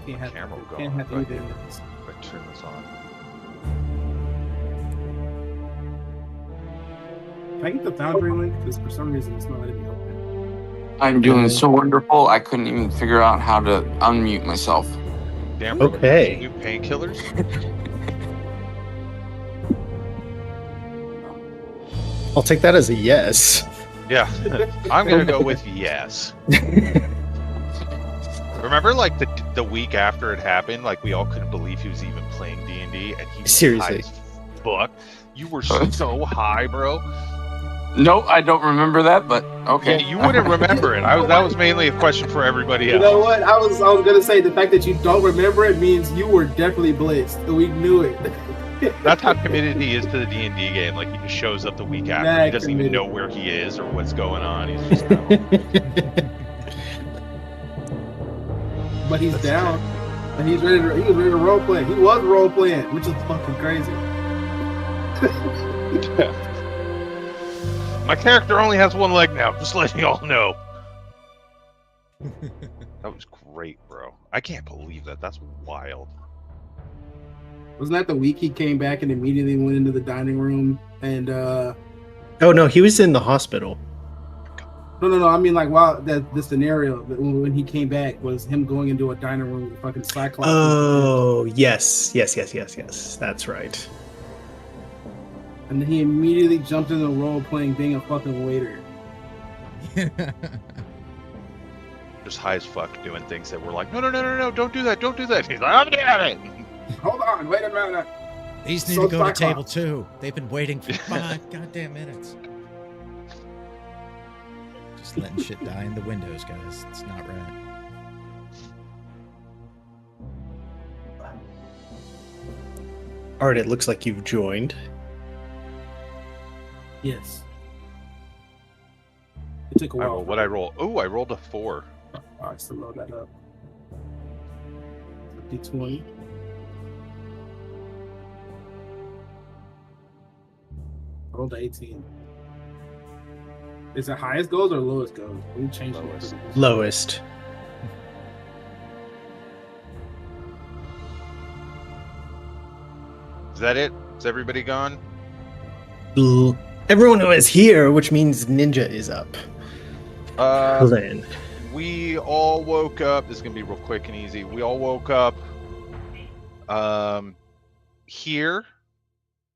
Can't have camera that. going. Can't have Right anything. here. Right, turn this on. Can I get the Foundry link? Because for some reason it's not letting me open. I'm doing so wonderful, I couldn't even figure out how to unmute myself. Damn, bro, Okay. you painkillers? I'll take that as a yes. Yeah, I'm gonna go with yes. Remember, like the week after it happened, like we all couldn't believe he was even playing D&D, and he was Seriously. high as fuck. You were so high, bro. No, I don't remember that, but okay. Yeah, you wouldn't remember it. That was mainly a question for everybody else. You know what? I was gonna say the fact that you don't remember it means you were definitely blitzed. We knew it. That's how committed he is to the D&D game. Like, he just shows up the week after. Mad He doesn't even committed. know where he is or what's going on. He's just kind of But he's down, and he was ready to role play. He was role playing, which is fucking crazy. My character only has one leg now. Just letting y'all know. That was great, bro. I can't believe that. That's wild. Wasn't that the week he came back and immediately went into the dining room and Oh no, he was in the hospital. No. I mean, like, wow, the scenario when he came back was him going into a dining room with fucking Cyclops. Oh yes. That's right. And then he immediately jumped in the role playing being a fucking waiter. Just high as fuck doing things that were like, no, don't do that. He's like, I'm doing it. Hold on, wait a minute. These need So to go to Cyclops. table 2. They've been waiting for 5 goddamn minutes. Just letting shit die in the windows, guys. It's not right. Art, it looks like you've joined. Yes. It took a while. What I roll? Oh, I rolled a 4. All right, so load that up. D20. I rolled a 18. Is it highest goes or lowest goes? We changed Lowest. it. Lowest. Is that it? Is everybody gone? Everyone who is here, which means Ninja is up. Glenn. We all woke up. This is gonna be real quick and easy. We all woke up here.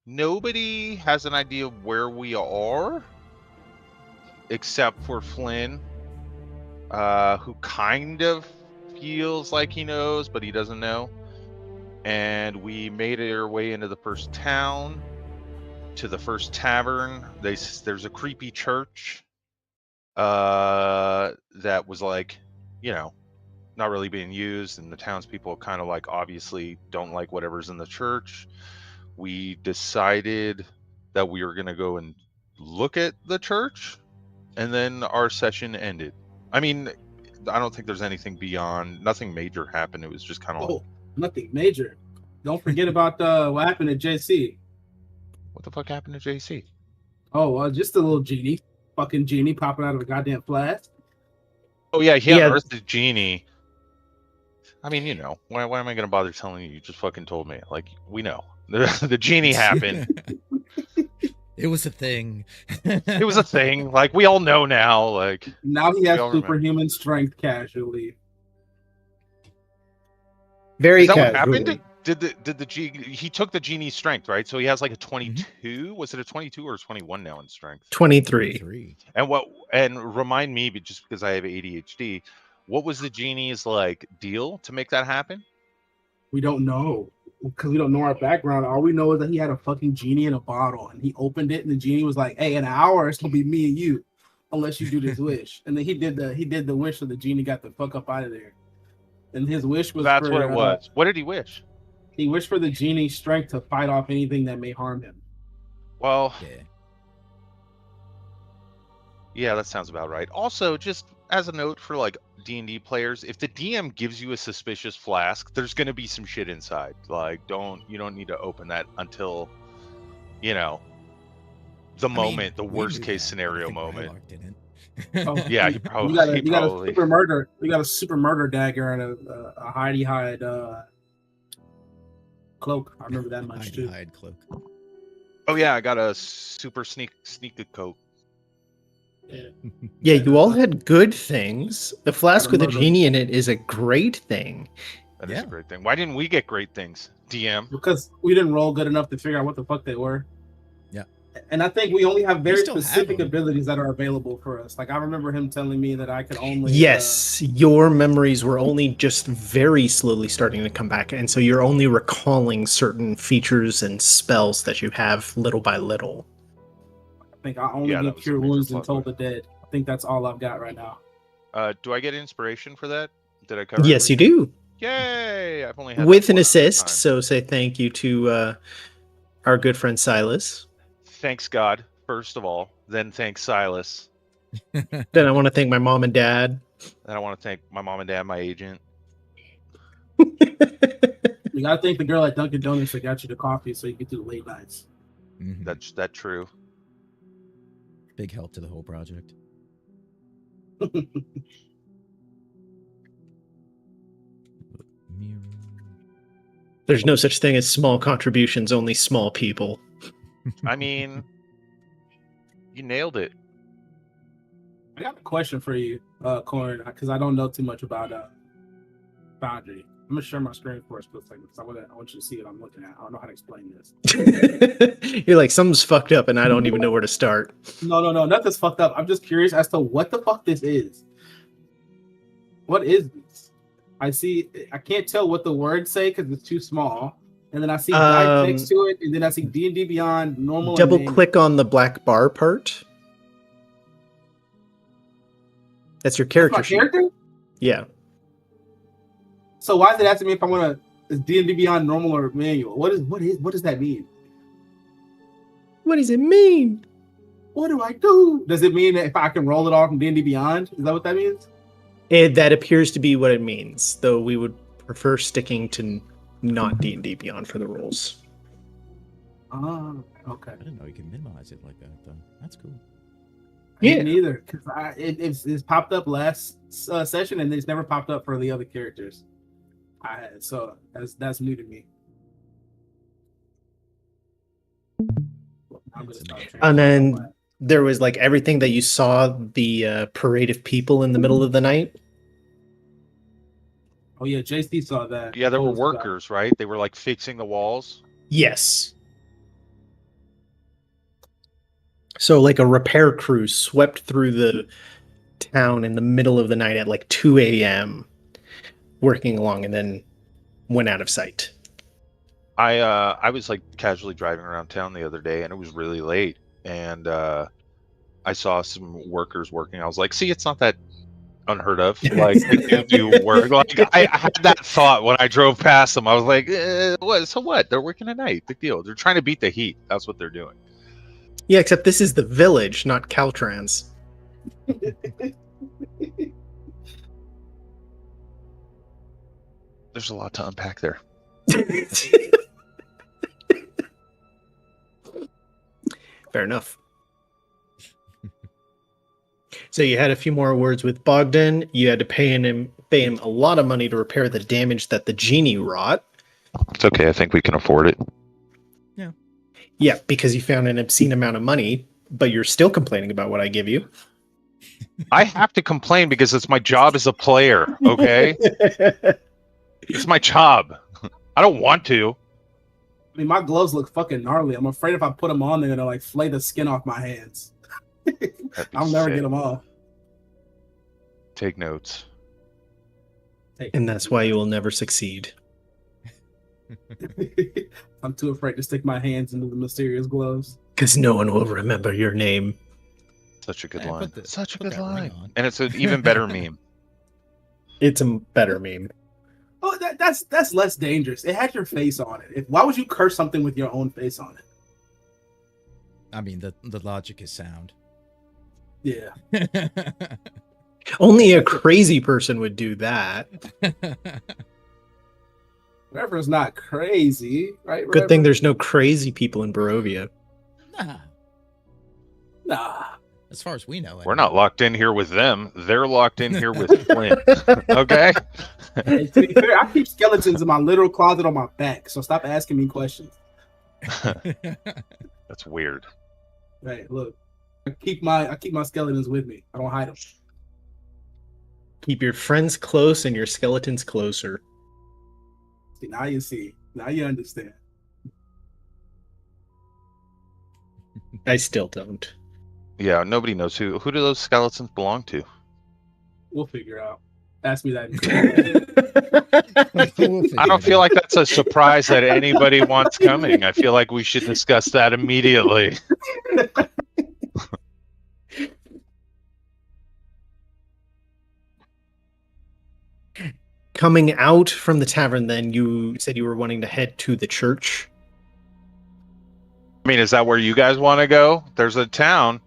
Nobody has an idea of where we are except for Flynn, who kind of feels like he knows, but he doesn't know. And we made our way into the first town, to the first tavern. There's a creepy church that was like, you know, not really being used, and the townspeople kind of like obviously don't like whatever's in the church. We decided that we were gonna go and look at the church, and then our session ended. I mean, I don't think there's anything beyond. Nothing major happened. It was just kind of like, Nothing major. Don't forget about what happened to JC. what the fuck happened to JC? Oh, just a little genie. Fucking genie popping out of a goddamn flask. Oh yeah, he Yeah. unearthed the genie. I mean, you know, why am I gonna bother telling you? You just fucking told me. Like, we know. The genie happened. It was a thing. It was a thing. Like, we all know now. Like, Now he has We all remember. superhuman strength casually. Very is that what casually. happened? Did the he took the genie's strength, right? So he has like a 22. Was it a 22 or a 21 now in strength? 23. 3. And remind me, but just because I have ADHD, what was the genie's like deal to make that happen? We don't know because we don't know our background. All we know is that he had a fucking genie in a bottle, and he opened it, and the genie was like, "Hey, in an hour, it's gonna be me and you, unless you do this wish." And then he did the wish, so the genie got the fuck up out of there. And his wish was That's for, what it was. What did he wish? He wished for the genie's strength to fight off anything that may harm him. Well, Yeah. yeah, that sounds about right. Also, just as a note for like D&D players, if the DM gives you a suspicious flask, there's going to be some shit inside. Like, you don't need to open that until, you know, the moment, the we worst knew case that, but I scenario think moment. Rylark didn't. Oh, Yeah, you got a super murder. You got a super murder dagger and a hidey hide cloak. I remember that much too. Hide cloak. Oh yeah, I got a super sneak coat. Yeah, you all had good things. The flask with a Murder. genie in it is a great thing. That is a great thing. Why didn't we get great things, DM? Because we didn't roll good enough to figure out what the fuck they were. Yeah. And I think we only have very still have specific them. abilities that are available for us. Like I remember him telling me that I could only Yes, your memories were only just very slowly starting to come back, and so you're only recalling certain features and spells that you have little by little. I think I only that get was a cure major wounds and plot told point. the dead. I think that's all I've got right now. Do I get inspiration for that? Did I cover? Yes, everything? you do. Yay! I've only had With that an one assist, time. so say thank you to our good friend Silas. Thanks God, first of all. Then thanks Silas. Then I want to thank my mom and dad. Then I want to thank my mom and dad, my agent. You gotta thank the girl at Dunkin' Donuts that got you the coffee so you can do the late nights. Mhm. That's true. Big help to the whole project. Mirror. There's no such thing as small contributions, only small people. I mean, you nailed it. I got a question for you, Corn, because I don't know too much about Foundry. I'm gonna share my screen for us for a second because I want you to see what I'm looking at. I don't know how to explain this. You're like, something's fucked up and I don't even know where to start. No, nothing's fucked up. I'm just curious as to what the fuck this is. What is this? I can't tell what the words say because it's too small. And then I see guide text to it, and then I see D&D Beyond normal. Double click on the black bar part. That's your character That's my character? Yeah. So why is it asking me if I want to D&D Beyond normal or manual? What does that mean? What does it mean? What do I do? Does it mean that if I can roll it off from D&D Beyond? Is that what that means? That appears to be what it means, though we would prefer sticking to not D&D Beyond for the rules. Okay. I didn't know you could minimize it like that, though. That's cool. Yeah, neither, because it's popped up last session and it's never popped up for the other characters. So that's new to me. And then there was like everything that you saw, the parade of people in the middle of the night. Oh yeah, JC saw that. Yeah, there were workers, right? They were like fixing the walls. Yes. So like a repair crew swept through the town in the middle of the night at like 2 a.m. working along and then went out of sight. I was like casually driving around town the other day and it was really late and I saw some workers working. I was like, see, it's not that unheard of. Like they do work. Like I had that thought when I drove past them. I was like, what? So what? They're working at night. Big deal. They're trying to beat the heat. That's what they're doing. Yeah, except this is the village, not Caltrans. There's a lot to unpack there. Fair enough. So you had a few more words with Bogdan. You had to pay him a lot of money to repair the damage that the genie wrought. It's okay. I think we can afford it. Yeah, because you found an obscene amount of money, but you're still complaining about what I give you. I have to complain because it's my job as a player, okay? It's my job. I don't want to. I mean, my gloves look fucking gnarly. I'm afraid if I put them on, they're gonna like flay the skin off my hands. I'll never get them off. Take notes. And that's why you will never succeed. I'm too afraid to stick my hands into the mysterious gloves. Because no one will remember your name. Such a good Hey, line. put Such a that good ring line. on. And it's an even better meme. It's a better meme. Oh, that's less dangerous. It had your face on it. Why would you curse something with your own face on it? I mean, the logic is sound. Yeah. Only a crazy person would do that. Reverend's not crazy, right? Good thing there's no crazy people in Barovia. Nah. Nah. As far as we know, We're not locked in here with them. They're locked in here with Flint. Okay? Hey, to be fair, I keep skeletons in my literal closet on my back, so stop asking me questions. That's weird. Hey, look, I keep my skeletons with me. I don't hide them. Keep your friends close and your skeletons closer. See, now you see. Now you understand. I still don't. Yeah, nobody knows who do those skeletons belong to. We'll figure out. Ask me that. I don't feel like that's a surprise that anybody wants coming. I feel like we should discuss that immediately. Coming out from the tavern, then, you said you were wanting to head to the church. I mean, is that where you guys want to go? There's a town.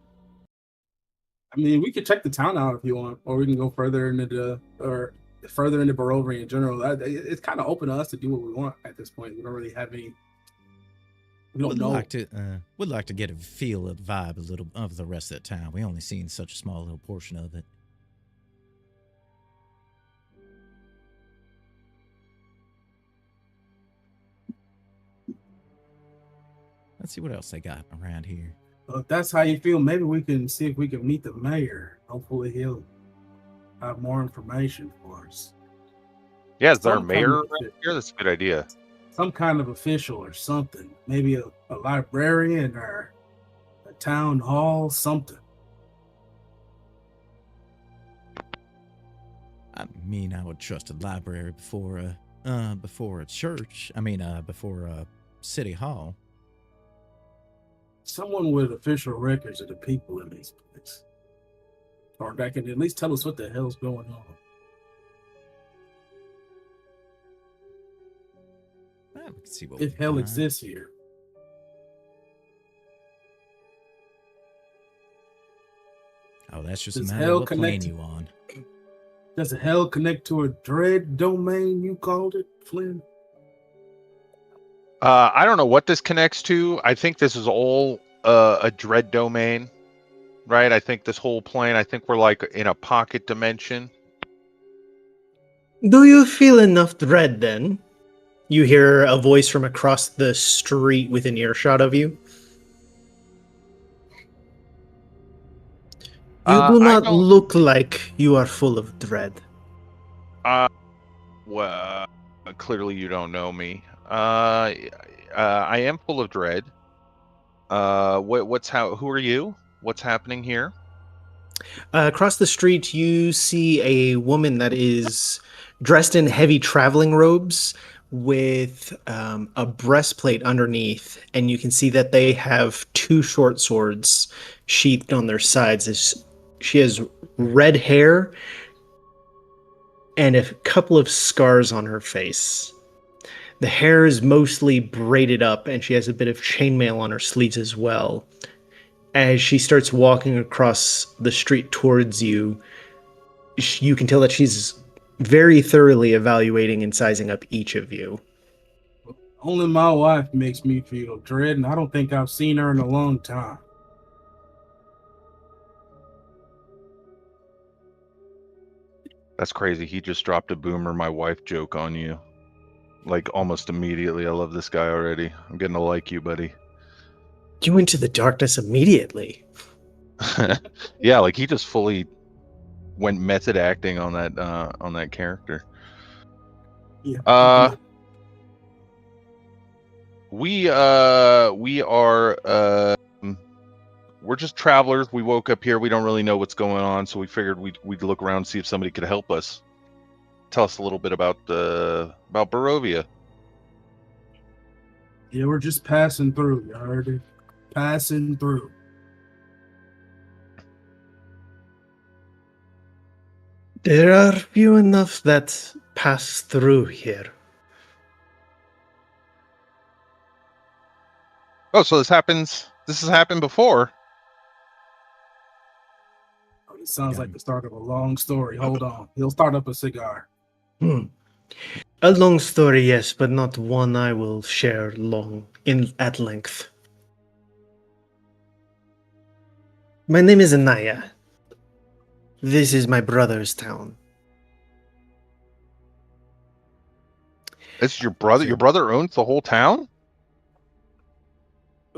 I mean, we could check the town out if you want, or we can go further into Barovia in general. It's kind of open to us to do what we want at this point. We don't really have any. We don't know. Would like to get a feel of the vibe a little of the rest of the town. We only seen such a small little portion of it. Let's see what else they got around here. Well, if that's how you feel, maybe we can see if we can meet the mayor. Hopefully, he'll have more information for us. Yeah, is there a Some mayor kind around of- here? That's a good idea. Some kind of official or something. Maybe a librarian or a town hall, something. I mean, I would trust a library before a church. I mean, before a city hall. Someone with official records of the people in this place. Or that can at least tell us what the hell's going on. We can see what If we hell can find. exists here. Oh, that's just Does a matter hell of what plane connect- you on. Does hell connect to a dread domain, you called it, Flynn? I don't know what this connects to. I think this is all a dread domain, right? I think this whole plane, I think we're like in a pocket dimension. Do you feel enough dread, then? You hear a voice from across the street within earshot of you. You do I not don't- look like you are full of dread. Well, clearly you don't know me. I am full of dread. Who are you? What's happening here? Across the street, you see a woman that is dressed in heavy traveling robes with a breastplate underneath, and you can see that they have two short swords sheathed on their sides. She has red hair and a couple of scars on her face. The hair is mostly braided up, and she has a bit of chainmail on her sleeves as well. As she starts walking across the street towards you, you can tell that she's very thoroughly evaluating and sizing up each of you. Only my wife makes me feel dread, and I don't think I've seen her in a long time. That's crazy. He just dropped a boomer my wife joke on you. Like almost immediately. I love this guy already. I'm getting to like you, buddy. You went to the darkness immediately. Yeah, like he just fully went method acting on that character. Yeah. We are we're just travelers. We woke up here. We don't really know what's going on, so we figured we'd look around and see if somebody could help us. Tell us a little bit about Barovia. Yeah, we're just passing through. You heard it? Passing through. There are few enough that pass through here. Oh, so this has happened before. Oh, this sounds like the start of a long story. Hold on. He'll start up a cigar. A long story, yes, but not one I will share at length. My name is Anaya. This is my brother's town. This is your brother? Your brother owns the whole town?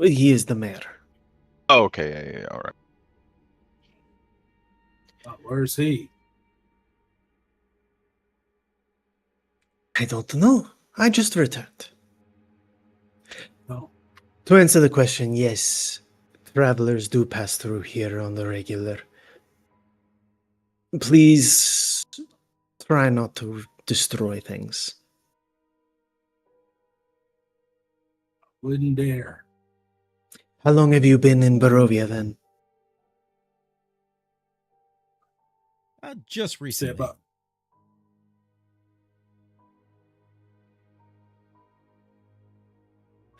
He is the mayor. Oh, okay. Yeah, all right. Where's he? I don't know. I just returned. No. To answer the question, yes, travelers do pass through here on the regular. Please try not to destroy things. Wouldn't dare. How long have you been in Barovia then? Just Say recently. about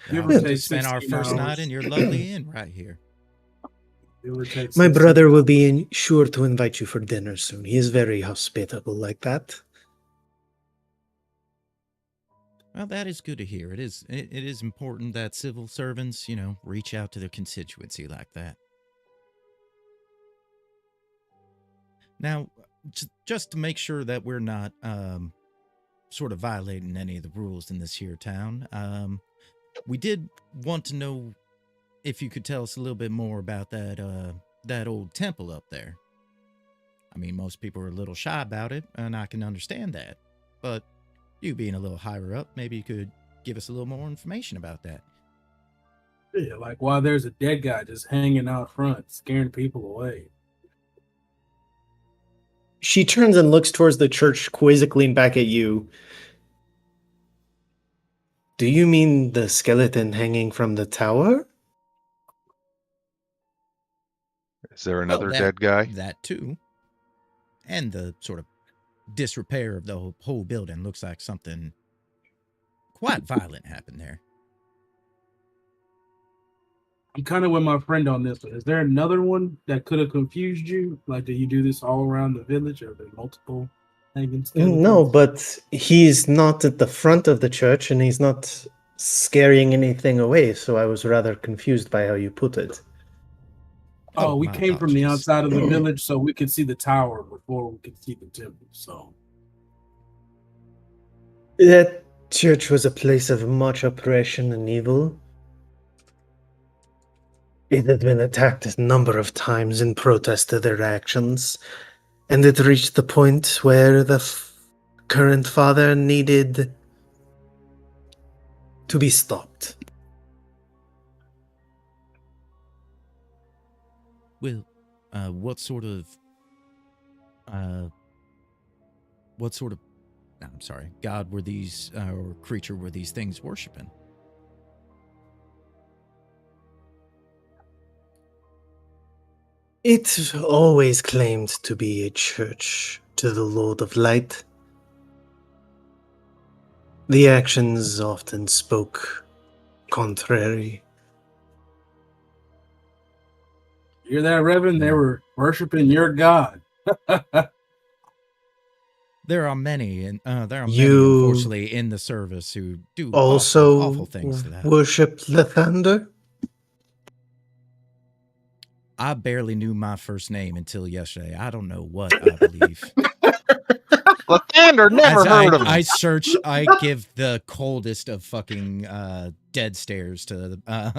give or We take just spent our 16 first hours. night in your lovely inn right here. Give or take My 16 brother will be sure to invite you for dinner soon. He is very hospitable like that. Well, that is good to hear. It is important that civil servants, reach out to their constituency like that. Now, just to make sure that we're not sort of violating any of the rules in this here town, we did want to know if you could tell us a little bit more about that old temple up there. I mean, most people are a little shy about it, and I can understand that. But you being a little higher up, maybe you could give us a little more information about that. Yeah, like while there's a dead guy just hanging out front, scaring people away. She turns and looks towards the church, quizzically back at you. Do you mean the skeleton hanging from the tower? Is there another Well, dead guy? That too. And the sort of disrepair of the whole building looks like something quite violent happened there. I'm kind of with my friend on this one. Is there another one that could have confused you? Like, do you do this all around the village, or are there multiple hanging skeletons? No, but he's not at the front of the church and he's not scaring anything away, so I was rather confused by how you put it. Oh, we my came from the apologies. outside of the village, so we could see the tower before we could see the temple. So That church was a place of much oppression and evil. It had been attacked a number of times in protest to their actions, and it reached the point where the current father needed to be stopped. Well, what sort of I'm sorry, god were these, or creature were these things worshiping? It always claimed to be a church to the Lord of Light. The actions often spoke contrary. you hear that, Reverend? They were worshiping your god. There are many, and You unfortunately, in the service who do Also awful things to that. worship Lathander? I barely knew my first name until yesterday. I don't know what I believe. Lathander, never As heard of him. I search, I give the coldest of fucking dead stares to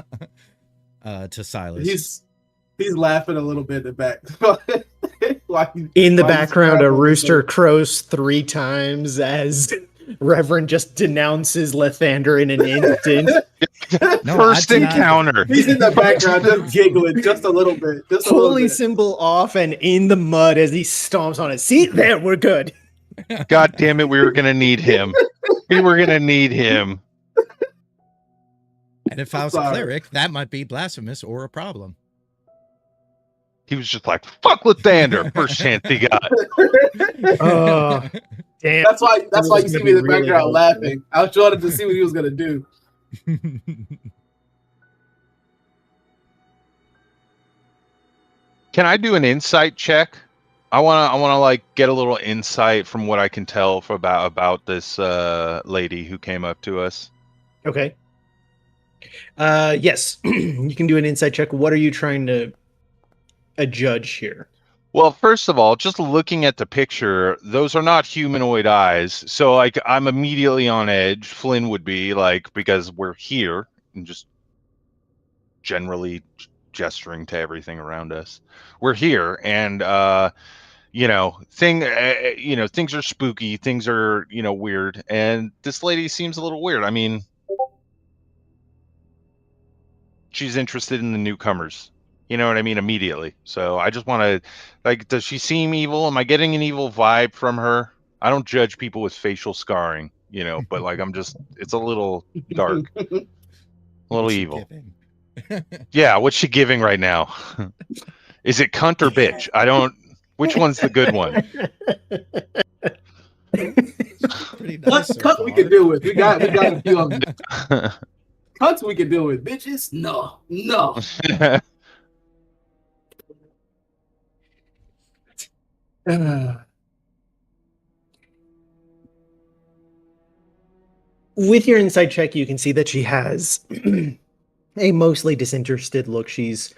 Silas. He's laughing a little bit in the back. In the background, a rooster crows 3 times as Reverend just denounces Lathander in an instant. No, First I did not- encounter. He's in the background just giggling just a little bit. Just a little Holy bit. symbol off and in the mud as he stomps on it. See, there, we're good. God damn it, we were gonna need him. We were gonna need him. And if I was a cleric, that might be blasphemous or a problem. He was just like, fuck Lathander, first chance he got. Oh, damn. That's why was you gonna see be me in the really background helpful. laughing. I was trying to see what he was gonna do. Can I do an insight check? I wanna like get a little insight from what I can tell about this lady who came up to us. Okay. Yes, you can do an insight check. What are you trying to a judge here. Well, first of all, just looking at the picture, those are not humanoid eyes. So, like, I'm immediately on edge. Flynn would be, like, because we're here and just generally gesturing to everything around us. We're here, and things are spooky, things are weird, and this lady seems a little weird. I mean, she's interested in the newcomers. You know what I mean? Immediately. So I just want to, like, does she seem evil? Am I getting an evil vibe from her? I don't judge people with facial scarring, but like it's a little dark, a little What's she evil. giving? Yeah, what's she giving right now? Is it cunt or bitch? Which one's the good one? Pretty nice. Cut we can deal with. We got a few of them. Cunts we can deal with. Bitches, no. With your insight check, you can see that she has a mostly disinterested look. She's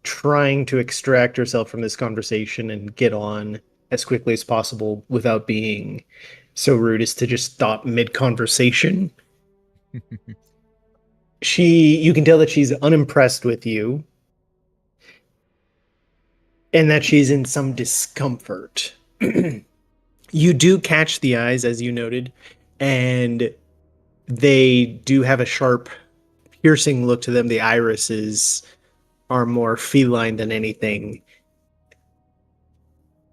trying to extract herself from this conversation and get on as quickly as possible without being so rude as to just stop mid-conversation. You can tell that she's unimpressed with you and that she's in some discomfort. You do catch the eyes, as you noted, and they do have a sharp, piercing look to them. The irises are more feline than anything.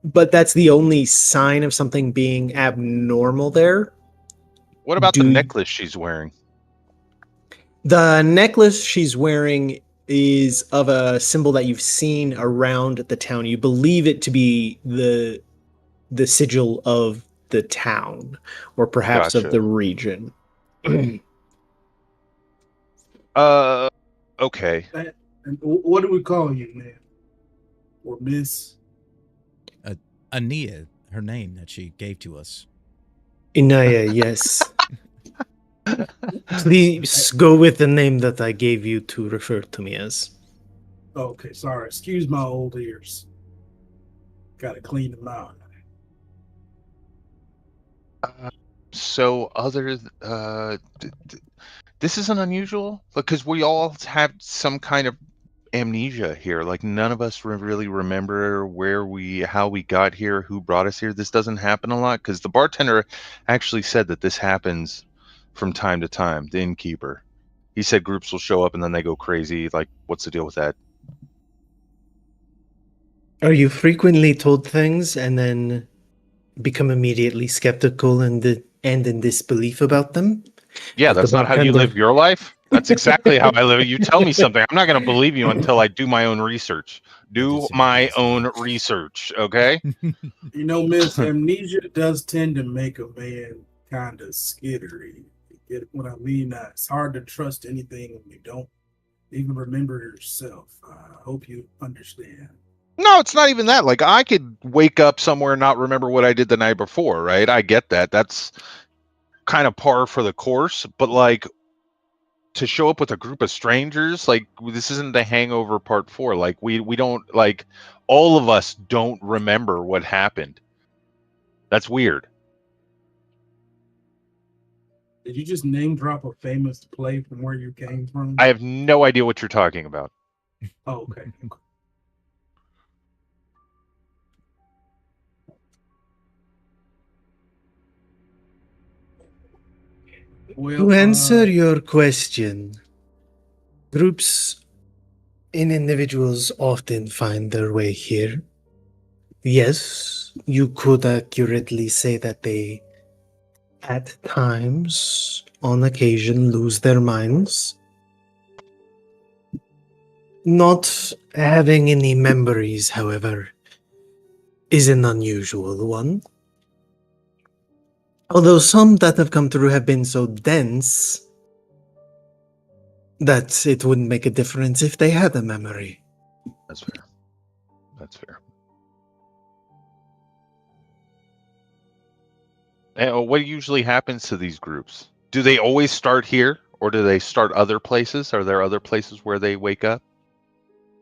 But that's the only sign of something being abnormal there. What about the necklace she's wearing? The necklace she's wearing is of a symbol that you've seen around the town. You believe it to be the sigil of the town, or perhaps Gotcha. of the region. Okay. And what do we call you, man? Or miss? Ania, her name that she gave to us. Inaya, yes. Please go with the name that I gave you to refer to me as. Okay, sorry. Excuse my old ears. Gotta clean them out. So this isn't unusual because we all have some kind of amnesia here. Like none of us really remember how we got here, who brought us here. This doesn't happen a lot because the bartender actually said that this happens from time to time. The innkeeper, he said groups will show up and then they go crazy. Like, what's the deal with that? Are you frequently told things and then become immediately skeptical and in disbelief about them? Yeah, that's not how you live your life. That's exactly how I live it. You tell me something, I'm not going to believe you until I do my own research. Do my own research, okay? Miss, amnesia does tend to make a man kind of skittery. You get what I mean? It's hard to trust anything when you don't even remember yourself. I hope you understand. No, it's not even that. Like, I could wake up somewhere and not remember what I did the night before, right? I get that. That's kind of par for the course. But, like, to show up with a group of strangers, like, this isn't the Hangover Part 4. Like, we don't, like, all of us don't remember what happened. That's weird. Did you just name drop a famous play from where you came from? I have no idea what you're talking about. Oh, okay. Well, to answer your question, groups and individuals often find their way here. Yes, you could accurately say that they, at times, on occasion, lose their minds. Not having any memories, however, is an unusual one. Although some that have come through have been so dense that it wouldn't make a difference if they had a memory. That's fair. That's fair. And what usually happens to these groups? Do they always start here, or do they start other places? Are there other places where they wake up?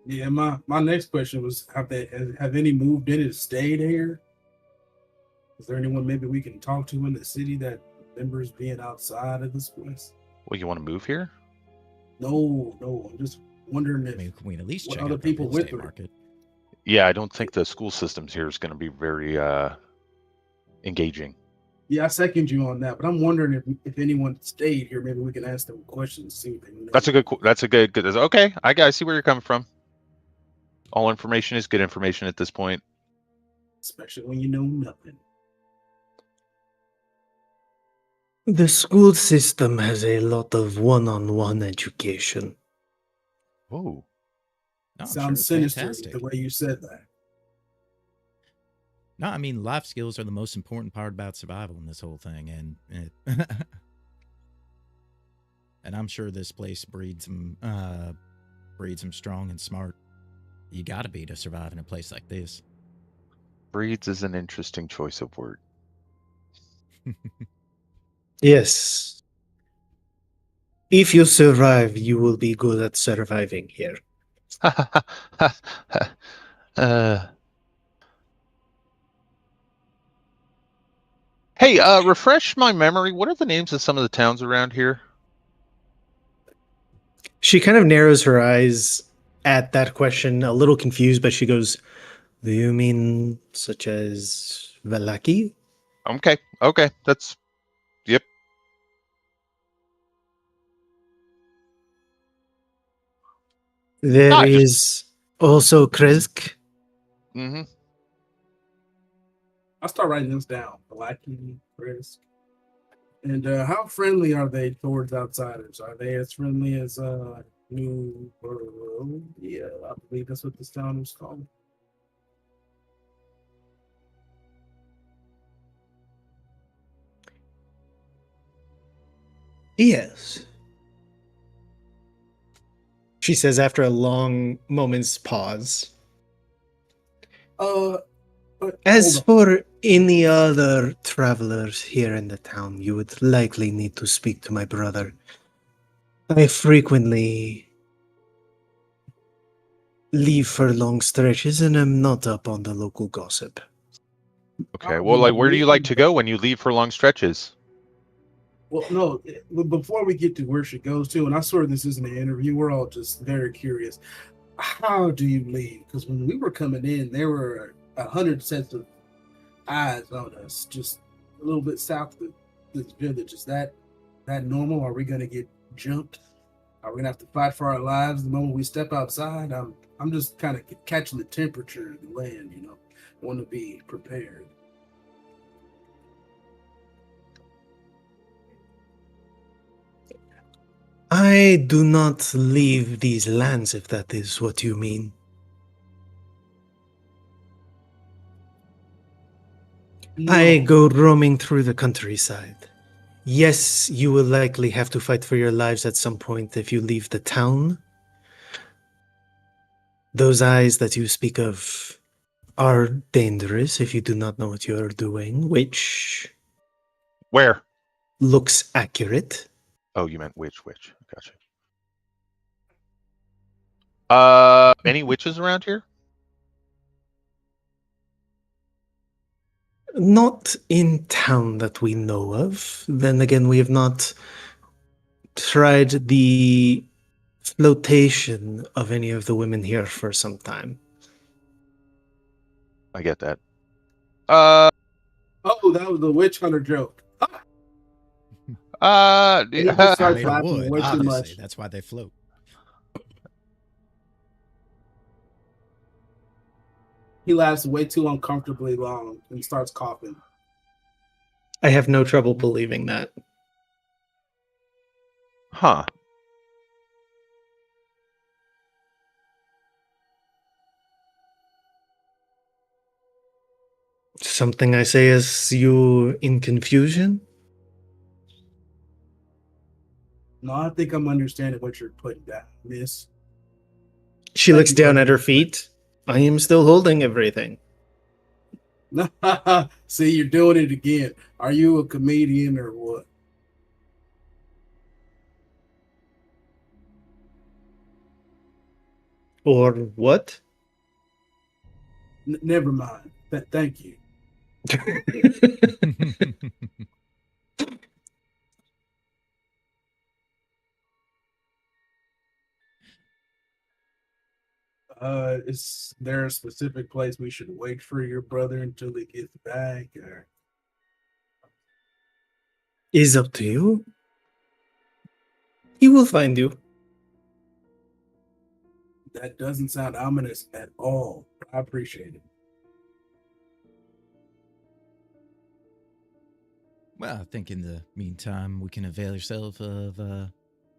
Yeah, my next question was have any moved in and stayed here? Is there anyone maybe we can talk to in the city that remembers being outside of this place? Well, you want to move here? No. I'm just wondering I if mean, we can at least what check other out the people real went estate through. market. Yeah, I don't think the school systems here is going to be very engaging. Yeah, I second you on that, but I'm wondering if anyone stayed here, maybe we can ask them questions, see what they know. That's a good. Okay, I see where you're coming from. All information is good information at this point. Especially when you know nothing. The school system has a lot of one-on-one education. Oh, No, I'm sure Sounds it's sinister fantastic. the way you said that. No, I mean, life skills are the most important part about survival in this whole thing, and and I'm sure this place breeds them strong and smart. You got to be to survive in a place like this. breeds is an interesting choice of word. Yes. If you survive, you will be good at surviving here. Hey, refresh my memory. What are the names of some of the towns around here? She kind of narrows her eyes at that question, a little confused, but she goes, "Do you mean such as Valaki?" Okay, that's yep. There Just is also Kresk. mm-hmm. I'll start writing this down. Blackie, Chris. And how friendly are they towards outsiders? Are they as friendly as New Barovia? I believe that's what this town was called. Yes. She says after a long moment's pause. But As hold on. for any other travelers here in the town, you would likely need to speak to my brother. I frequently leave for long stretches and am not up on the local gossip. Okay. How Well, do like, where do you like leave to go when you leave for long stretches? Well, no, before we get to where she goes to, and I swear this isn't an interview, we're all just very curious. How do you leave? Because when we were coming in, there were 100 sets of eyes on us, just a little bit south of this village. Is that normal? Are we gonna get jumped? Are we gonna have to fight for our lives the moment we step outside? I'm just kind of catching the temperature of the land, you know. Want to be prepared. I do not leave these lands, if that is what you mean. I No. go roaming through the countryside. Yes, you will likely have to fight for your lives at some point if you leave the town. Those eyes that you speak of are dangerous if you do not know what you are doing, which Where? looks accurate. Oh, you meant which? Gotcha. Any witches around here? Not in town that we know of. Then again, we have not tried the flotation of any of the women here for some time. I get that. Oh, that was the witch hunter joke. He just They're starts made of laughing wood, way too obviously. much. That's why they float. He laughs way too uncomfortably long and starts coughing. I have no trouble believing that. Huh. Something I say as you in confusion? No, I think I'm understanding what you're putting down, miss. She Thank looks you for down the at her feet. I am still holding everything. See, you're doing it again. Are you a comedian or what? Or what? Never mind. Thank you. Is there a specific place we should wait for your brother until he gets back? Or Is up to you. He will find you. that doesn't sound ominous at all. I appreciate it. Well, I think in the meantime, we can avail yourself of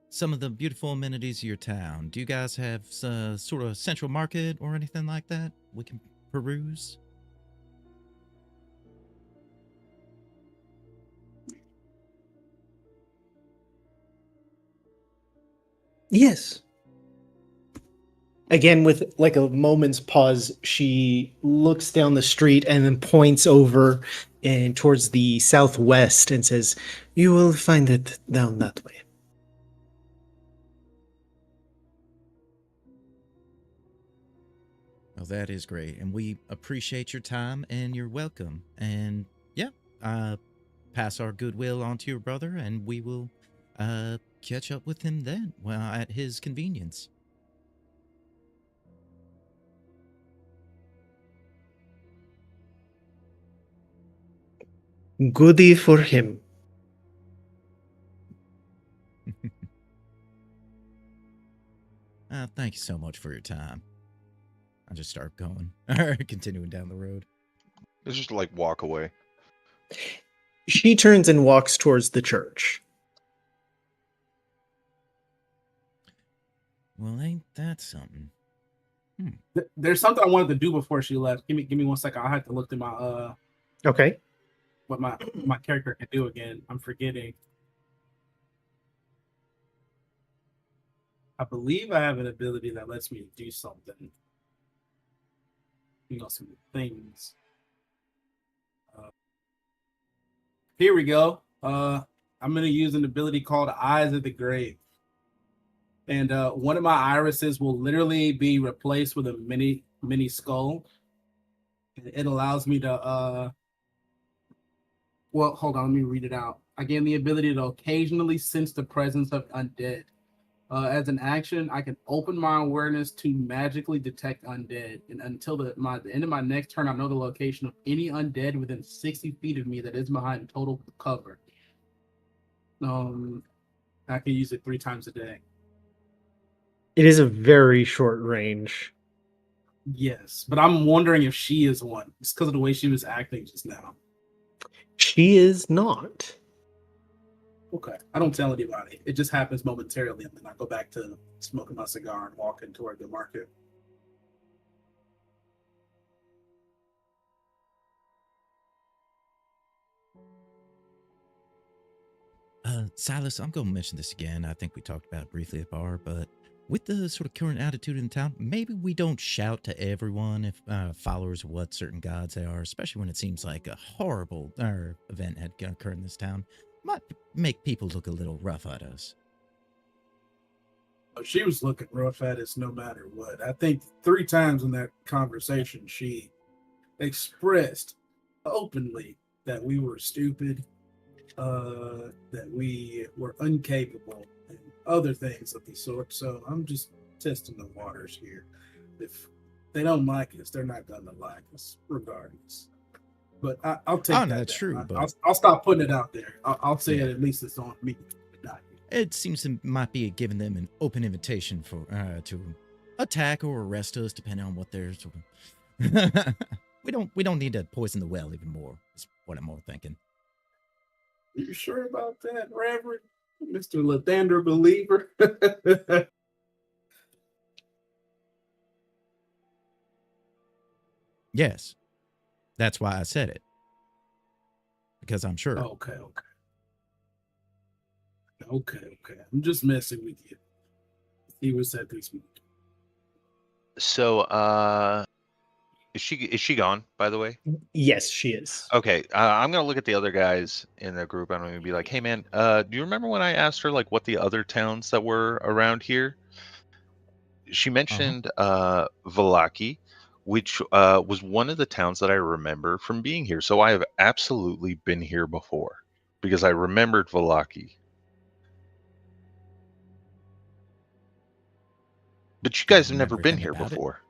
some of the beautiful amenities of your town. Do you guys have sort of central market or anything like that we can peruse? Yes. Again, with like a moment's pause, she looks down the street and then points over and towards the southwest and says, "You will find it down that way." Well, that is great, and we appreciate your time, and you're welcome. And yeah, pass our goodwill on to your brother, and we will catch up with him then, well, at his convenience. Goody for him. Thank you so much for your time. I'll just start going, continuing down the road. It's just like walk away. She turns and walks towards the church. Well, ain't that something? There's something I wanted to do before she left. Give me 1 second. I have to look through my Okay. what my character can do again. I'm forgetting. I believe I have an ability that lets me do something. Some things. Here we go. I'm gonna use an ability called Eyes of the Grave, and one of my irises will literally be replaced with a mini skull. It allows me to well, hold on, let me read it out. I gain the ability to occasionally sense the presence of undead. As an action, I can open my awareness to magically detect undead, and until the end of my next turn, I know the location of any undead within 60 feet of me that is behind total cover. I can use it 3 times a day. It is a very short range. Yes, but I'm wondering if she is one. It's because of the way she was acting just now. She is not. Okay, I don't tell anybody. It just happens momentarily, and then I go back to smoking my cigar and walking toward the market. Silas, I'm going to mention this again. I think we talked about it briefly at bar, but with the sort of current attitude in town, maybe we don't shout to everyone if followers of what certain gods they are, especially when it seems like a horrible event had occurred in this town. Might make people look a little rough at us. She was looking rough at us no matter what. I think 3 times in that conversation, she expressed openly that we were stupid, that we were incapable, and other things of the sort. So I'm just testing the waters here. If they don't like us, they're not going to like us regardless. But I'll take that. That's true. But I'll stop putting it out there. I'll say it, at least it's on me. It seems to might be giving them an open invitation for to attack or arrest us, depending on what they're sort of. we don't need to poison the well even more. Is what I'm more thinking. Are you sure about that, Reverend? Mr. Lathander believer? Yes. That's why I said it. Because I'm sure. Okay. I'm just messing with you. He was at this meeting. So, is she gone, by the way? Yes, she is. Okay, I'm gonna look at the other guys in the group. I'm gonna be like, hey man, do you remember when I asked her like what the other towns that were around here? she mentioned Valaki, which was one of the towns that I remember from being here. So I have absolutely been here before because I remembered Valaki. But you Do you guys have never remember been anything here about it? before.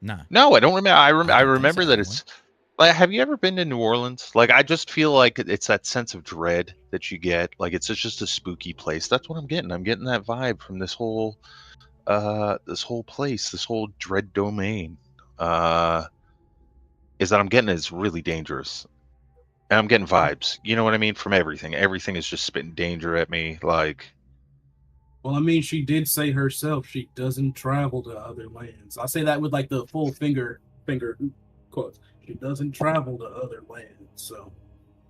Nah. No, I don't remember. I I didn't think remember so, that anyway. it's like. Have you ever been to New Orleans? Like, I just feel like it's that sense of dread that you get. Like, it's just a spooky place. That's what I'm getting. I'm getting that vibe from this whole place, this whole dread domain. Is that I'm getting it's really dangerous. And I'm getting vibes. You know what I mean? From everything. Everything is just spitting danger at me. Like, Well, I mean, she did say herself she doesn't travel to other lands. I say that with like the full finger quotes. She doesn't travel to other lands, so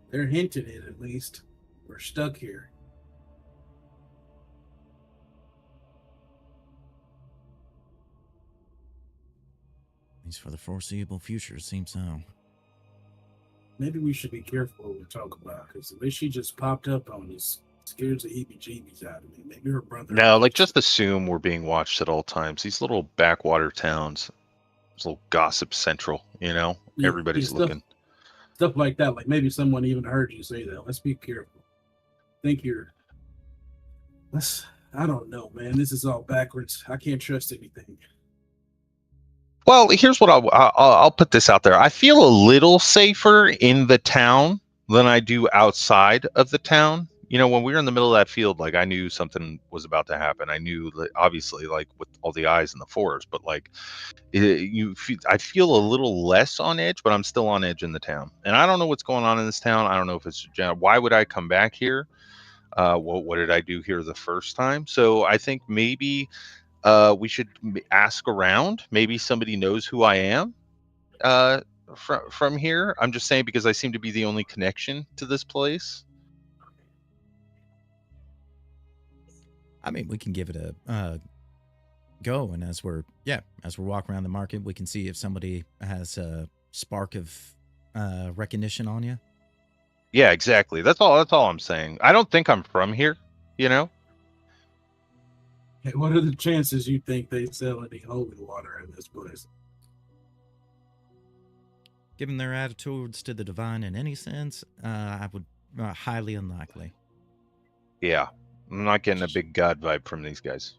they're hinting it at least. We're stuck here. At least for the foreseeable future, it seems so. Maybe we should be careful what we talk about, because the way she just popped up on us scares the heebie-jeebies out of me. Maybe her brother. no, like, just assume we're being watched at all times. These little backwater towns, this little gossip central, you know? Yeah, Everybody's looking. Stuff like that. Like maybe someone even heard you say that. Let's be careful. Think you're. I don't know, man. This is all backwards. I can't trust anything. Well, here's what I'll put this out there. I feel a little safer in the town than I do outside of the town. You know, when we were in the middle of that field, like, I knew something was about to happen. I knew, obviously, like, with all the eyes in the forest, but like, I feel a little less on edge, but I'm still on edge in the town. And I don't know what's going on in this town. I don't know if it's why would I come back here? What did I do here the first time? So I think maybe we should ask around. Maybe somebody knows who I am from here. I'm just saying because I seem to be the only connection to this place. I mean, we can give it a go, and as we're walking around the market, we can see if somebody has a spark of recognition on you. Yeah, exactly. That's all I'm saying. I don't think I'm from here, you know? Hey, what are the chances you think they sell any holy water in this place? Given their attitudes to the divine in any sense, I would highly unlikely. Yeah. I'm not getting a big god vibe from these guys.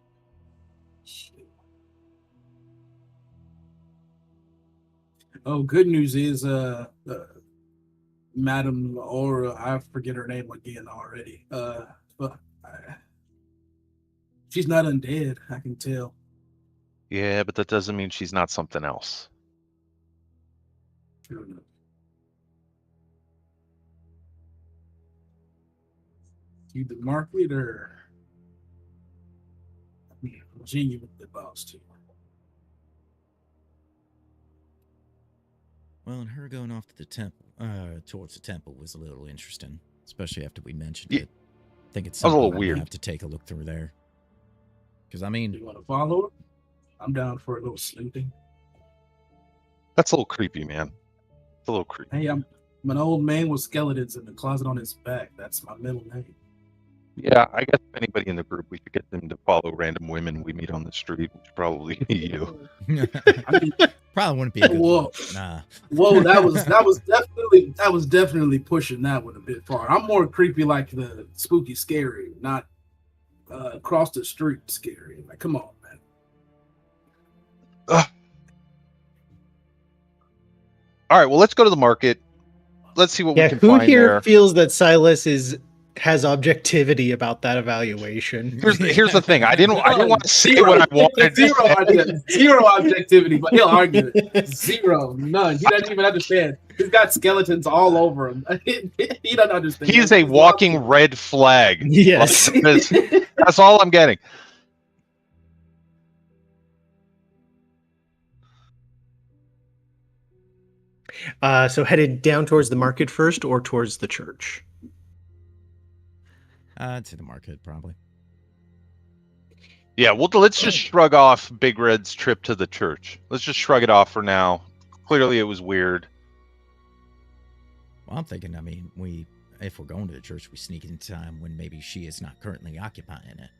Oh, good news is Madam Aura, I forget her name again already. But she's not undead, I can tell. Yeah, but that doesn't mean she's not something else. True enough. You the market or genuinely boss too? Well, and her going off to the temple, towards the temple, was a little interesting, especially after we mentioned Yeah. it. I think it's That was a something little we weird. have to take a look through there. Because I You mean, want to follow her? I'm down for a little snooping. That's a little creepy, man. It's a little creepy. Hey, I'm an old man with skeletons in the closet on his back. That's my middle name. Yeah, I guess if anybody in the group, we should get them to follow random women we meet on the street, which probably be you. I mean, probably wouldn't be a good Whoa. look. Nah. whoa, that was definitely pushing that one a bit far. I'm more creepy like the spooky scary, not across the street scary. Like, come on, man. Ugh. All right, well, let's go to the market. Let's see what we can who find here there. feels that Silas has objectivity about that evaluation? Here's the thing. I didn't want to say what I wanted to say. Zero objectivity, but he'll argue it. Zero, none. He doesn't even understand. He's got skeletons all over him. He doesn't understand. He's a walking red flag. Yes. Like, that's all I'm getting. So headed down towards the market first or towards the church? To the market, probably. Yeah, well, let's just shrug off Big Red's trip to the church. Let's just shrug it off for now. Clearly, it was weird. Well, I'm thinking, I mean, if we're going to the church, we sneak in time when maybe she is not currently occupying it.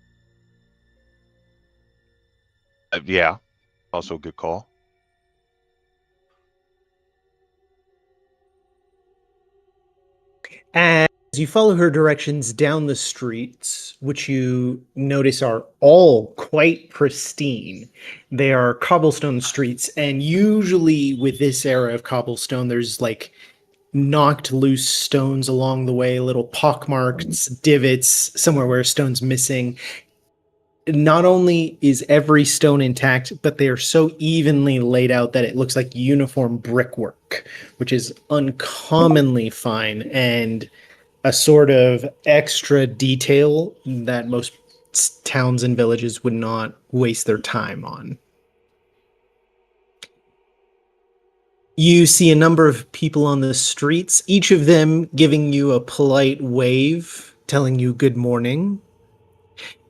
Yeah, also a good call. As you follow her directions down the streets, which you notice are all quite pristine, they are cobblestone streets, and usually with this era of cobblestone, there's like knocked loose stones along the way, little pockmarks, divots, somewhere where a stone's missing. Not only is every stone intact, but they are so evenly laid out that it looks like uniform brickwork, which is uncommonly fine and a sort of extra detail that most towns and villages would not waste their time on. You see a number of people on the streets, each of them giving you a polite wave, telling you good morning.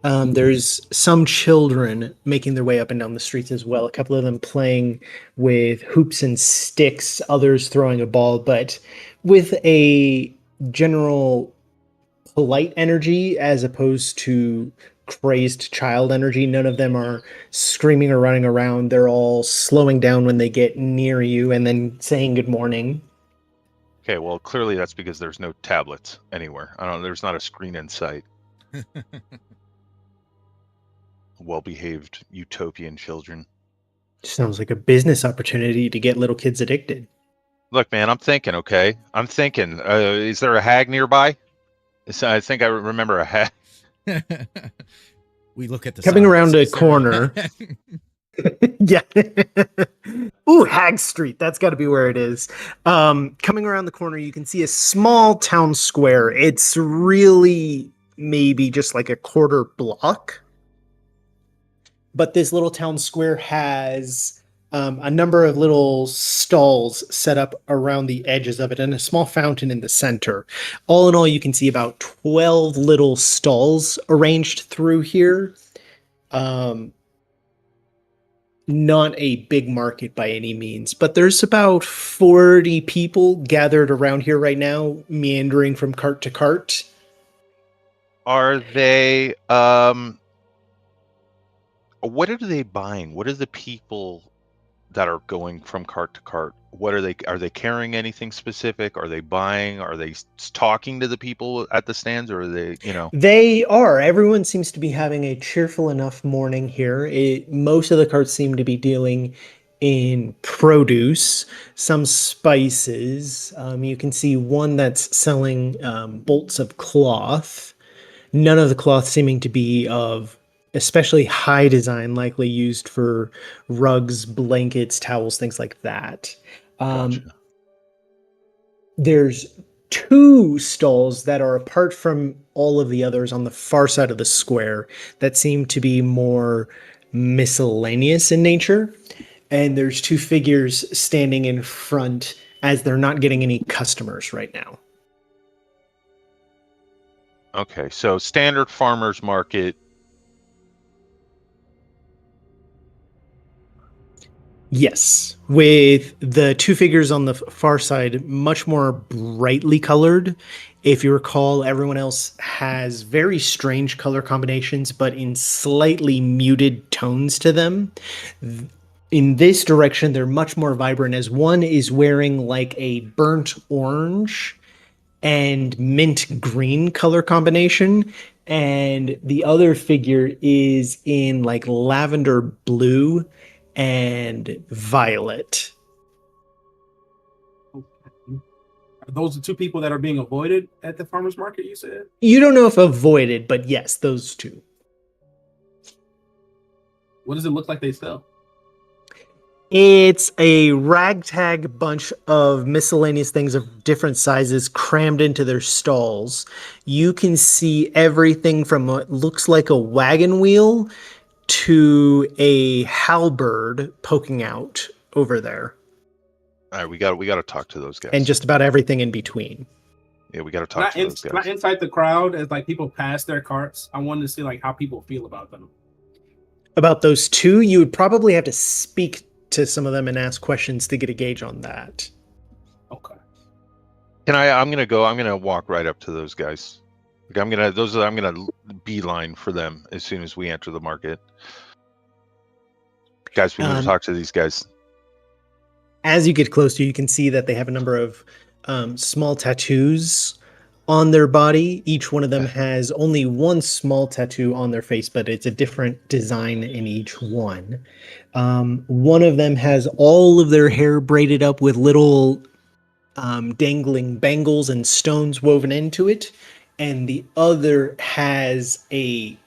There's some children making their way up and down the streets as well. A couple of them playing with hoops and sticks, others throwing a ball, but with a general polite energy as opposed to crazed child energy. None of them are screaming or running around. They're all slowing down when they get near you and then saying good morning. Okay, well, clearly that's because there's no tablets anywhere. There's not a screen in sight. Well-behaved utopian children. Sounds like a business opportunity to get little kids addicted. Look, man, I'm thinking, okay? I'm thinking, is there a hag nearby? I think I remember a hag. We look at the Coming signs. around a Is there corner. Yeah. Ooh, Hag Street. That's got to be where it is. Coming around the corner, you can see a small town square. It's really maybe just like a quarter block. But this little town square has a number of little stalls set up around the edges of it and a small fountain in the center. All in all, you can see about 12 little stalls arranged through here. Not a big market by any means, but there's about 40 people gathered around here right now, meandering from cart to cart. Are they what are they buying? What are the people that are going from cart to cart? What are they carrying anything specific? Are they buying? Are they talking to the people at the stands, or are they, They are. Everyone seems to be having a cheerful enough morning here. Most of the carts seem to be dealing in produce, some spices. You can see one that's selling bolts of cloth. None of the cloth seeming to be of especially high design, likely used for rugs, blankets, towels, things like that. Gotcha. There's two stalls that are apart from all of the others on the far side of the square that seem to be more miscellaneous in nature. And there's two figures standing in front as they're not getting any customers right now. Okay, so standard farmer's market. Yes, with the two figures on the far side much more brightly colored. If you recall, everyone else has very strange color combinations, but in slightly muted tones to them. In this direction, they're much more vibrant, as one is wearing like a burnt orange and mint green color combination, and the other figure is in like lavender blue and violet. Are those the two people that are being avoided at the farmer's market, you said? You don't know if avoided, but yes, those two. What does it look like they sell? It's a ragtag bunch of miscellaneous things of different sizes crammed into their stalls. You can see everything from what looks like a wagon wheel to a halberd poking out over there. All right, we got to talk to those guys. And just about everything in between. Yeah, we got to talk to those guys. Not inside the crowd as like people pass their carts. I wanted to see like how people feel about them. About those two, you would probably have to speak to some of them and ask questions to get a gauge on that. Okay. I'm gonna walk right up to those guys. Like I'm gonna beeline for them as soon as we enter the market. Guys, we need to Um, talk to these guys. As you get closer, you can see that they have a number of small tattoos on their body. Each one of them has only one small tattoo on their face, but it's a different design in each one. One of them has all of their hair braided up with little dangling bangles and stones woven into it, and the other has a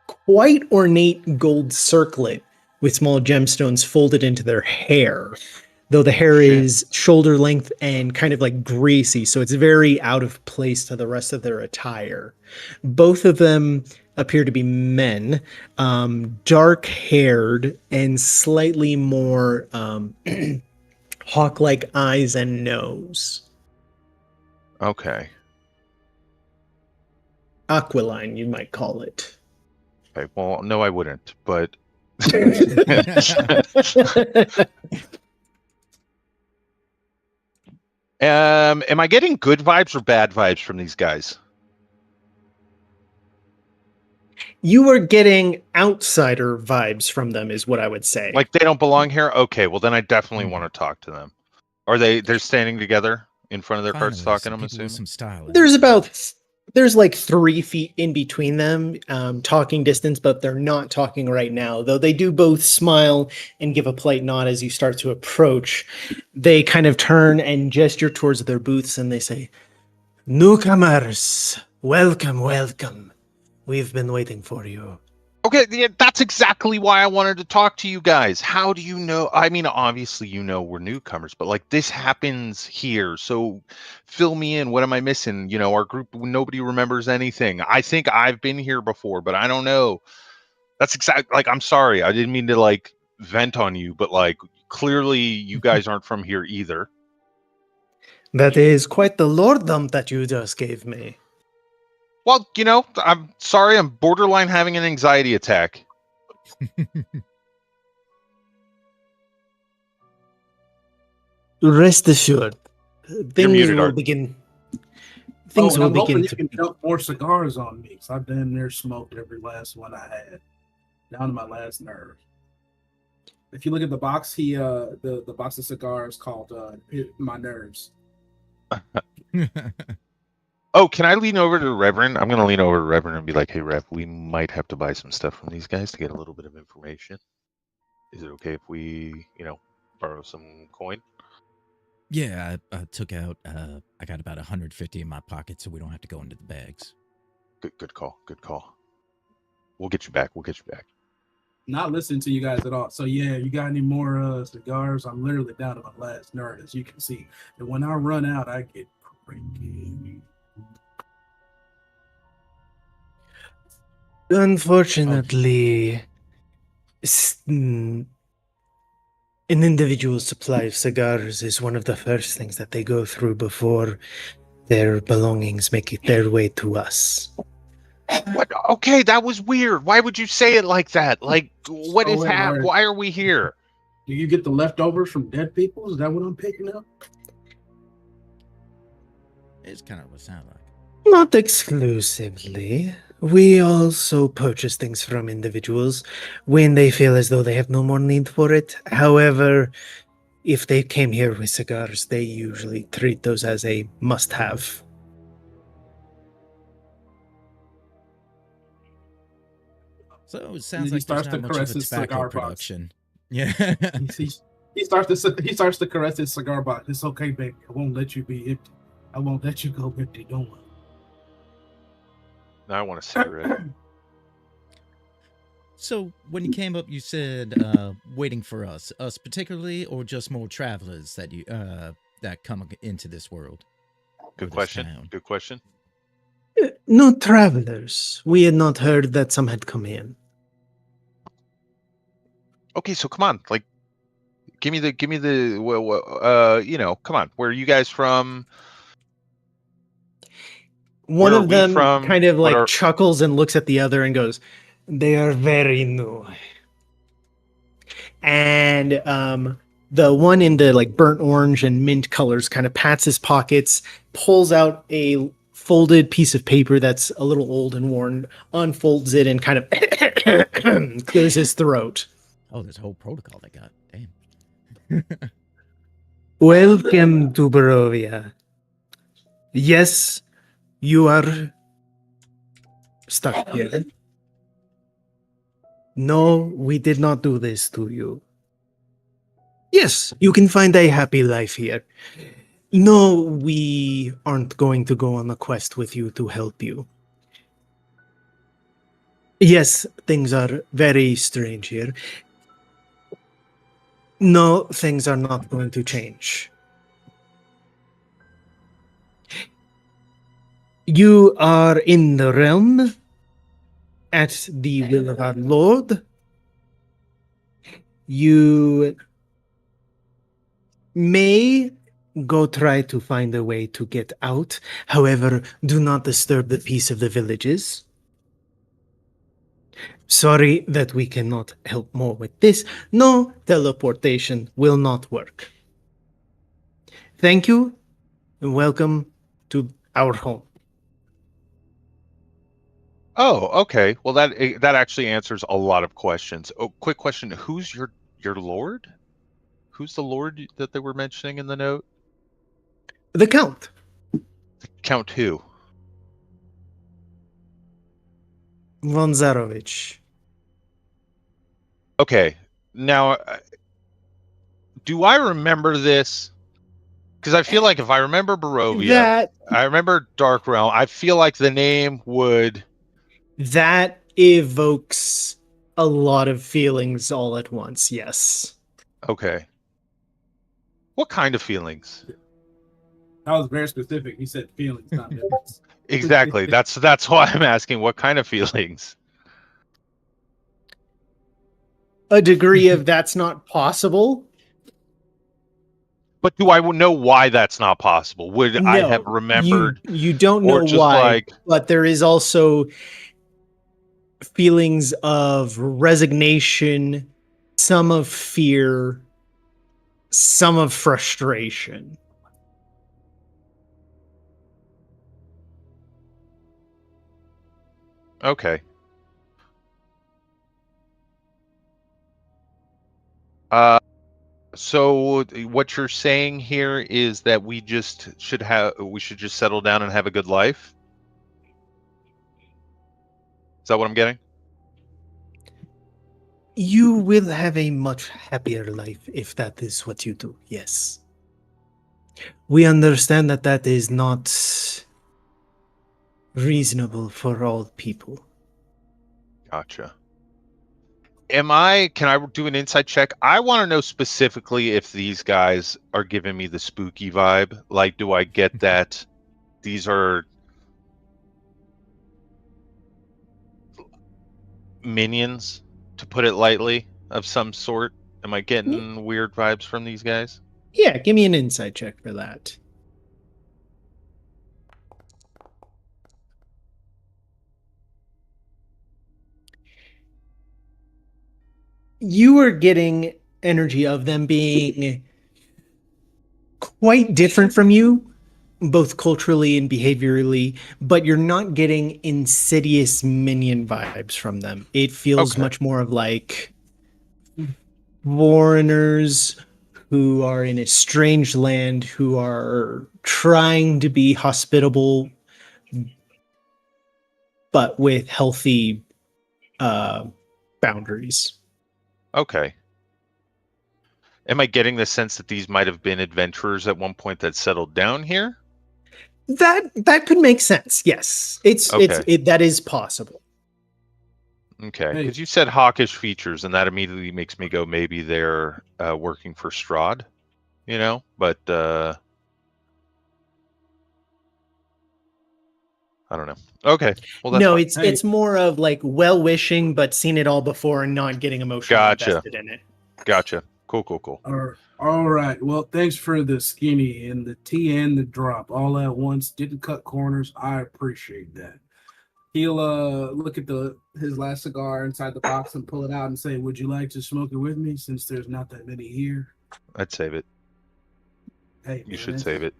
quite ornate gold circlet with small gemstones folded into their hair, though the hair Shit. is shoulder length and kind of like greasy, so it's very out of place to the rest of their attire. Both of them appear to be men, dark haired and slightly more hawk like eyes and nose. Okay. Aquiline, you might call it. Okay. Well, no, I wouldn't. But am I getting good vibes or bad vibes from these guys? You are getting outsider vibes from them, is what I would say. Like they don't belong here? Okay, well then I definitely want to talk to them. Are they're standing together in front of their carts Finally, talking, some I'm people with assuming? some style. There's like 3 feet in between them, talking distance, but they're not talking right now. Though they do both smile and give a polite nod as you start to approach. They kind of turn and gesture towards their booths, and they say, "Newcomers, welcome, welcome. We've been waiting for you." Okay, yeah, that's exactly why I wanted to talk to you guys. How do you know? I mean, obviously you know we're newcomers, but like this happens here. So fill me in. What am I missing? You know, our group, nobody remembers anything. I think I've been here before, but I don't know. That's exactly like, I'm sorry. I didn't mean to like vent on you, but like clearly you guys aren't from here either. That is quite the lordom that you just gave me. Well, you know, I'm sorry. I'm borderline having an anxiety attack. Rest assured, things muted, will Art. begin. And Things will I'm hoping begin you to. can dump more cigars on me, because I've damn near smoked every last one I had, down to my last nerve. If you look at the box, the box of cigars called My Nerves. Oh, can I lean over to the Reverend? I'm going to lean over to the Reverend and be like, hey, Rev, we might have to buy some stuff from these guys to get a little bit of information. Is it okay if we, you know, borrow some coin? Yeah, I took out. I got about 150 in my pocket, so we don't have to go into the bags. Good call. Good call. We'll get you back. We'll get you back. Not listening to you guys at all. So yeah, you got any more cigars? I'm literally down to my last nerve, as you can see. And when I run out, I get cranky. Unfortunately, an individual's supply of cigars is one of the first things that they go through before their belongings make it their way to us. What? Okay, that was weird. Why would you say it like that? Like, what Oh, is wait, wait. Why are we here? Do you get the leftovers from dead people? Is that what I'm picking up? It's kind of what it sounds like. Not exclusively. We also purchase things from individuals when they feel as though they have no more need for it. However, if they came here with cigars, they usually treat those as a must-have. So it sounds And he like there's starts not to much of caress a his tobacco cigar box. production. Yeah. He starts to caress his cigar box. It's okay, baby. I won't let you be empty. I won't let you go empty. Don't worry. Now I want a cigarette. So when you came up, you said waiting for us particularly, or just more travelers that you that come into this world. Good this question. town? Good question. No travelers. We had not heard that some had come in. Okay, so come on, like, give me the, you know, come on. Where are you guys from? One Where are of we them from? kind of What like are- chuckles and looks at the other and goes, "They are very new." And the one in the like burnt orange and mint colors kind of pats his pockets, pulls out a folded piece of paper that's a little old and worn, unfolds it, and kind of clears his throat. Oh, there's a whole protocol they got. Damn. Welcome to Barovia. Yes, you are stuck here. No, we did not do this to you. Yes, you can find a happy life here. No, we aren't going to go on a quest with you to help you. Yes, things are very strange here. No, things are not going to change. You are in the realm at the will of our Lord. You may go try to find a way to get out. However, do not disturb the peace of the villages. Sorry that we cannot help more with this. No, teleportation will not work. Thank you, and welcome to our home. Oh, okay. Well, that actually answers a lot of questions. Oh, quick question: who's your lord? Who's the lord that they were mentioning in the note? The Count. Count who? Von Zarovich. Okay. Now, do I remember this? Because I feel like if I remember Barovia, I remember Dark Realm. I feel like the name would. That evokes a lot of feelings all at once, yes. Okay. What kind of feelings? That was very specific. He said feelings, not difference. Exactly. That's why I'm asking. What kind of feelings? A degree of that's not possible. But do I know why that's not possible? Would I have remembered? You don't or know just why, like- but there is also feelings of resignation, some of fear, some of frustration. Okay. So what you're saying here is that we should just settle down and have a good life? Is that what I'm getting? You will have a much happier life if that is what you do, yes. We understand that that is not reasonable for all people. Gotcha. Can I do an insight check? I want to know specifically if these guys are giving me the spooky vibe. Like, do I get that these are minions, to put it lightly, of some sort? Am I getting weird vibes from these guys? Yeah, give me an insight check for that. You are getting energy of them being quite different from you, both culturally and behaviorally, but you're not getting insidious minion vibes from them. It feels Okay. much more of like foreigners who are in a strange land, who are trying to be hospitable, but with healthy boundaries. Okay. Am I getting the sense that these might have been adventurers at one point that settled down here? That could make sense. Yes, that is possible. Okay, Hey. because you said hawkish features, and that immediately makes me go, maybe they're working for Strahd, But I don't know. Okay, well that's fine. It's more of like well wishing, but seen it all before and not getting emotionally Gotcha. invested in it. Gotcha. Cool. All right. Well, thanks for the skinny and the tea and the drop all at once. Didn't cut corners. I appreciate that. He'll look at his last cigar inside the box and pull it out and say, "Would you like to smoke it with me? Since there's not that many here." I'd save it. Hey, You man, should save it.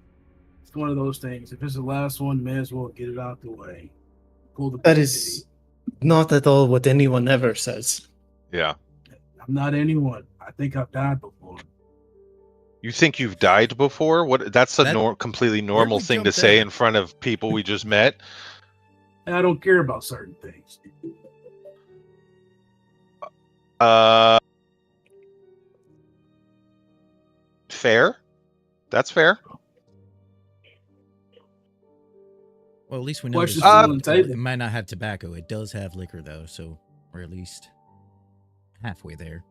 It's one of those things. If it's the last one, may as well get it out the way. Pull the That is not at all what anyone ever says. Yeah. I'm I'm not anyone. I think I've died before. You think you've died before? What? That's a That- completely Where'd normal we thing to jump say there? in front of people we just met. And I don't care about certain things. Fair. That's fair. Well, at least we know Questions this still food. on the table. It might not have tobacco. It does have liquor, though, so we're at least halfway there.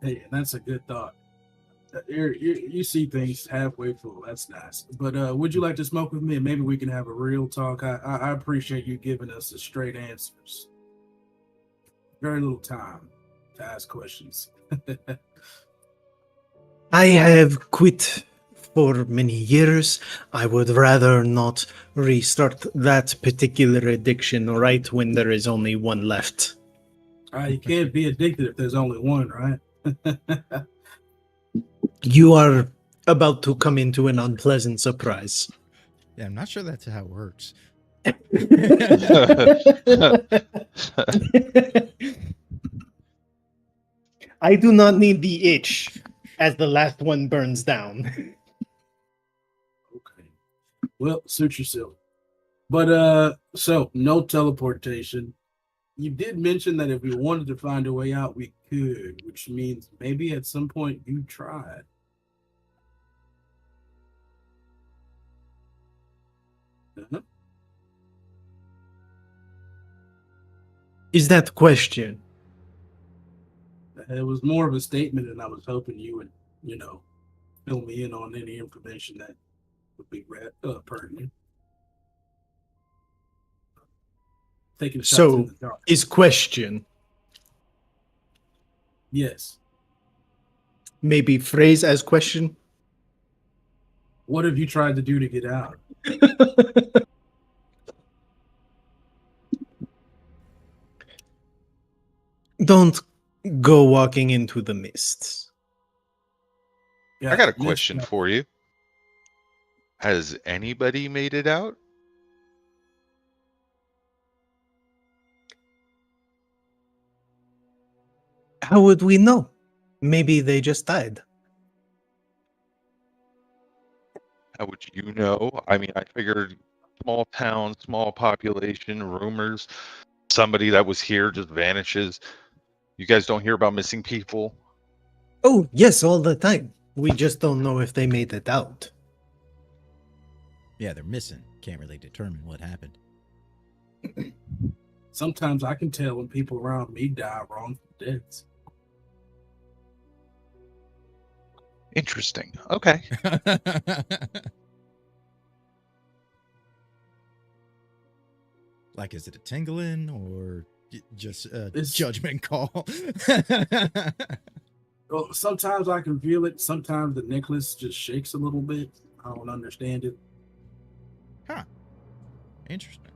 Hey, and that's a good thought. You see things halfway full. That's nice. But would you like to smoke with me? And maybe we can have a real talk. I appreciate you giving us the straight answers. Very little time to ask questions. I have quit for many years. I would rather not restart that particular addiction right when there is only one left. You can't be addicted if there's only one, right? You are about to come into an unpleasant surprise. Yeah, I'm not sure that's how it works. I do not need the itch as the last one burns down. Okay. Well, suit yourself. But so no teleportation. You did mention that if we wanted to find a way out, we could, which means maybe at some point you tried. Uh-huh. Is that question? It was more of a statement, and I was hoping you would, fill me in on any information that would be pertinent. Taking shots So, in the dark. is question Yes. maybe phrase as question? What have you tried to do to get out? Don't go walking into the mists. Yeah, I got a missed question that. for you. Has anybody made it out? How would we know? Maybe they just died. How would you know? I mean, I figured small town, small population, rumors, somebody that was here just vanishes. You guys don't hear about missing people? Oh, yes, all the time. We just don't know if they made it out. Yeah, they're missing. Can't really determine what happened. Sometimes I can tell when people around me die wrongful deaths. Interesting. Okay. Like, is it a tingling or just a It's- judgment call? Well, sometimes I can feel it. Sometimes the necklace just shakes a little bit. I don't understand it. Huh. Interesting.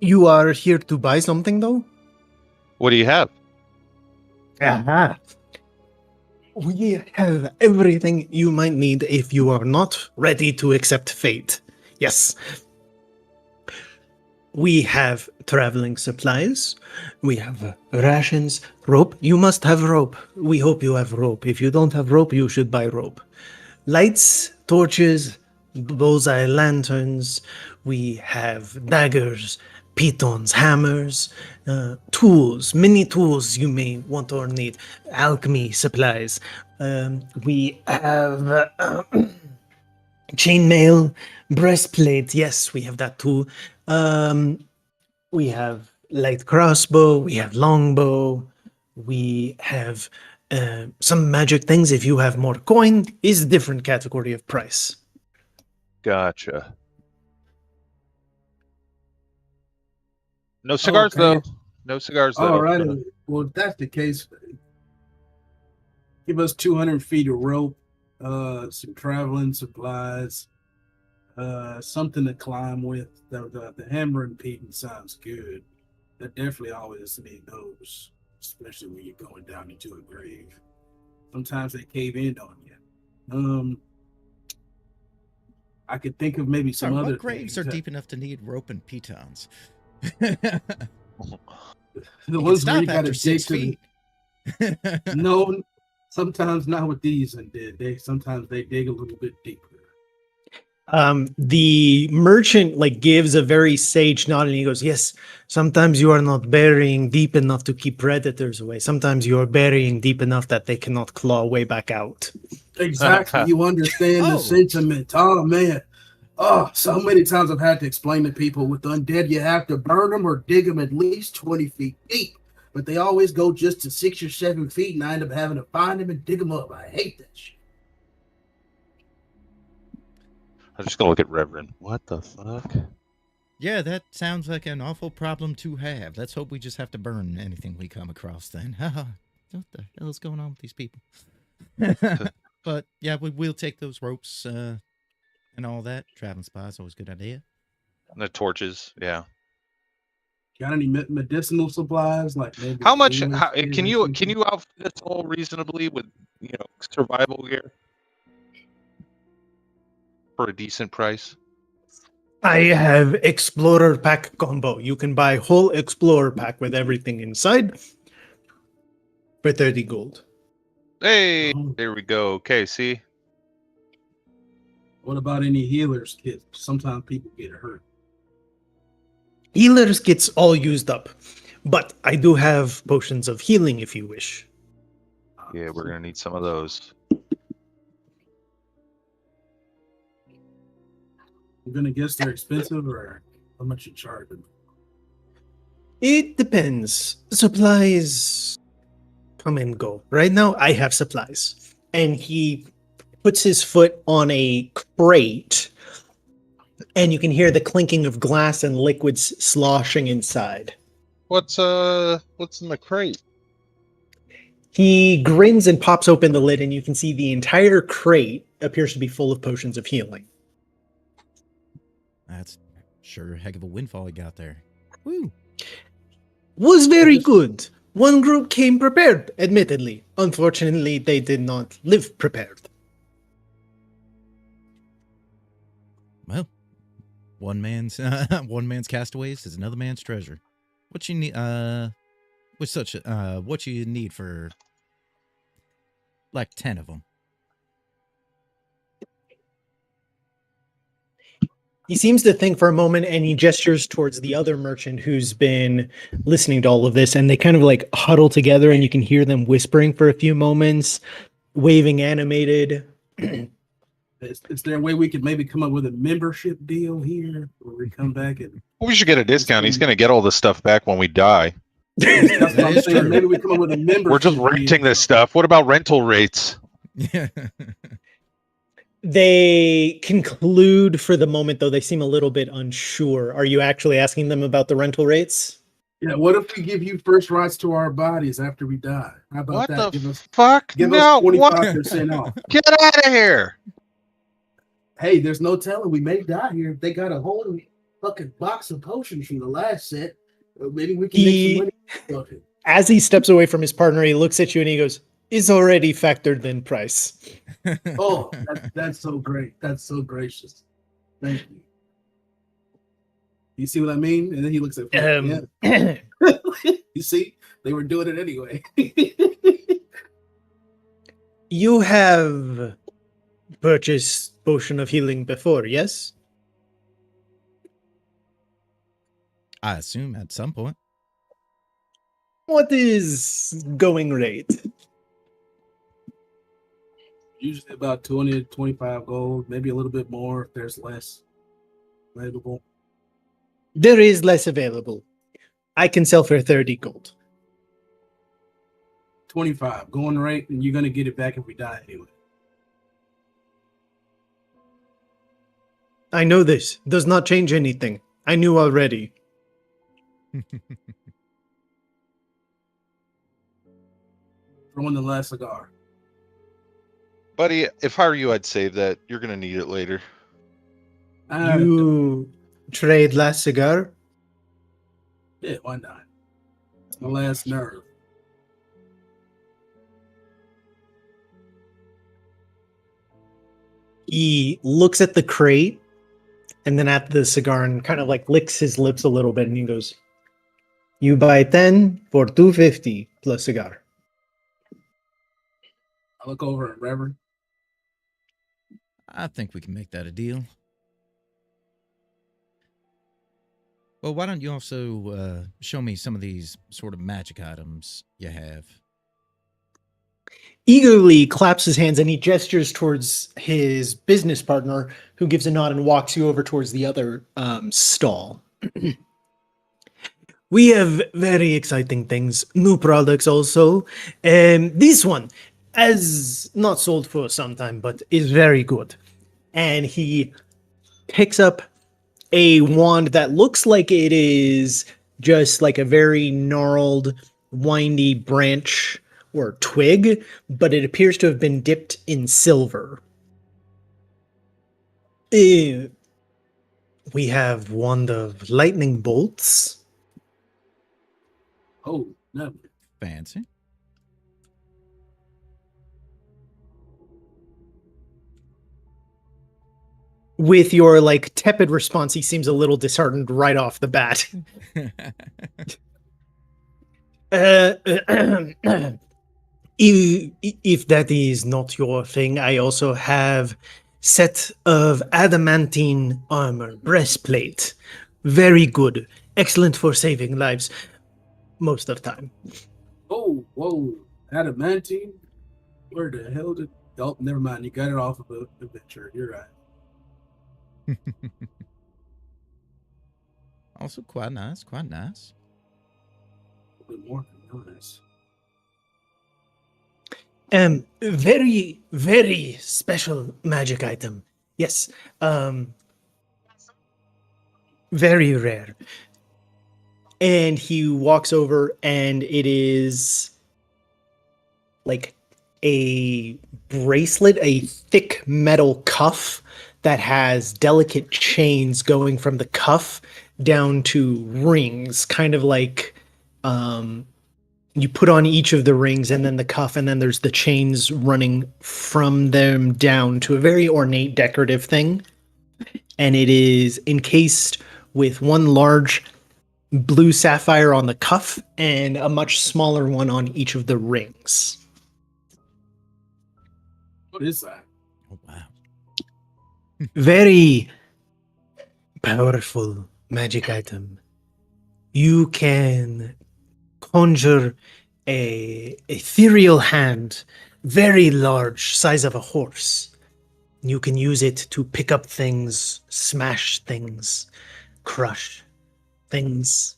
You are here to buy something, though? What do you have? Aha. We have everything you might need if you are not ready to accept fate. Yes. We have traveling supplies. We have rations, rope. You must have rope. We hope you have rope. If you don't have rope, you should buy rope. Lights, torches, bullseye lanterns. We have daggers, pitons, hammers, tools, many tools you may want or need. Alchemy supplies. We have chainmail, breastplate. Yes, we have that too. We have light crossbow. We have longbow. We have some magic things. If you have more coin, is a different category of price. Gotcha. No cigars, Okay. though. No cigars, though. All right. Well, if that's the case, give us 200 feet of rope, some traveling supplies, something to climb with. The hammer and Peyton sounds good. They definitely always need those, especially when you're going down into a grave. Sometimes they cave in on you. I could think of maybe some Sorry, other what graves things are that- deep enough to need rope and pitons? The You can ones where stop you got to after dig 6 to feet. no, sometimes not with these, and sometimes they dig a little bit deeper. The merchant like gives a very sage nod and he goes, yes, sometimes you are not burying deep enough to keep predators away. Sometimes you are burying deep enough that they cannot claw way back out. Exactly, you understand the Oh. sentiment. Oh man, oh, so many times I've had to explain to people with undead, you have to burn them or dig them at least 20 feet deep. But they always go just to 6 or 7 feet, and I end up having to find them and dig them up. I hate that shit. I'm just gonna look at Reverend. What the fuck? Yeah, that sounds like an awful problem to have. Let's hope we just have to burn anything we come across then. What the hell is going on with these people? But yeah, we'll take those ropes and all that. Traveling supplies, always a good idea. The torches, yeah. Got any medicinal supplies, like maybe How a much? healer's How, kit can or you something? outfit us all reasonably with survival gear for a decent price? I have Explorer Pack combo. You can buy whole Explorer Pack with everything inside for 30 gold. Hey, Oh, there we go. Okay, see, what about any healer's kit? Sometimes people get hurt. Healers gets all used up, but I do have potions of healing if you wish. yeah, we're gonna need some of those. I'm gonna guess they're expensive, or how much you charge them? It depends. Supplies come and go. Right now, I have supplies. And he puts his foot on a crate, and you can hear the clinking of glass and liquids sloshing inside. What's in the crate? He grins and pops open the lid, and you can see the entire crate appears to be full of potions of healing. That's sure a heck of a windfall he got there. Woo! Was very good. One group came prepared, admittedly. Unfortunately, they did not live prepared. Well, one man's castaways is another man's treasure. What you need? What you need for like 10 of them? He seems to think for a moment and he gestures towards the other merchant who's been listening to all of this, and they kind of like huddle together and you can hear them whispering for a few moments, waving animated. Is there a way we could maybe come up with a membership deal here, where we come back and Well, we should get a discount. He's gonna get all this stuff back when we die. that's what That I'm is saying. true. Maybe we come up with a membership. We're just renting deal. this stuff. What about rental rates? Yeah. They conclude for the moment, though they seem a little bit unsure. Are you actually asking them about the rental rates? Yeah, what if we give you first rights to our bodies after we die? How about What that? the fuck? Give No, us what? 25% off. Get out of here! Hey, there's no telling. We may die here. If they got a whole fucking box of potions from the last set, maybe we can make some money. As he steps away from his partner, he looks at you and he goes, "Is already factored in price." Oh, that's so great. That's so gracious. Thank you. You see what I mean? And then he looks at Frank. Yeah. You see, they were doing it anyway. You have purchased potion of healing before, yes? I assume at some point. What is going rate? Usually about 20 to 25 gold, maybe a little bit more if there's less available. There is less available. I can sell for 30 gold. 25 going rate, and you're going to get it back if we die anyway. I know this. Does not change anything. I knew already. Throw in the last cigar. Buddy, if I were you, I'd save that. You're gonna need it later. You trade last cigar? Yeah, why not? It's my last nerve. He looks at the crate And then at the cigar and kind of like licks his lips a little bit and he goes, "You buy 10 for 250 plus cigar." I look over at Reverend. I think we can make that a deal. Well, why don't you also show me some of these sort of magic items you have? Eagerly claps his hands and he gestures towards his business partner, who gives a nod and walks you over towards the other stall. We have very exciting things, new products also. This one has not sold for some time, but is very good. And he picks up a wand that looks like it is just like a very gnarled, windy branch or twig, but it appears to have been dipped in silver. We have wand of lightning bolts. Oh, no. Fancy. With your like tepid response, he seems a little disheartened right off the bat. If that is not your thing, I also have set of adamantine armor breastplate. Very good, excellent for saving lives most of the time. Oh, whoa. Adamantine? Where the hell did... Oh, never mind. You got it off of the adventure. You're right. Also quite nice, quite nice. A bit more than nice. Very, very special magic item. Yes. Very rare. And he walks over and it is like a bracelet, a thick metal cuff that has delicate chains going from the cuff down to rings, kind of like you put on each of the rings and then the cuff, and then there's the chains running from them down to a very ornate decorative thing. And it is encased with one large blue sapphire on the cuff and a much smaller one on each of the rings. What is that? Oh, wow. Very powerful magic item. You can conjure a ethereal hand, very large, size of a horse. You can use it to pick up things, smash things, crush things.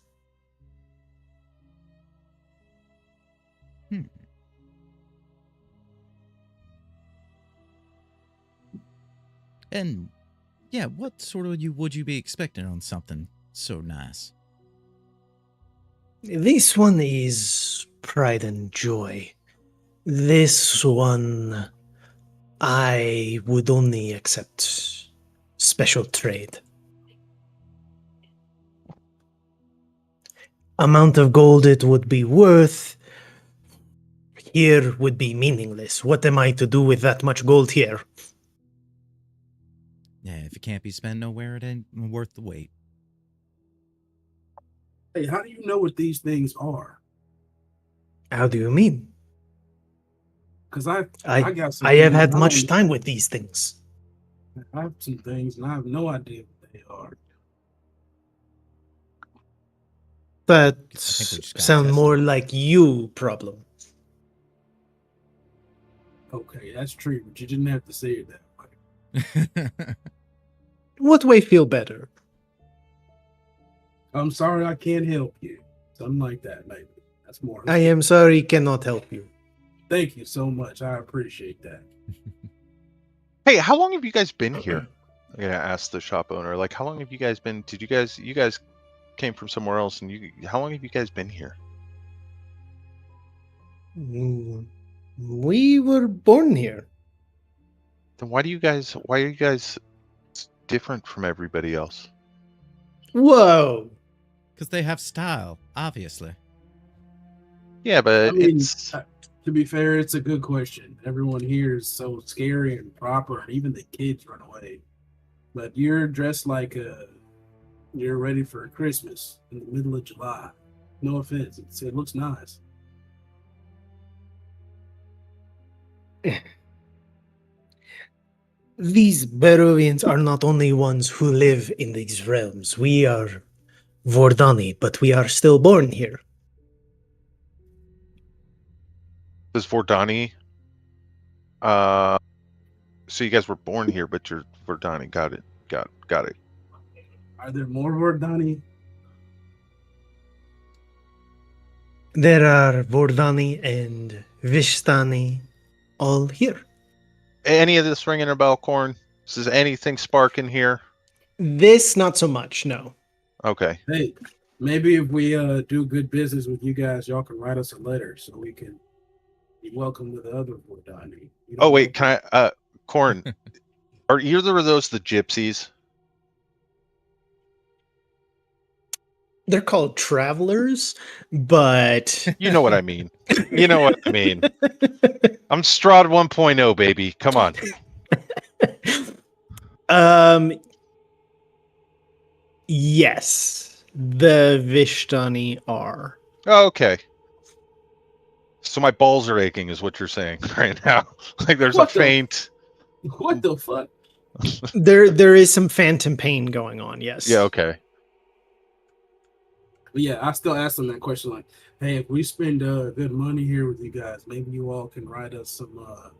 And yeah, what sort of would you be expecting on something so nice? This one is pride and joy. This one, I would only accept special trade. Amount of gold it would be worth here would be meaningless. What am I to do with that much gold here? Yeah, if it can't be spent nowhere, it ain't worth the wait. Hey, how do you know what these things are? How do you mean? Because I got some I have things had I much don't- time with these things. I have some things and I have no idea what they are. That we just gotta sound test more it. like you problem. Okay, that's true, but you didn't have to say it that way. What way feel better? I'm sorry I can't help you. Something like that, maybe. That's more. I am sorry, cannot help you. Thank you so much. I appreciate that. Hey, how long have you guys been here? I'm gonna ask the shop owner. Like, how long have you guys been? Did you guys came from somewhere else, and how long have you guys been here? We were born here. Then why are you guys different from everybody else? Whoa. Because they have style, obviously. Yeah, but I mean, it's to be fair, it's a good question. Everyone here is so scary and proper, and even the kids run away. but you're dressed like you're ready for Christmas in the middle of July. No offense, it looks nice. These Barovians are not only ones who live in these realms. We are Vordani, but we are still born here. Does Vordani? So you guys were born here, but you're Vordani. Got it. Got it. Are there more Vordani? There are Vordani and Vishtani all here. Any of this ringing a bell, Corn? Is anything sparking here? This, not so much, no. Okay. Hey, maybe if we do good business with you guys, y'all can write us a letter so we can be welcome to the other Vordani. Oh wait, can I? Corn, are either of those the gypsies? They're called travelers, but You know what I mean. You know what I mean. I'm Strahd 1.0, baby. Come on. Yes, the Vishtani are. Oh, okay. So my balls are aching, is what you're saying right now. Like there's What a the- faint. What the fuck? There is some phantom pain going on, yes. Yeah. Okay. But yeah, I still ask them that question like, hey, if we spend good money here with you guys, maybe you all can write us some a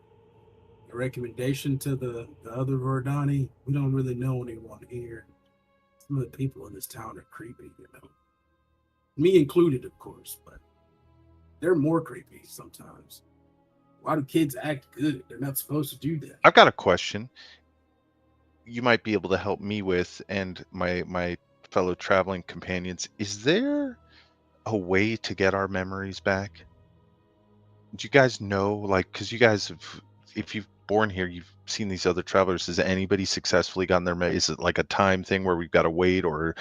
recommendation to the other Verdani. We don't really know anyone here. Some of the people in this town are creepy, you know. Me included, of course, but they're more creepy sometimes. Why do kids act good? They're not supposed to do that. I've got a question. You might be able to help me with, and my fellow traveling companions. Is there a way to get our memories back? Do you guys know, like, because you guys have, if you've born here, you've seen these other travelers. Has anybody successfully gotten their? Is it like a time thing where we've got to wait, or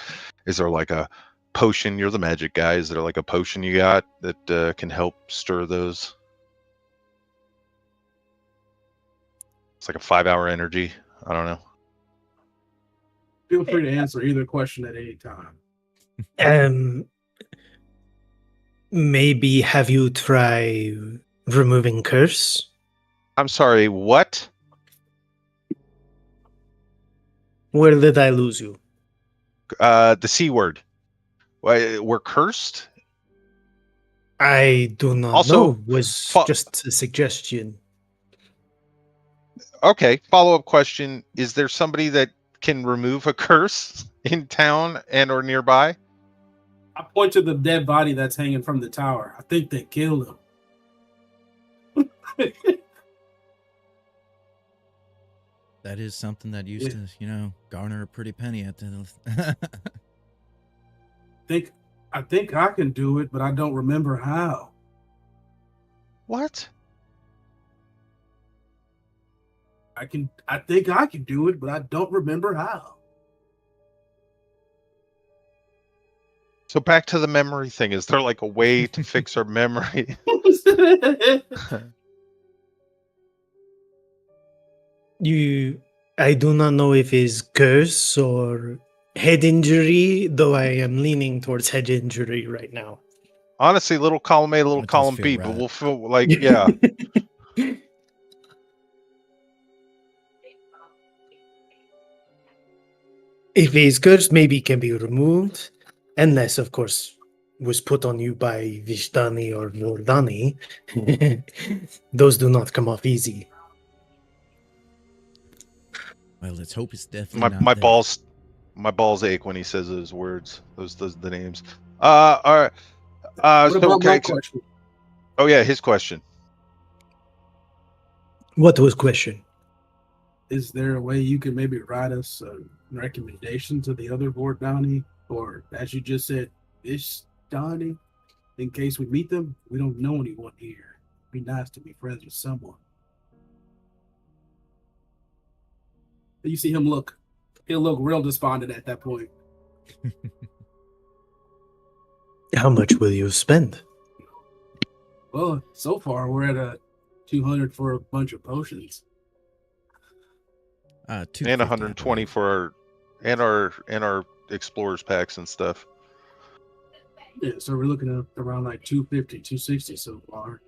is there like a potion? You're the magic guy. Is there like a potion you got that can help stir those? It's like a 5-hour energy. I don't know. Feel free to answer either question at any time. Maybe have you try removing curse? I'm sorry. What? Where did I lose you? The C word. We're cursed. I do not Also, know. Was just a suggestion. Okay. Follow-up question: is there somebody that can remove a curse in town and or nearby? I point to the dead body that's hanging from the tower. I think they killed him. That is something that used to, garner a pretty penny at the. I think I can do it, but I don't remember how. What? I think I can do it, but I don't remember how. So back to the memory thing. Is there like a way to fix our memory? I do not know if it's curse or head injury, though I am leaning towards head injury right now. Honestly, little column A, little That does column feel B, right. but we'll feel like, yeah. If it's curse, maybe it can be removed, unless, of course, was put on you by Vishtani or Vordani. Those do not come off easy. Well, let's hope it's definitely my not my there. balls ache when he says those words, those the names. All right. What So, about my okay. question? Oh yeah, his question. What was question? Is there a way you can maybe write us a recommendation to the other Vordani? Or, as you just said, Vishtani? In case we meet them, we don't know anyone here. It'd be nice to be friends with someone. You see him look. He'll look real despondent at that point. How much will you spend? Well, so far we're at a 200 for a bunch of potions. And 250, I 120 believe. for our explorers packs and stuff. Yeah, so we're looking at around like 250, 260 so far.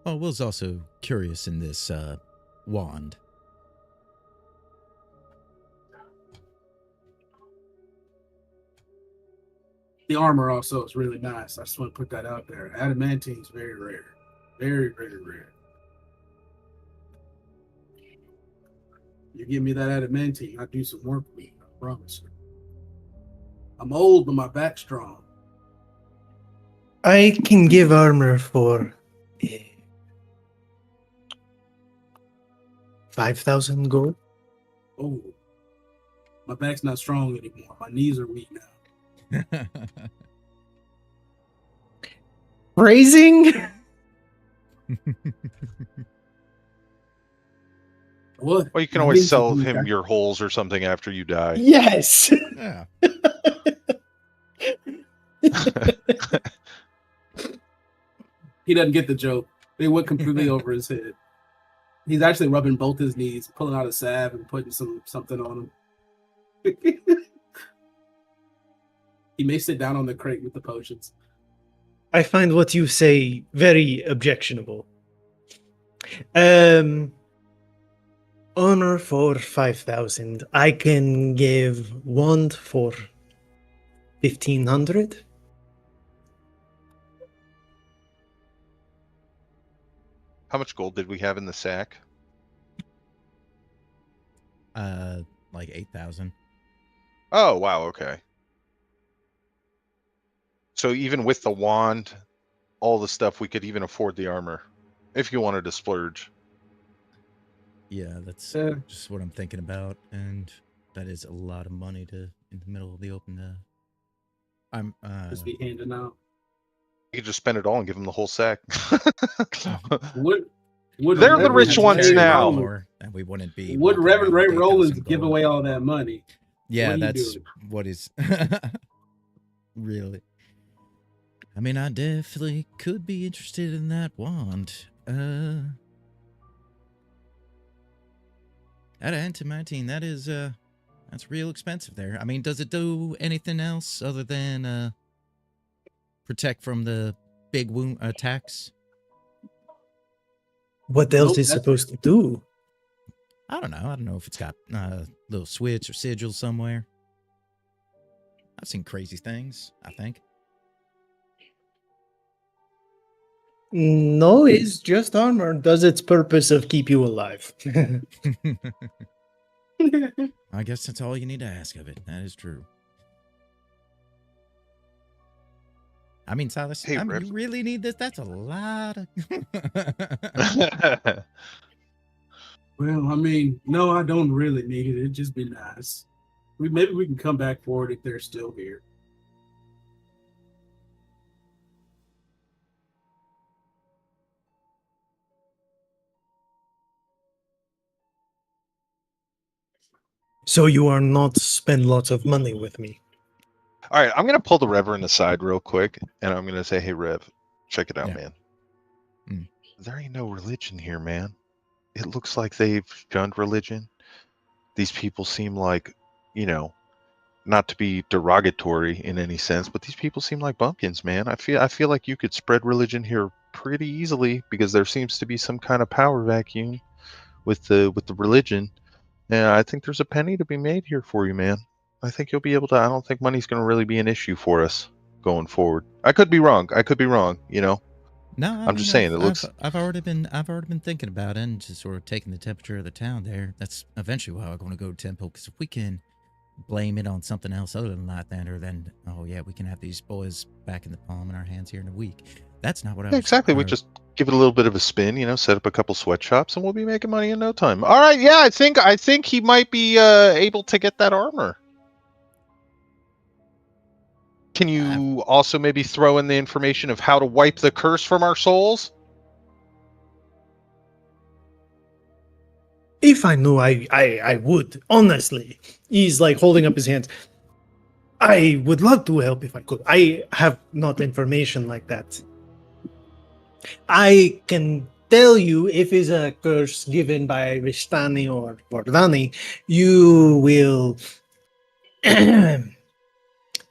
Oh, Will's also curious in this wand. The armor also is really nice. I just want to put that out there. Adamantine is very rare. Very, very rare. You give me that adamantine, I'll do some work for you. I promise you. I'm old, but my back's strong. I can give armor for 5,000 gold. Oh, my back's not strong anymore. My knees are weak now. Phrasing? What? Well, you can My always knees are sell weak. him your holes or something after you die. Yes. Yeah. He doesn't get the joke. They went completely over his head. He's actually rubbing both his knees, pulling out a salve and putting something on him. He may sit down on the crate with the potions. I find what you say very objectionable. Honor for 5,000. I can give wand for 1,500. How much gold did we have in the sack? Like 8,000. Oh, wow, okay. So even with the wand, all the stuff, we could even afford the armor. If you wanted to splurge. Yeah, that's Yeah. just what I'm thinking about, and that is a lot of money in the middle of the open. I'm Just be handing out. You could just spend it all and give them the whole sack. Would They're the Reverend rich Ray ones now. Rollins- more, and we wouldn't be. Would walking Reverend around Ray with 8,000 Rollins give gold. away all that money? Yeah, What are you that's doing? what is really. I mean, I definitely could be interested in that wand. That antimatine, that is that's real expensive there. I mean, does it do anything else other than protect from the big wound attacks? What else Nope, is that's- supposed to do? I don't know. I don't know if it's got a little switch or sigil somewhere. I've seen crazy things, I think. No, it's just armor. Does its purpose of keep you alive. I guess that's all you need to ask of it. That is true. I mean, Silas, Hey, I mean, Rev. you really need this? That's a lot of... Well, I mean, no, I don't really need it. It'd just be nice. Maybe we can come back for it if they're still here. So you are not spend lots of money with me. All right, I'm going to pull the Reverend aside real quick, and I'm going to say, hey, Rev, check it out, Yeah. man. Mm. There ain't no religion here, man. It looks like they've shunned religion. These people seem like, you know, not to be derogatory in any sense, but these people seem like bumpkins, man. I feel like you could spread religion here pretty easily because there seems to be some kind of power vacuum with the religion. And I think there's a penny to be made here for you, man. I think you'll be able to. I don't think money's going to really be an issue for us going forward. I could be wrong. You know. No, I'm just saying, it looks- I've already been thinking about it and just sort of taking the temperature of the town there. That's eventually why I'm going to go to Temple, because if we can blame it on something else other than Lathander, then oh yeah, we can have these boys back in the palm in our hands here in a week. That's not what I Yeah, was. exactly. We just give it a little bit of a spin, you know, set up a couple sweatshops, and we'll be making money in no time. All right, yeah, I think he might be able to get that armor. Can you also maybe throw in the information of how to wipe the curse from our souls? If I knew, I would. Honestly, he's like holding up his hands. I would love to help if I could. I have not information like that. I can tell you if it's a curse given by Vishtani or Vardani. You will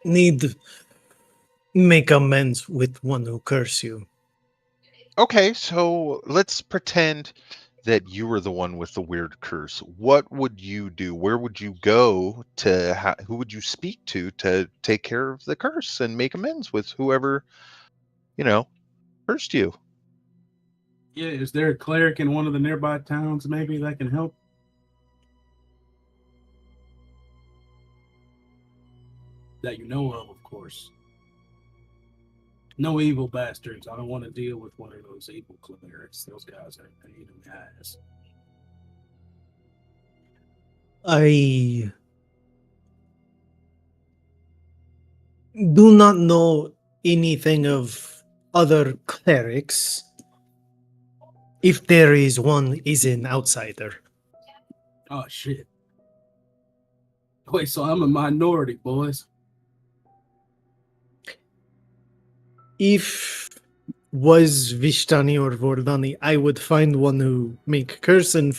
need make amends with one who curse you. Okay, so let's pretend that you were the one with the weird curse. What would you do? Where would you go to? Who would you speak to take care of the curse and make amends with whoever cursed you? Yeah, is there a cleric in one of the nearby towns maybe that can help? That you know of course. No evil bastards. I don't want to deal with one of those evil clerics. Those guys are pain in the ass. I do not know anything of other clerics. If there is one, is an outsider. Oh shit. Wait, so I'm a minority, boys. If was Vishtani or Vordani, I would find one who make curse and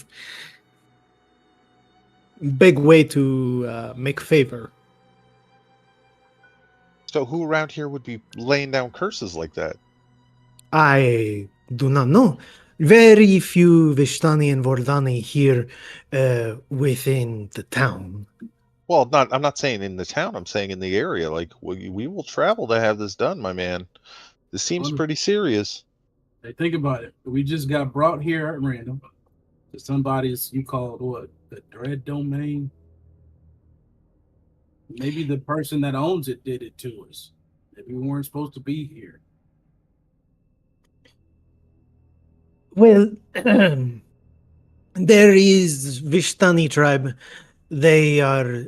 big way to make favor. So who around here would be laying down curses like that? I do not know. Very few Vishtani and Vordani here within the town. Well, I'm not saying in the town. I'm saying in the area. Like we will travel to have this done, my man. This seems pretty serious. Hey, think about it. We just got brought here at random to somebody's, you called what? The dread domain? Maybe the person that owns it did it to us. Maybe we weren't supposed to be here. Well, there is Vishtani tribe. They are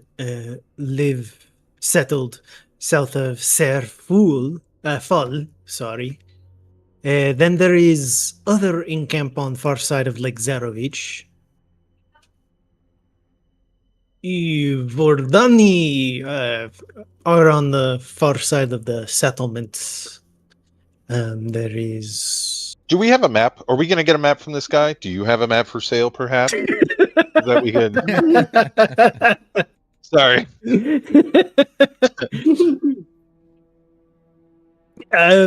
live settled south of Fall. Sorry. Then there is other encamp on far side of Lake Zarovich. Vordani are on the far side of the settlements. There is. Do we have a map? Are we going to get a map from this guy? Do you have a map for sale, perhaps? That we can. Sorry.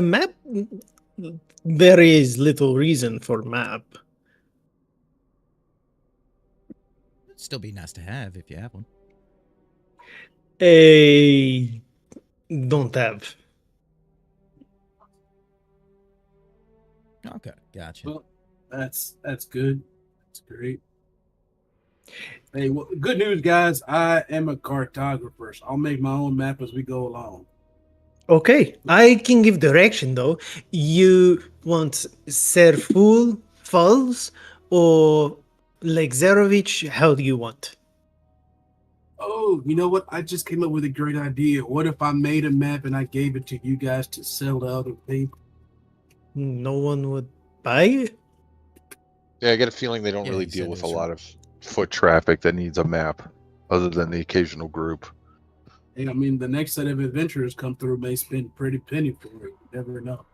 Map. There is little reason for map. It'd still be nice to have if you have one. Don't have. Okay, gotcha. Well, that's good. That's great. Hey, well, good news, guys. I am a cartographer. So I'll make my own map as we go along. Okay, I can give direction though. You want Serful Falls or Lake Zarovich? How do you want? Oh, you know what? I just came up with a great idea. What if I made a map and I gave it to you guys to sell to other people? No one would buy it? Yeah, I get a feeling they don't Yeah, really you deal said with a it's lot of foot traffic that needs a map, other than the occasional group. And I mean, the next set of adventurers come through may spend pretty penny for it. You never know.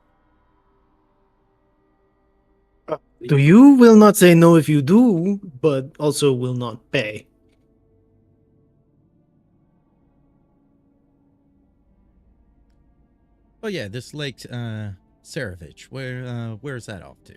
Do you will not say no if you do, but also will not pay. Oh yeah, this Lake Sarovich. Where is that off to?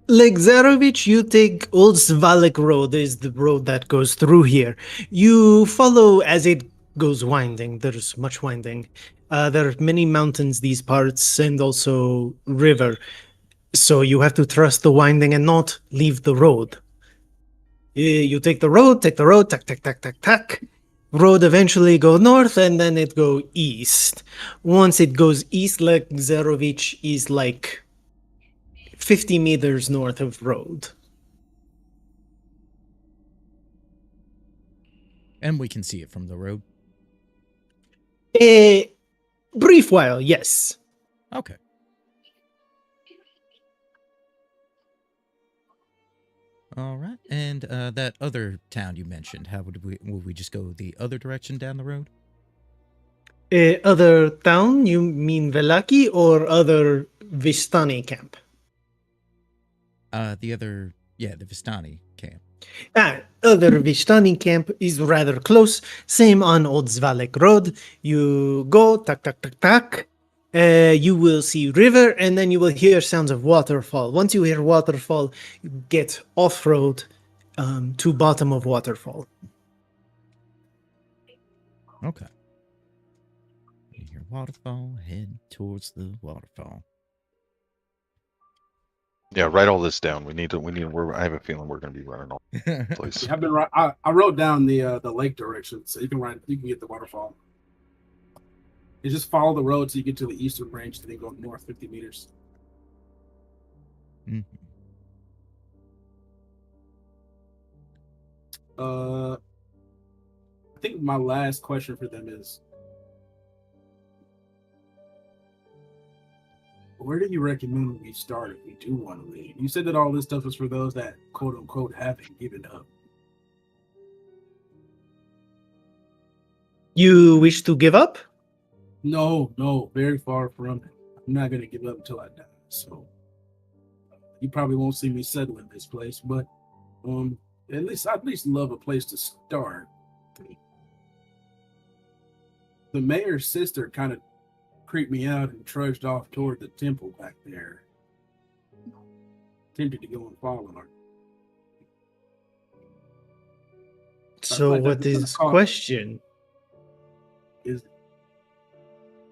Lake Zarovich, you take Old Svalek Road is the road that goes through here. You follow as it goes winding. There's much winding. There are many mountains these parts and also river. So you have to trust the winding and not leave the road. You take the road, tack, tack, tack, tack, tack. Road eventually go north and then it go east. Once it goes east, Lake Zarovich is like 50 meters north of road. And we can see it from the road. A brief while, yes. Okay. All right. And that other town you mentioned, how would we just go the other direction down the road? Other town, you mean Velaki or other Vistani camp? The Vistani camp. Other Vishtani camp is rather close. Same on Old Zvalek Road. You go, tak, tak, tak, tak. You will see river, and then you will hear sounds of waterfall. Once you hear waterfall, you get off-road to bottom of waterfall. Okay. You hear waterfall, head towards the waterfall. Yeah, write all this down. I have a feeling we're going to be running all place. Yeah, I wrote down the lake direction, so you can get the waterfall. You just follow the road till you get to the eastern branch, then you go north 50 meters. Mhm. I think my last question for them is, where do you recommend we start if we do want to leave? You said that all this stuff is for those that quote unquote haven't given up. You wish to give up? No, very far from it. I'm not gonna give up until I die. So you probably won't see me settle in this place, but at least love a place to start. The mayor's sister kind of creeped me out and trudged off toward the temple back there. Tempted to go and follow her. So like what that is because I caught- question?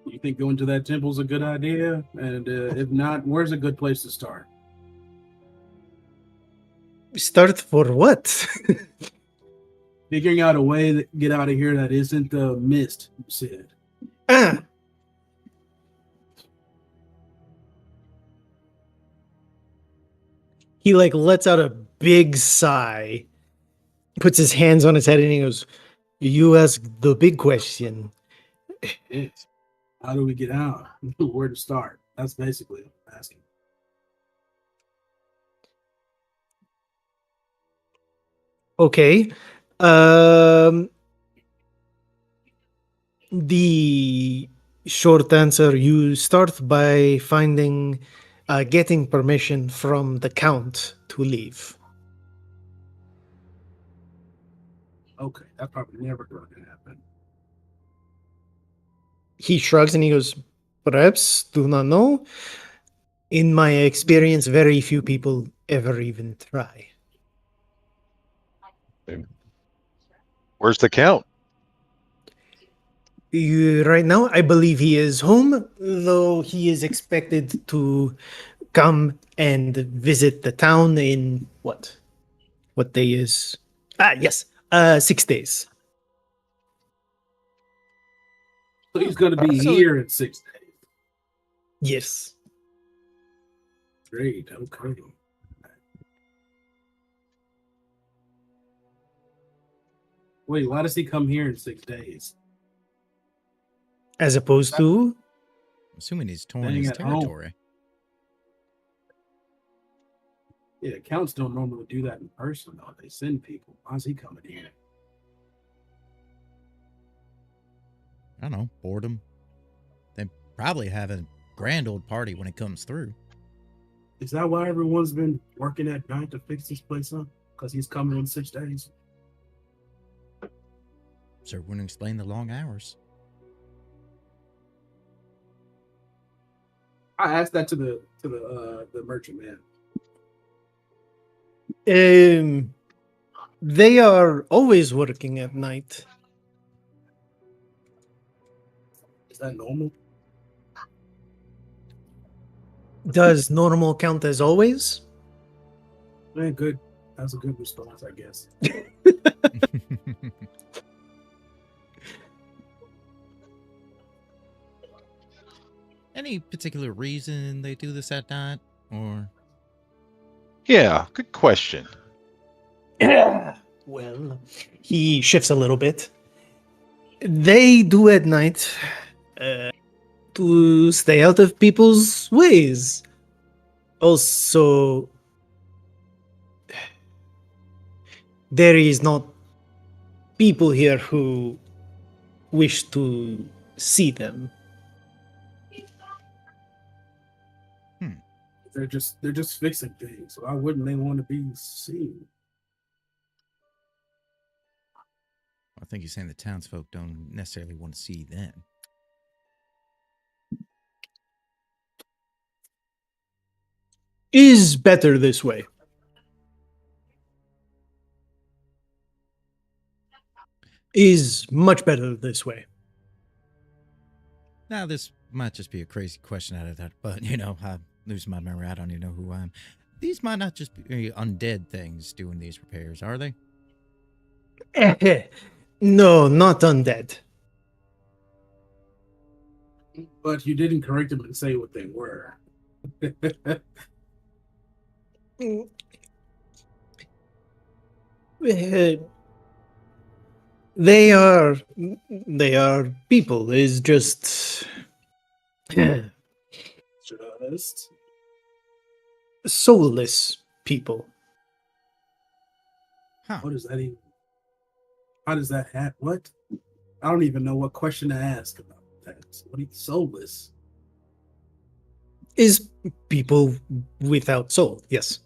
You think going to that temple is a good idea? And if not, where's a good place to start? Start for what? Figuring out a way to get out of here that isn't the mist, you said. He lets out a big sigh, puts his hands on his head, and he goes, "You ask the big question." Yes. How do we get out? Where to start? That's basically what I'm asking. Okay. The short answer, you start by getting permission from the Count to leave. Okay, that's probably never going to happen. He shrugs and he goes, "Perhaps, do not know. In my experience, very few people ever even try." Where's the count? Right now, I believe he is home, though he is expected to come and visit the town in what? What day is? Yes, 6 days. So he's going to be So- here in 6 days. Yes. Great, okay. Wait, why does he come here in 6 days? As opposed to, Assuming he's torn Staying his at home. territory. Yeah, counts don't normally do that in person, though. They send people. Why's he coming here? I don't know, boredom. They probably have a grand old party when it comes through. Is that why everyone's been working at night to fix this place up? Because he's coming in 6 days? Sir wouldn't explain the long hours. I asked that to the merchant man. they are always working at night. Is that normal? Does normal count as always? Man, good. That's a good response, I guess. Any particular reason they do this at night? Or Yeah, good question. Well, he shifts a little bit. They do at night to stay out of people's ways. Also, there is not people here who wish to see them. they're just fixing things. So why wouldn't they want to be seen? I think he's saying the townsfolk don't necessarily want to see them. Is better this way. Is much better this way. Now, this might just be a crazy question out of that, but, I lose my memory. I don't even know who I am. These might not just be undead things doing these repairs, are they? No, not undead. But you didn't correct them and say what they were. They are people. Is just Just soulless people. Huh. what does that even? How does that happen? What? I don't even know what question to ask about that. What are you soulless? Is people without soul? Yes.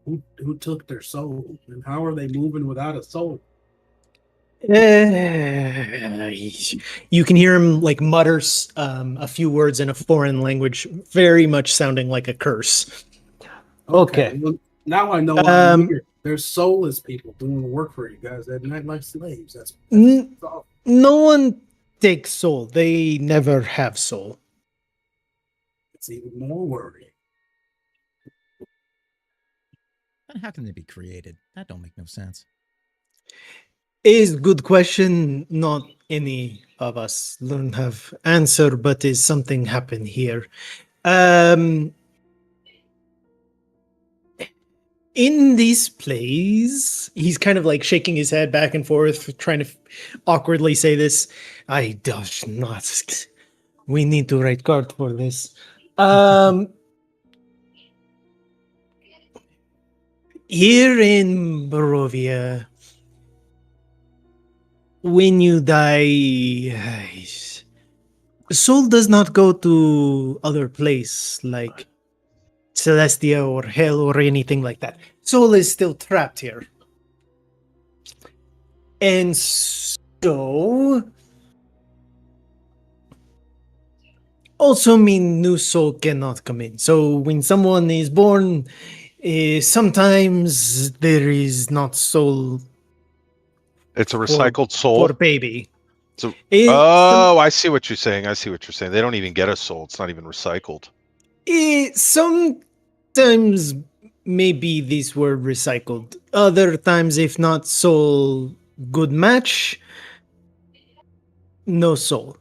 Who took their soul? And how are they moving without a soul? You can hear him like mutters a few words in a foreign language, very much sounding like a curse. Okay. Well, now I know why I'm here. There's soulless people doing the work for you guys that night like slaves. That's all. No one takes soul. They never have soul. It's even more worrying. And how can they be created? That don't make no sense. Is good question. Not any of us don't have answer, but is something happen here? In this place, he's kind of like shaking his head back and forth, trying to awkwardly say this. I does not. We need to write card for this. Here in Barovia, when you die, soul does not go to other place like Celestia or hell or anything like that. Soul is still trapped here. And so also mean new soul cannot come in. So when someone is born, sometimes there is not soul. It's a recycled soul. For baby. So, Some- I see what you're saying. They don't even get a soul. It's not even recycled. Sometimes maybe these were recycled. Other times, if not soul, good match. No soul.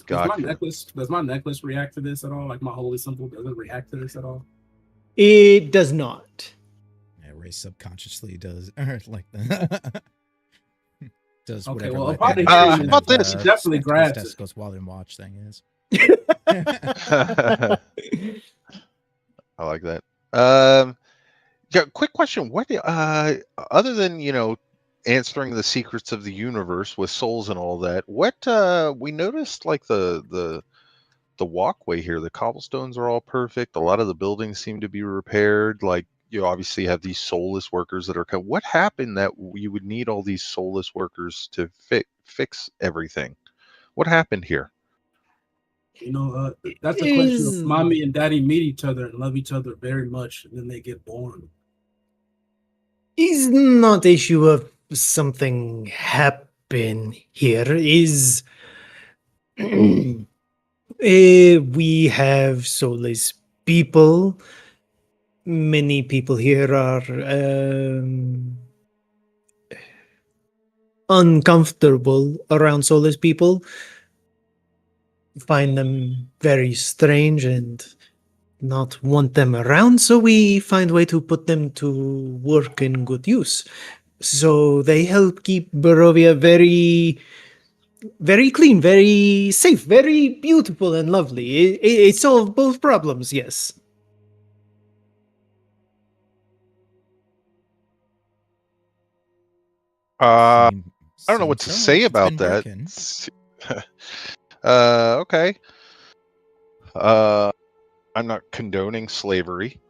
Gotcha. Does my necklace react to this at all? Like my holy symbol doesn't react to this at all? It does not. Yeah, Ray subconsciously does, or like the does Okay, whatever. well, like upon that hearing version this, about of, this, he definitely grabs it. testicles while in watch thing is. I like that. Yeah, quick question. What other than, answering the secrets of the universe with souls and all that, what we noticed like the walkway here, the cobblestones are all perfect. A lot of the buildings seem to be repaired. Like you obviously have these soulless workers that are what happened that you would need all these soulless workers to fix everything? What happened here? That's a question of mommy and daddy meet each other and love each other very much, and then they get born. Is not issue of something happen here. Is we have soulless people. Many people here are uncomfortable around soulless people. Find them very strange and not want them around, so we find a way to put them to work in good use. So they help keep Barovia very, very clean, very safe, very beautiful and lovely. It solved both problems, yes. I don't know what to Seems so. say It's about been that. working. Okay. I'm not condoning slavery,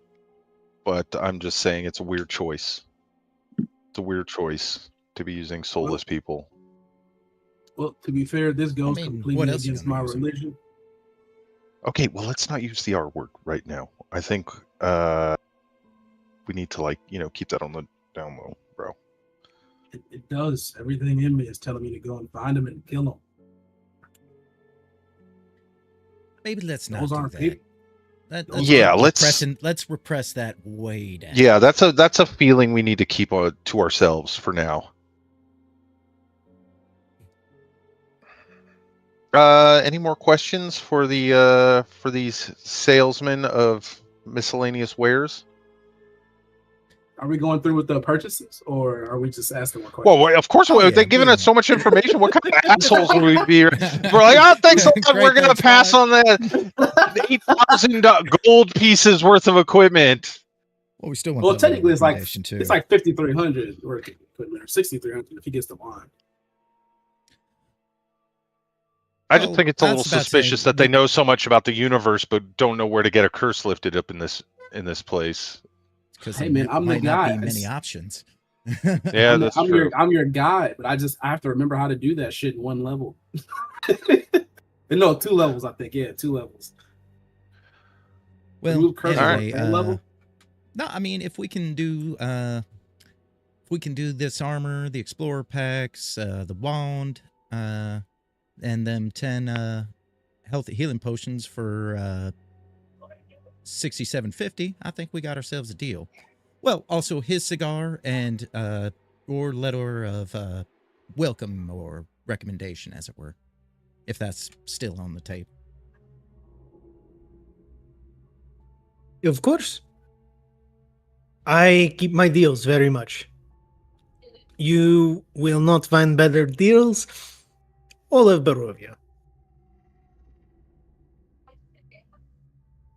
but I'm just saying it's a weird choice. It's a weird choice to be using soulless people. Well, to be fair, this goes what completely else you against gonna my use it? religion. Okay, well, let's not use the R word right now. I think we need to keep that on the down low, bro. It does. Everything in me is telling me to go and find him and kill him. Maybe let's not Those do aren't that. people. Let's repress that way down. Yeah, that's a feeling we need to keep to ourselves for now. Any more questions for these salesmen of miscellaneous wares? Are we going through with the purchases, or are we just asking more questions? Well, of course, they're giving us so much information. What kind of assholes would we be? We're like, oh, thanks a lot. We're going to pass on the 8,000 gold pieces worth of equipment. Well, we still want. Well, technically, it's like too. it's like 5,300 worth of equipment, or 6,300 if he gets the wine. I just think it's a little suspicious that they know so much about the universe, but don't know where to get a curse lifted up in this place. Because hey man, I'm the guy. Not be many options. Yeah, that's true. I'm your guy, but I have to remember how to do that shit in one level. No, 2 levels, I think. Yeah, 2 levels. Well, anyway, level. No, I mean if we can do this armor, the explorer packs, the wand, and them 10 healthy healing potions for 6750, I think we got ourselves a deal. Well, also his cigar and or letter of welcome or recommendation, as it were, if that's still on the table. Of course. I keep my deals very much. You will not find better deals all of Barovia.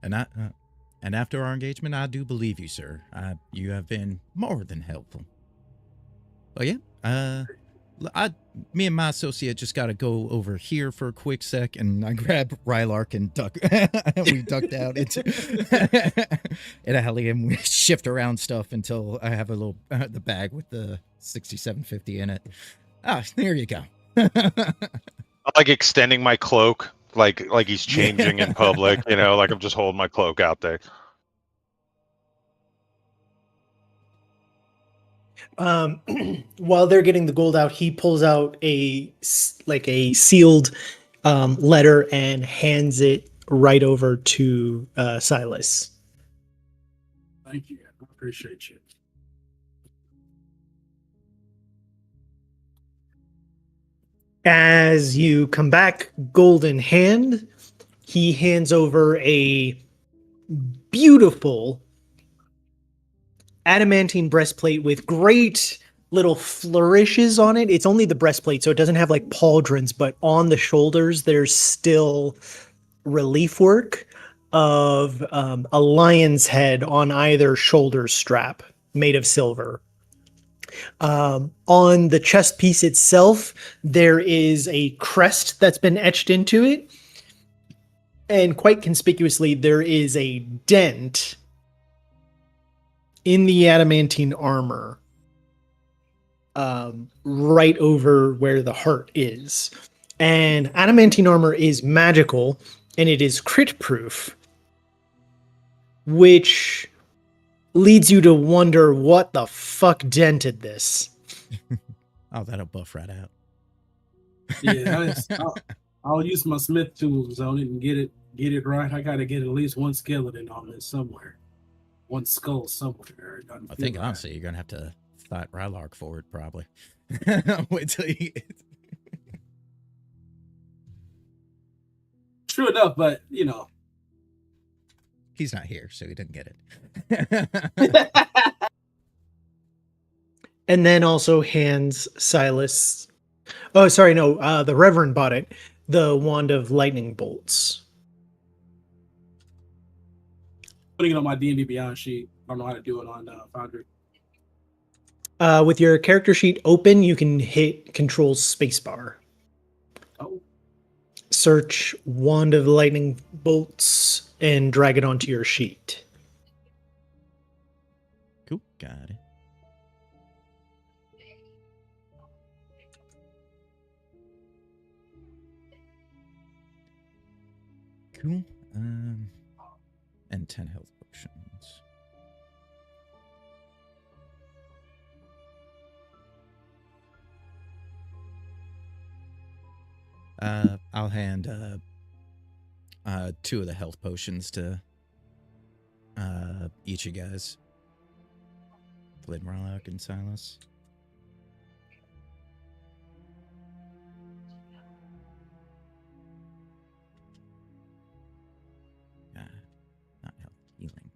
And after our engagement, I do believe you, sir. You have been more than helpful. Oh yeah, me and my associate just got to go over here for a quick sec, and I grab Rylark and duck. We ducked out into an alley, and we shift around stuff until I have a little the bag with the 6750 in it. Ah, there you go. I like extending my cloak, like he's changing in public, like I'm just holding my cloak out there. While they're getting the gold out, he pulls out a sealed letter and hands it right over to Silas. Thank you. I appreciate you. As you come back, gold in hand, he hands over a beautiful adamantine breastplate with great little flourishes on it. It's only the breastplate, so it doesn't have like pauldrons, but on the shoulders, there's still relief work of a lion's head on either shoulder strap made of silver. On the chest piece itself, there is a crest that's been etched into it. And quite conspicuously, there is a dent in the adamantine armor, right over where the heart is. And adamantine armor is magical, and it is crit proof, which leads you to wonder what the fuck dented this. Oh, that'll buff right out. Yeah, I'll use my smith tools on it and get it right. I gotta get at least one skeleton on this somewhere. One skull somewhere. I think honestly you're gonna have to fight Rylark for it, probably. Wait till you get... True enough, but he's not here, so he didn't get it. And then also hands Silas. Oh, sorry, no. The Reverend bought it. The wand of lightning bolts. Putting it on my D&D Beyond sheet. I don't know how to do it on Foundry. With your character sheet open, you can hit Control Spacebar. Oh. Search Wand of Lightning Bolts and drag it onto your sheet. Cool. Got it. Cool. And 10 health potions. I'll hand 2 of the health potions to each of you guys. Flintlock and Silas. Not health, healing.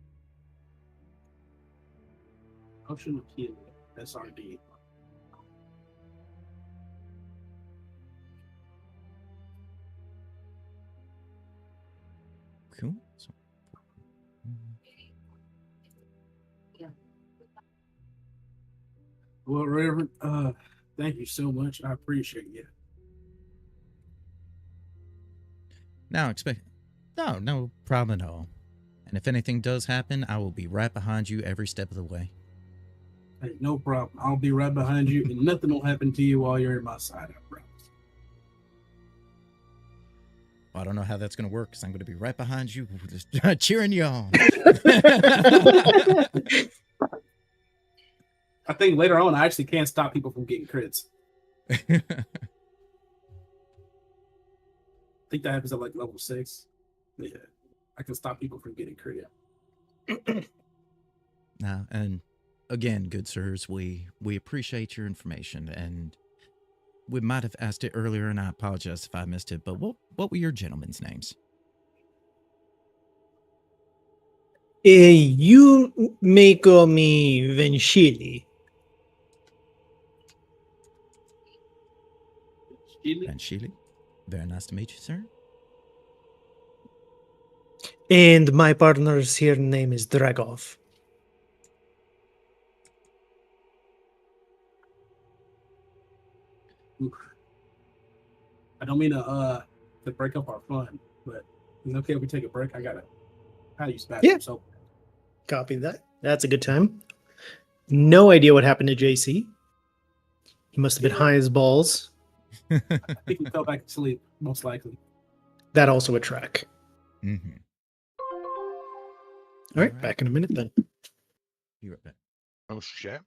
Potion of healing. SRD. Cool. So, Well, Reverend, thank you so much. I appreciate you. No problem at all. And if anything does happen, I will be right behind you every step of the way. Hey, no problem. I'll be right behind you, and nothing will happen to you while you're at my side, I promise. Well, I don't know how that's going to work because I'm going to be right behind you, just cheering you on. I think later on, I actually can't stop people from getting crits. I think that happens at like level 6. Yeah, I can stop people from getting crit. Now, and again, good sirs, we appreciate your information, and we might have asked it earlier, and I apologize if I missed it, but what were your gentlemen's names? You may call me Venshili. And Sheely. Very nice to meet you, sir. And my partner's here name is Dragov. Oof. I don't mean to break up our fun, but it's okay if we take a break. I gotta use bathroom. Yeah. So Copy that. That's a good time. No idea what happened to JC. He must have been high as balls. I think we fell back to sleep, most likely. That also a track. Mm-hmm. All right, back in a minute then. Be right back. Oh shit.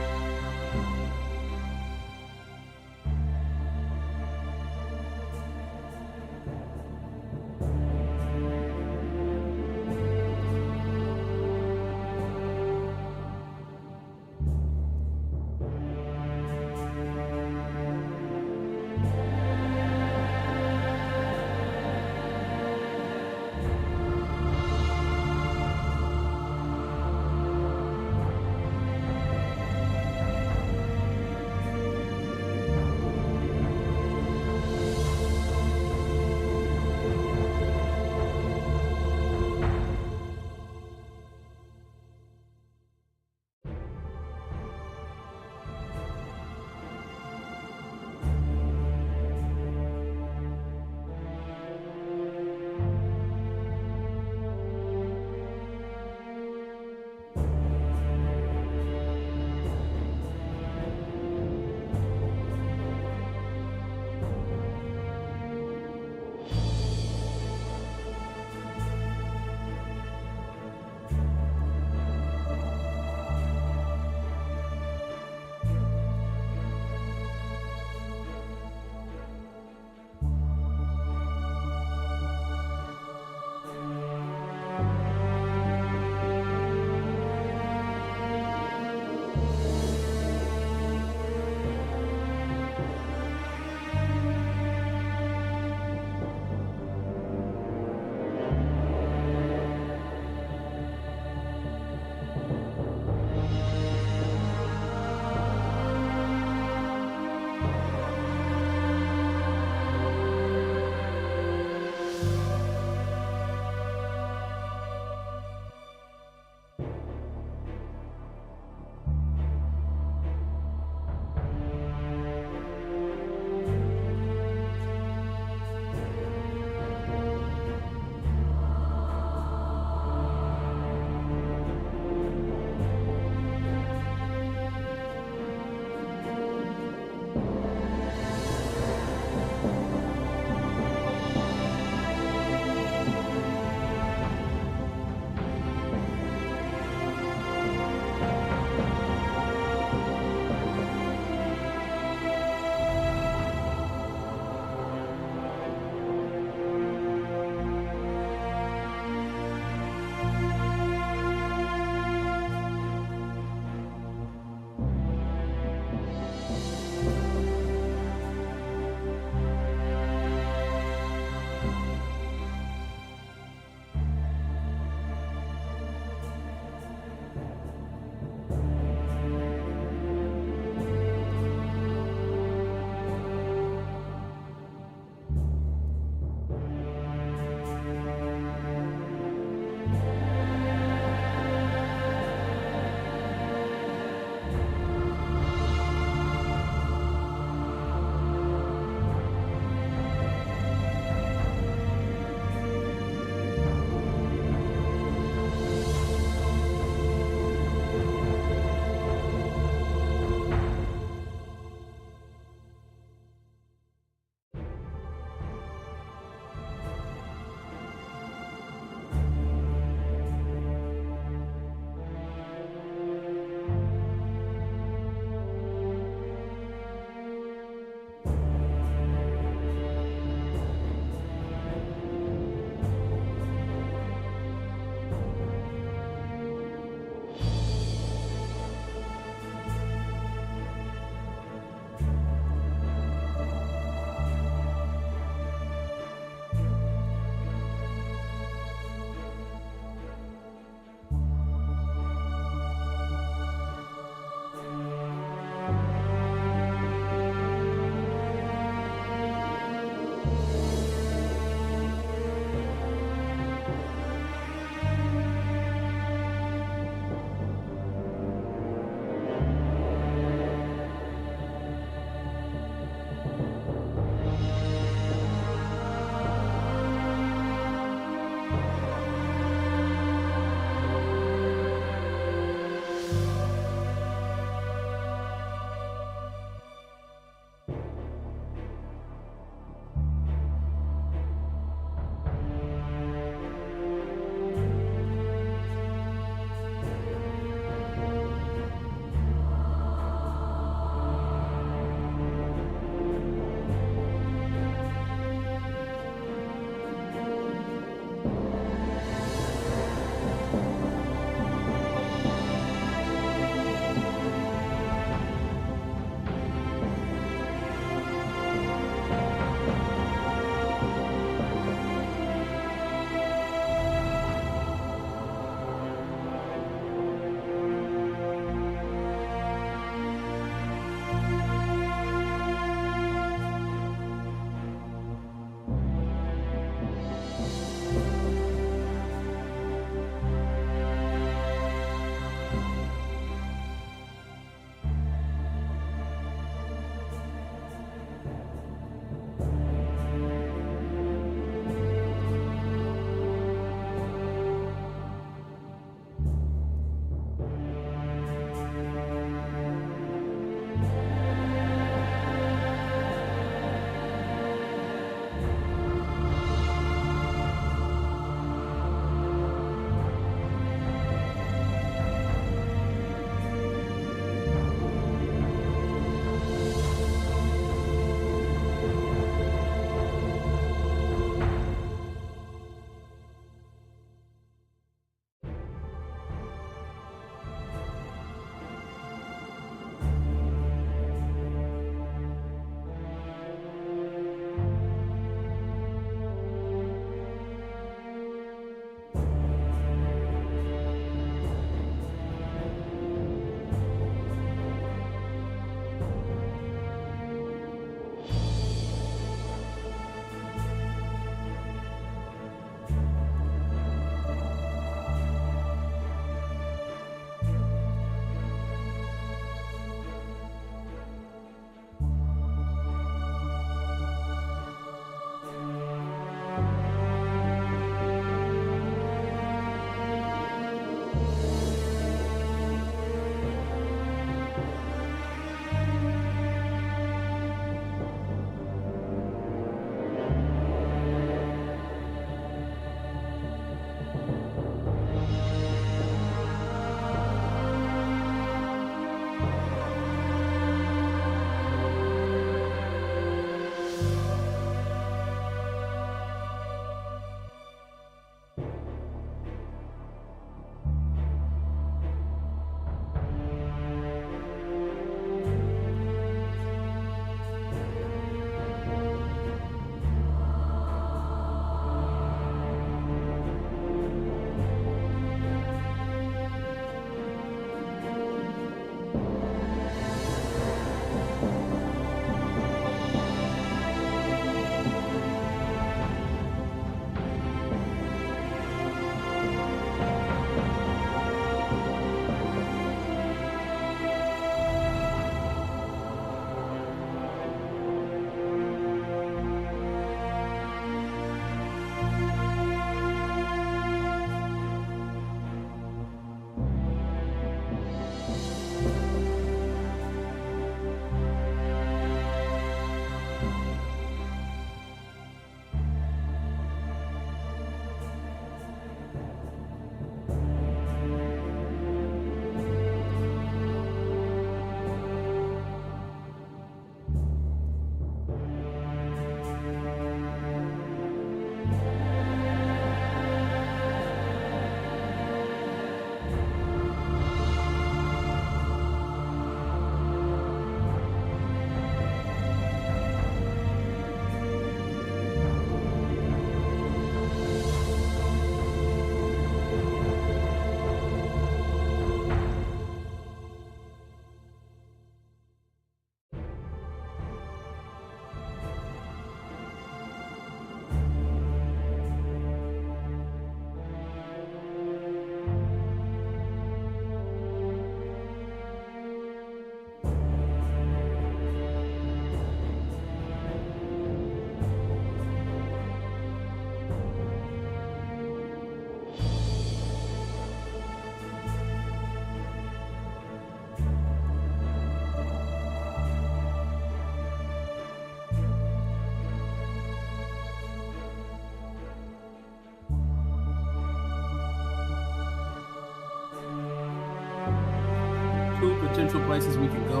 potential places we can go.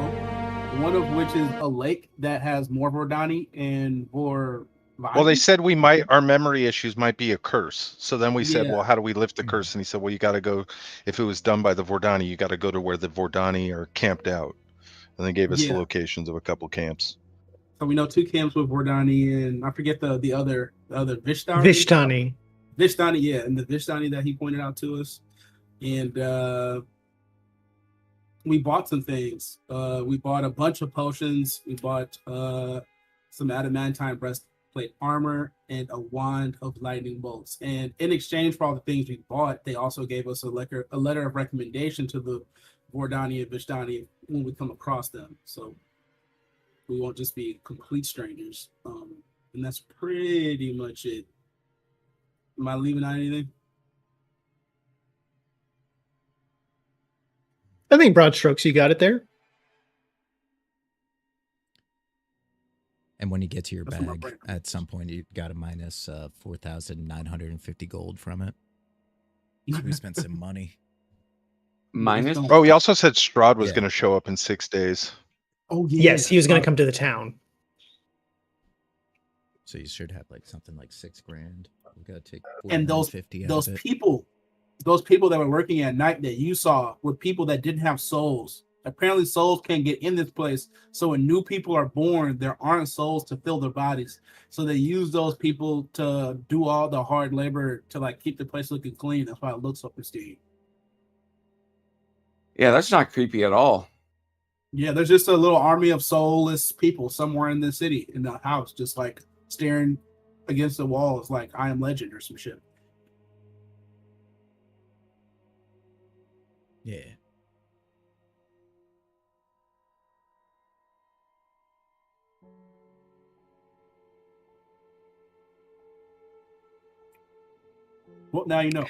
One of which is a lake that has more Vordani and more. Well, they said our memory issues might be a curse. So then we said, Yeah. well, how do we lift the curse? And he said, well, you got to go, if it was done by the Vordani, you got to go to where the Vordani are camped out. And they gave us the locations of a couple camps. So we know 2 camps with Vordani, and I forget the other Vishtani. Vishtani, yeah, and the Vishtani that he pointed out to us. And we bought some things. We bought a bunch of potions. We bought some adamantine breastplate armor and a wand of lightning bolts. And in exchange for all the things we bought, they also gave us a letter of recommendation to the Vordani and Vishtani when we come across them. So we won't just be complete strangers. And that's pretty much it. Am I leaving out anything? I think broad strokes, you got it there. And when you get to your bag, at some point you got a minus 4,950 gold from it. So we spent some money. Minus? Oh, he also said Strahd was going to show up in 6 days. Oh, yeah. Yes, he was going to come to the town. So you should have like something like $6,000. We got to take and those people that were working at night that you saw were people that didn't have souls. Apparently souls can't get in this place, so when new people are born, there aren't souls to fill their bodies, so they use those people to do all the hard labor to like keep the place looking clean. That's why it looks so pristine. Yeah, that's not creepy at all. Yeah, there's just a little army of soulless people somewhere in the city, in the house, just like staring against the walls like I Am Legend or some shit. Yeah. Well, now you know.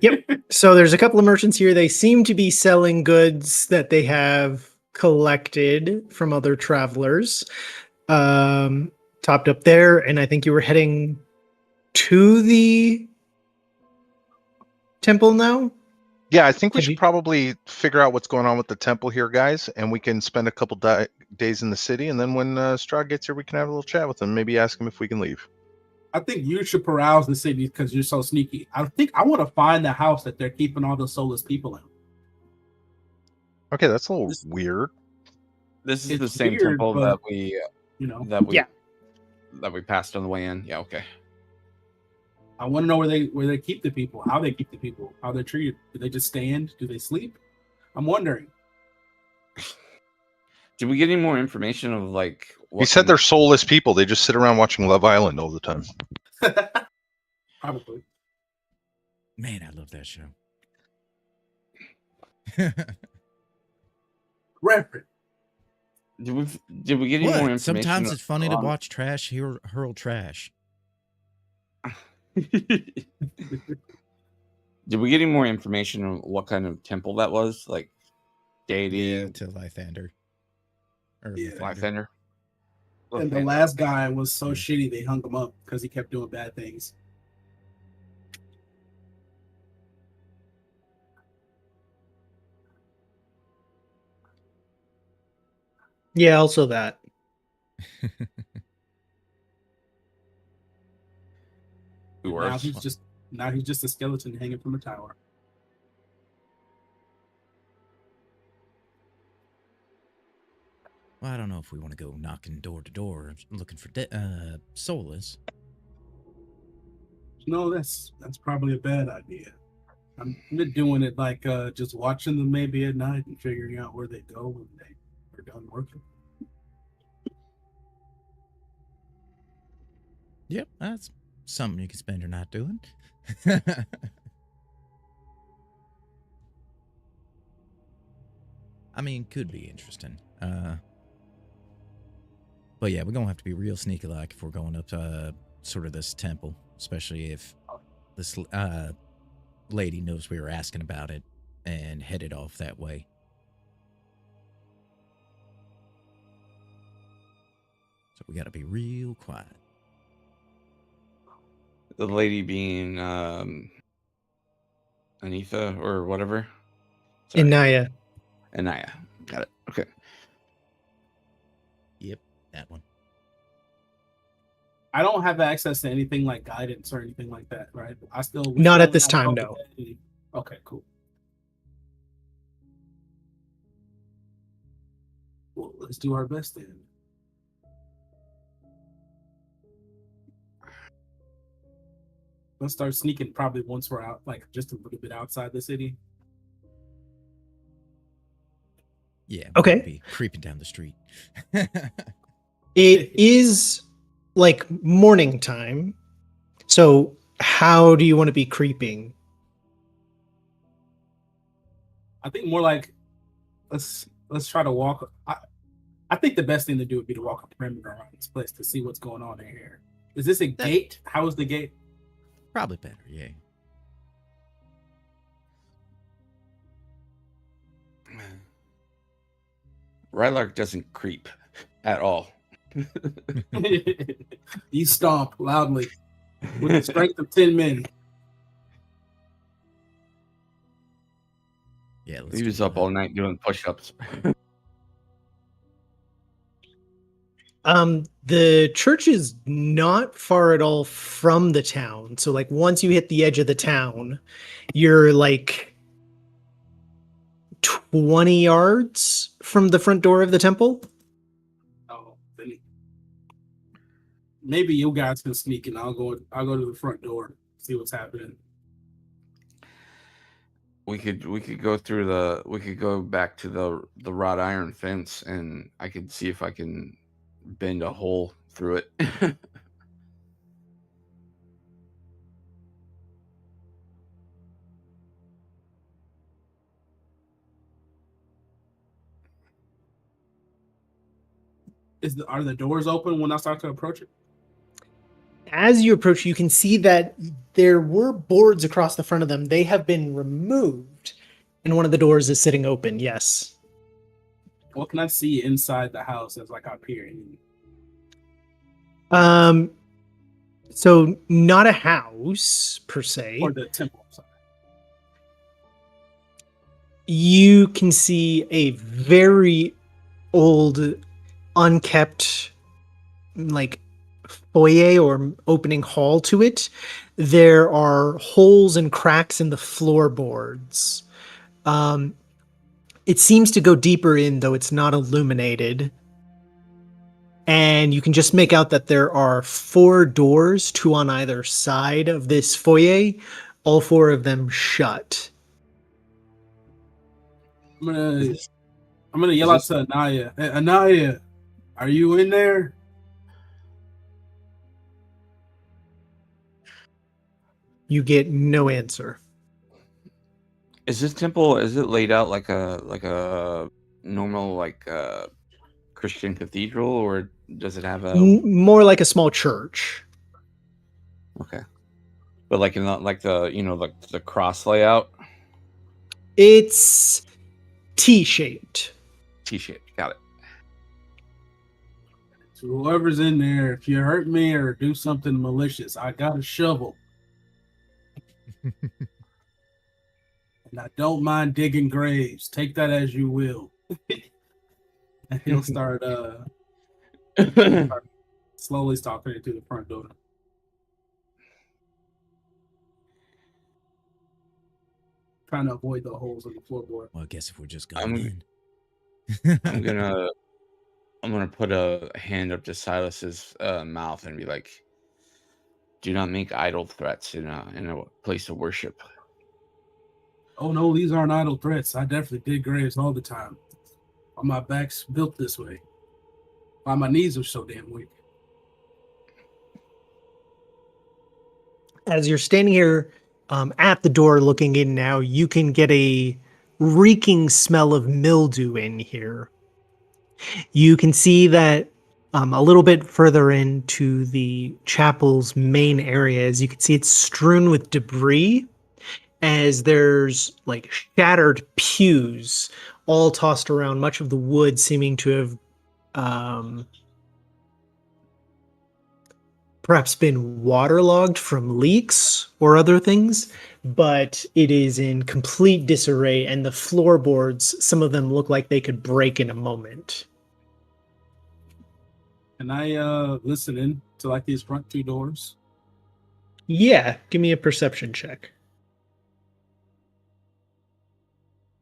Yep. So there's a couple of merchants here. They seem to be selling goods that they have collected from other travelers. Topped up there, and I think you were heading to the temple now? Yeah, I think we should probably figure out what's going on with the temple here, guys, and we can spend a couple days in the city, and then when Strahd gets here, we can have a little chat with him, maybe ask him if we can leave. I think you should peruse the city because you're so sneaky. I think I want to find the house that they're keeping all the soulless people in. Okay, that's a little weird. This is the same temple that we, that we passed on the way in. Yeah, okay. I want to know where they keep the people, how they keep the people, how they're treated. Do they just stand? Do they sleep? I'm wondering. Did we get any more information of like? He said they're soulless people. They just sit around watching Love Island all the time. Probably. Man, I love that show. Reverend. Did we get any more information? Sometimes it's funny to watch trash hurl trash. Did we get any more information on what kind of temple that was? Like deity? Yeah, to Lythander. Lythander. And the last guy was so shitty they hung him up because he kept doing bad things. Yeah, also that. Now he's just a skeleton hanging from a tower. Well, I don't know if we want to go knocking door to door looking for soulless. No, that's probably a bad idea. I'm doing it like just watching them maybe at night and figuring out where they go when they are done working. Yep, that's something you can spend your night doing. I mean, could be interesting. But yeah, we're gonna have to be real sneaky like if we're going up to sort of this temple, especially if this lady knows we were asking about it and headed off that way. So we gotta be real quiet. The lady being Anitha or whatever. Inaya. Anaya. Got it. Okay. Yep, that one. I don't have access to anything like guidance or anything like that, right? We Not still at this have time, focus no. energy. Okay, cool. Well, let's do our best then. Let's start sneaking probably once we're out, like just a little bit outside the city. Yeah. Okay. We'll be creeping down the street. It is like morning time. So how do you want to be creeping? I think more like let's try to walk. I think the best thing to do would be to walk a perimeter around this place to see what's going on in here. Is this a gate? How is the gate? Probably better, yeah. Rylark doesn't creep at all. You stomp loudly with the strength of 10 men. Yeah, He was up all night doing push-ups. The church is not far at all from the town. So like once you hit the edge of the town, you're like 20 yards from the front door of the temple. Oh, maybe you guys can sneak and I'll go to the front door, see what's happening. We could go back to the wrought iron fence, and I could see if I can bend a hole through it. Are the doors open when I start to approach it? As you approach, you can see that there were boards across the front of them. They have been removed, and one of the doors is sitting open. Yes. What can I see inside the house as like up here? So not a house per se. Or the temple, sorry. You can see a very old, unkept, like foyer or opening hall to it. There are holes and cracks in the floorboards. It seems to go deeper in, though it's not illuminated. And you can just make out that there are 4 doors, 2 on either side of this foyer, all 4 of them shut. I'm gonna yell out to Anaya. Hey, Anaya, are you in there? You get no answer. Is this temple, is it laid out like a normal Christian cathedral, or does it have a more like a small church? Okay. But like in the cross layout? It's T-shaped. T-shaped. Got it. So whoever's in there, if you hurt me or do something malicious, I got a shovel. And I don't mind digging graves. Take that as you will. And he'll start slowly stalking it to the front door. Trying to avoid the holes in the floorboard. Well, I guess if we're just going in. I'm gonna put a hand up to Silas's mouth and be like, "Do not make idle threats in a place of worship." Oh no, these aren't idle threats. I definitely dig graves all the time. My back's built this way. Why my knees are so damn weak. As you're standing here at the door looking in now, you can get a reeking smell of mildew in here. You can see that a little bit further into the chapel's main area, as you can see, it's strewn with debris, as there's like shattered pews all tossed around, much of the wood seeming to have perhaps been waterlogged from leaks or other things, but it is in complete disarray, and the floorboards, some of them look like they could break in a moment. Can I listen in to like these front two doors? Yeah, give me a perception check.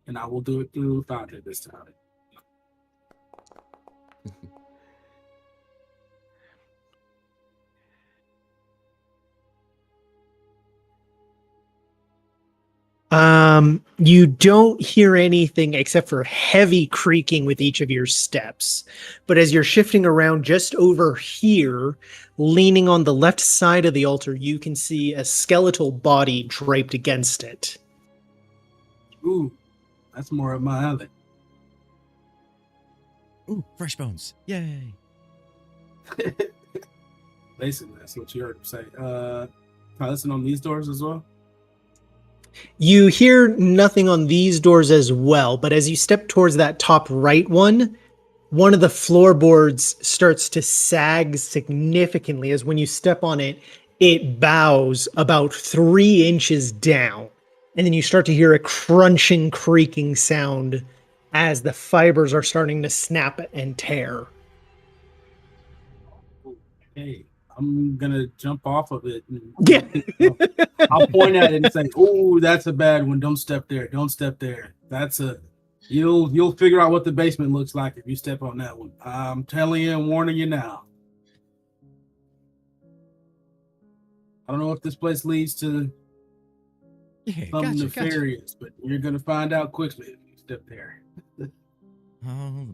And I will do it through Foundry this time. You don't hear anything except for heavy creaking with each of your steps. But as you're shifting around just over here, leaning on the left side of the altar, you can see a skeletal body draped against it. Ooh, that's more of my alley. Ooh, fresh bones. Yay. Basically, that's what you heard him say. Can I listen on these doors as well? You hear nothing on these doors as well, but as you step towards that top right one of the floorboards starts to sag significantly as when you step on it, it bows about 3 inches down. And then you start to hear a crunching, creaking sound as the fibers are starting to snap and tear. Hey, I'm gonna jump off of it. And, Yeah. I'll point at it and say, "Oh, that's a bad one. Don't step there. Don't step there. That's a you'll figure out what the basement looks like if you step on that one. I'm telling you and warning you now. I don't know if this place leads to Yeah, something gotcha. nefarious, but you're gonna find out quickly if you step there." Oh,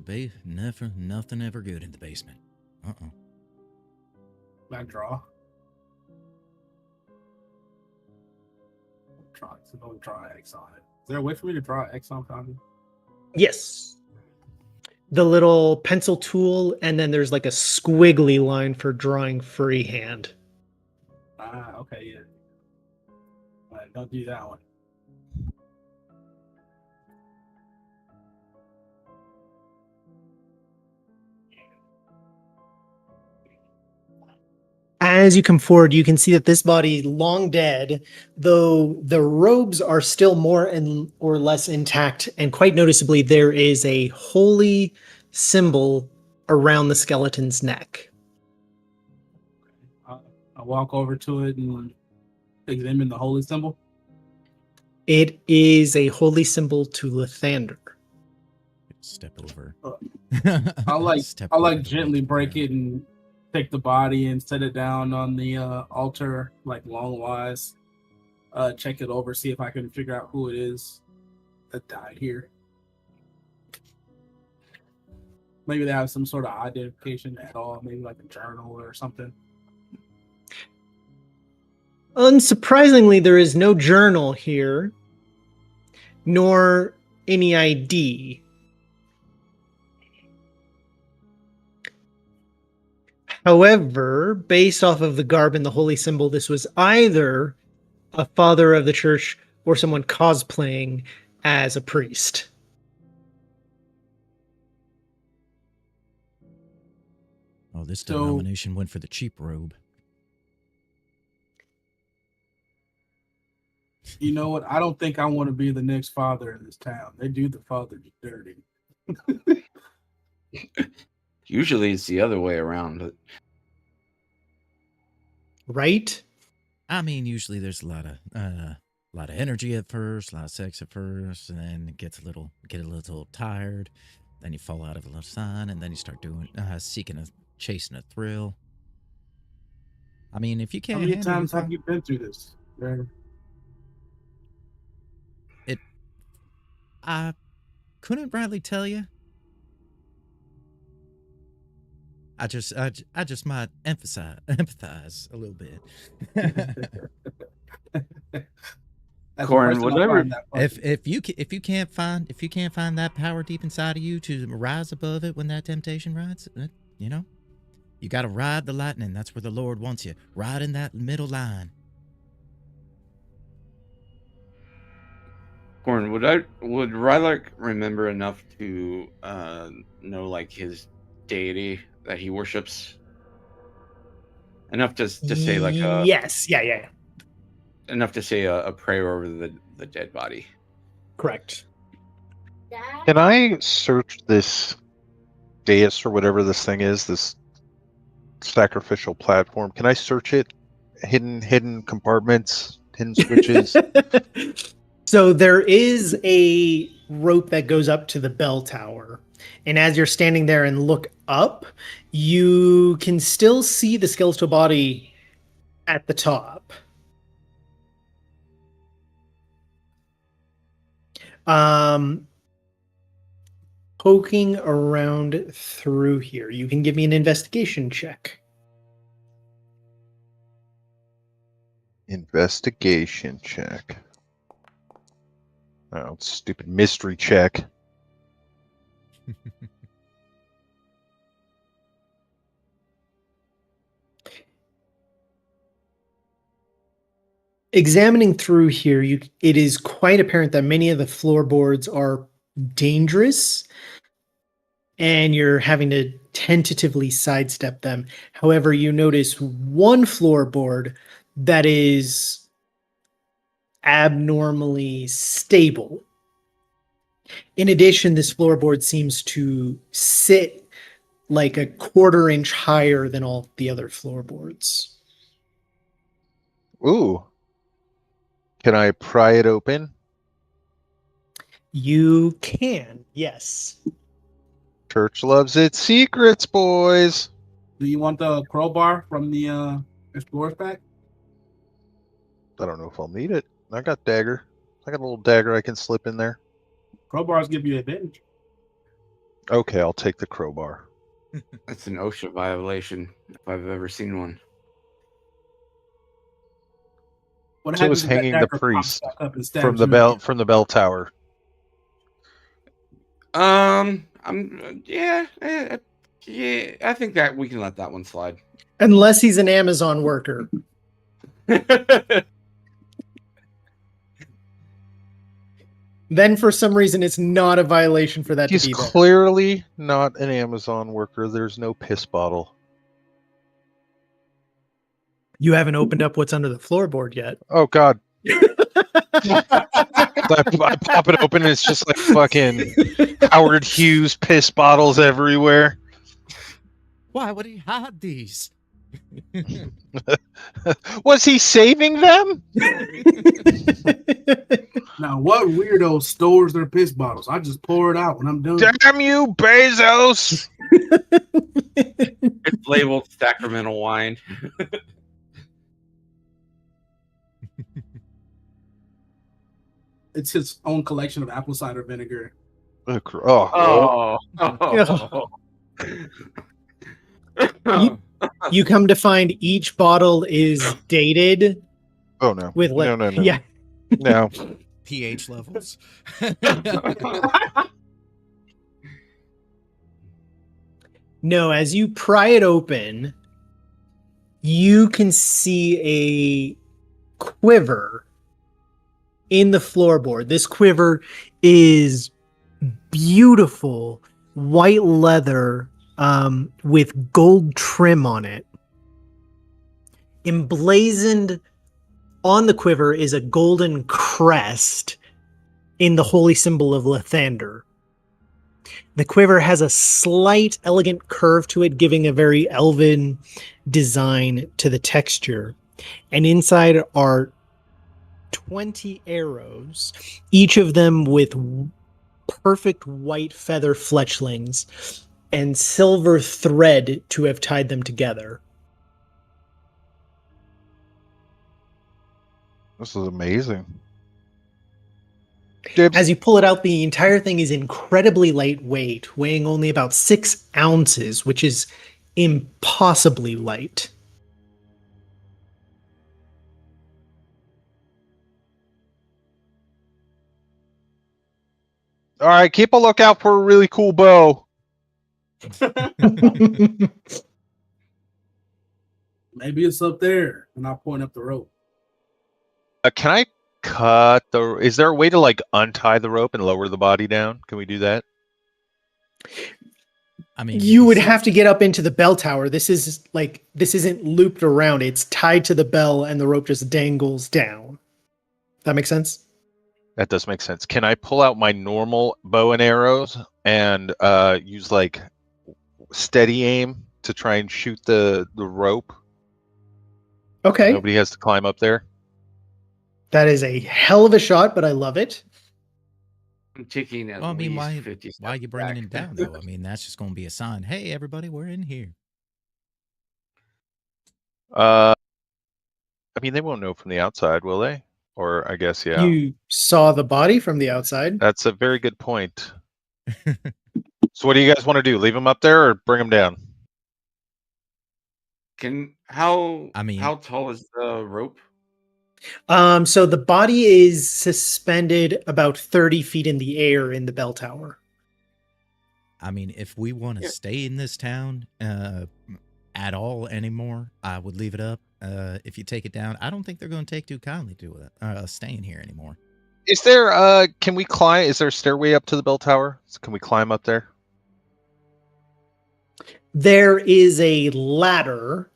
nothing ever good in the basement. I draw. Don't draw X on it. Is there a way for me to draw X on Foundry? Yes. The little pencil tool, and then there's like a squiggly line for drawing freehand. Okay, yeah. All right, don't do that one. As you come forward, you can see that this body is long dead, though the robes are still more or less intact, and quite noticeably, there is a holy symbol around the skeleton's neck. I walk over to it and examine the holy symbol. It is a holy symbol to Lathander. Step over. I'll Step over the gently weight break around. it and take the body and set it down on the altar, like longwise. Check it over, see if I can figure out who it is that died here. Maybe they have some sort of identification at all, maybe like a journal or something. Unsurprisingly, there is no journal here, nor any ID. However, based off of the garb and the holy symbol, this was either a father of the church or someone cosplaying as a priest. Oh, this So- denomination went for the cheap robe. You know what? I don't think I want to be the next father in this town. They do the father dirty. Usually it's the other way around. But Right? I mean, usually there's a lot of energy at first, a lot of sex at first, and then it get a little tired. Then you fall out of the sun, and then you start doing chasing a thrill. I mean, if you How can't many handle times your have you been through this? Right? I couldn't rightly tell you. I just might empathize a little bit. That's Corin, the first time I whatever- find that funny. if you can't find that power deep inside of you to rise above it when that temptation rides, you got to ride the lightning. That's where the Lord wants you. Ride in that middle line. Corin, would Rylark remember enough to know like his deity that he worships? Enough to say like a yes, yeah, enough to say a prayer over the dead body. correct. Can I search this dais or whatever this thing is, this sacrificial platform? Can I search it? Hidden compartments, hidden switches. So there is a rope that goes up to the bell tower. And as you're standing there and look up, you can still see the skeletal body at the top. Poking around through here. You can give me an investigation check. Investigation check. Oh, stupid mystery check. Examining through here, it is quite apparent that many of the floorboards are dangerous and you're having to tentatively sidestep them. However, you notice one floorboard that is abnormally stable. In addition, this floorboard seems to sit like a quarter-inch higher than all the other floorboards. Ooh. Can I pry it open? You can, yes. Church loves its secrets, boys. Do you want the crowbar from the explorer's pack? I don't know if I'll need it. I got dagger. I got a little dagger I can slip in there. Crowbars give you advantage. Okay, I'll take the crowbar. That's an OSHA violation if I've ever seen one. What So is happens if that hanging the dagger pops priest back up and stabs from the you bell again? from the bell tower. Yeah, I think that we can let that one slide. Unless he's an Amazon worker. Then for some reason it's not a violation for that He's to be there. clearly not an Amazon worker. There's no piss bottle. You haven't opened up what's under the floorboard yet. Oh God. I pop it open and it's just like fucking Howard Hughes piss bottles everywhere. Why would he hide these? Was he saving them? Now, what weirdo stores their piss bottles? I just pour it out when I'm done. Damn you, Bezos! It's labeled Sacramento wine. It's his own collection of apple cider vinegar. Oh. You come to find each bottle is dated Oh no. with No. yeah. No. pH levels. No, as you pry it open, you can see a quiver in the floorboard. This quiver is beautiful white leather with gold trim on it. Emblazoned on the quiver is a golden crest in the holy symbol of Lathander. The quiver has a slight, elegant curve to it, giving a very elven design to the texture. And inside are 20 arrows, each of them with perfect white feather fletchlings and silver thread to have tied them together. This is amazing. Dibs. As you pull it out, the entire thing is incredibly lightweight, weighing only about 6 ounces, which is impossibly light. All right, keep a lookout for a really cool bow. Maybe it's up there, and I'll point up the rope. Can I cut the? Is there a way to like untie the rope and lower the body down? Can we do that? I mean, You would have to get up into the bell tower. This isn't looped around. It's tied to the bell and the rope just dangles down. That makes sense? That does make sense. Can I pull out my normal bow and arrows and use like steady aim to try and shoot the rope? Okay. Nobody has to climb up there. That is a hell of a shot, but I love it. I'm taking at Well, I mean, least 50 why are you bringing him back. down though? I mean, that's just going to be a sign. Hey, everybody, we're in here. I mean, they won't know from the outside, will they? Or I guess, yeah. You saw the body from the outside. That's a very good point. So what do you guys want to do? Leave him up there or bring him down? How mean- tall is the rope? So the body is suspended about 30 feet in the air in the bell tower. I mean, if we want to stay in this town at all anymore, I would leave it up. If you take it down, I don't think they're going to take too kindly to staying here anymore. Is there can we climb? Is there a stairway up to the bell tower? Can we climb up there? There is a ladder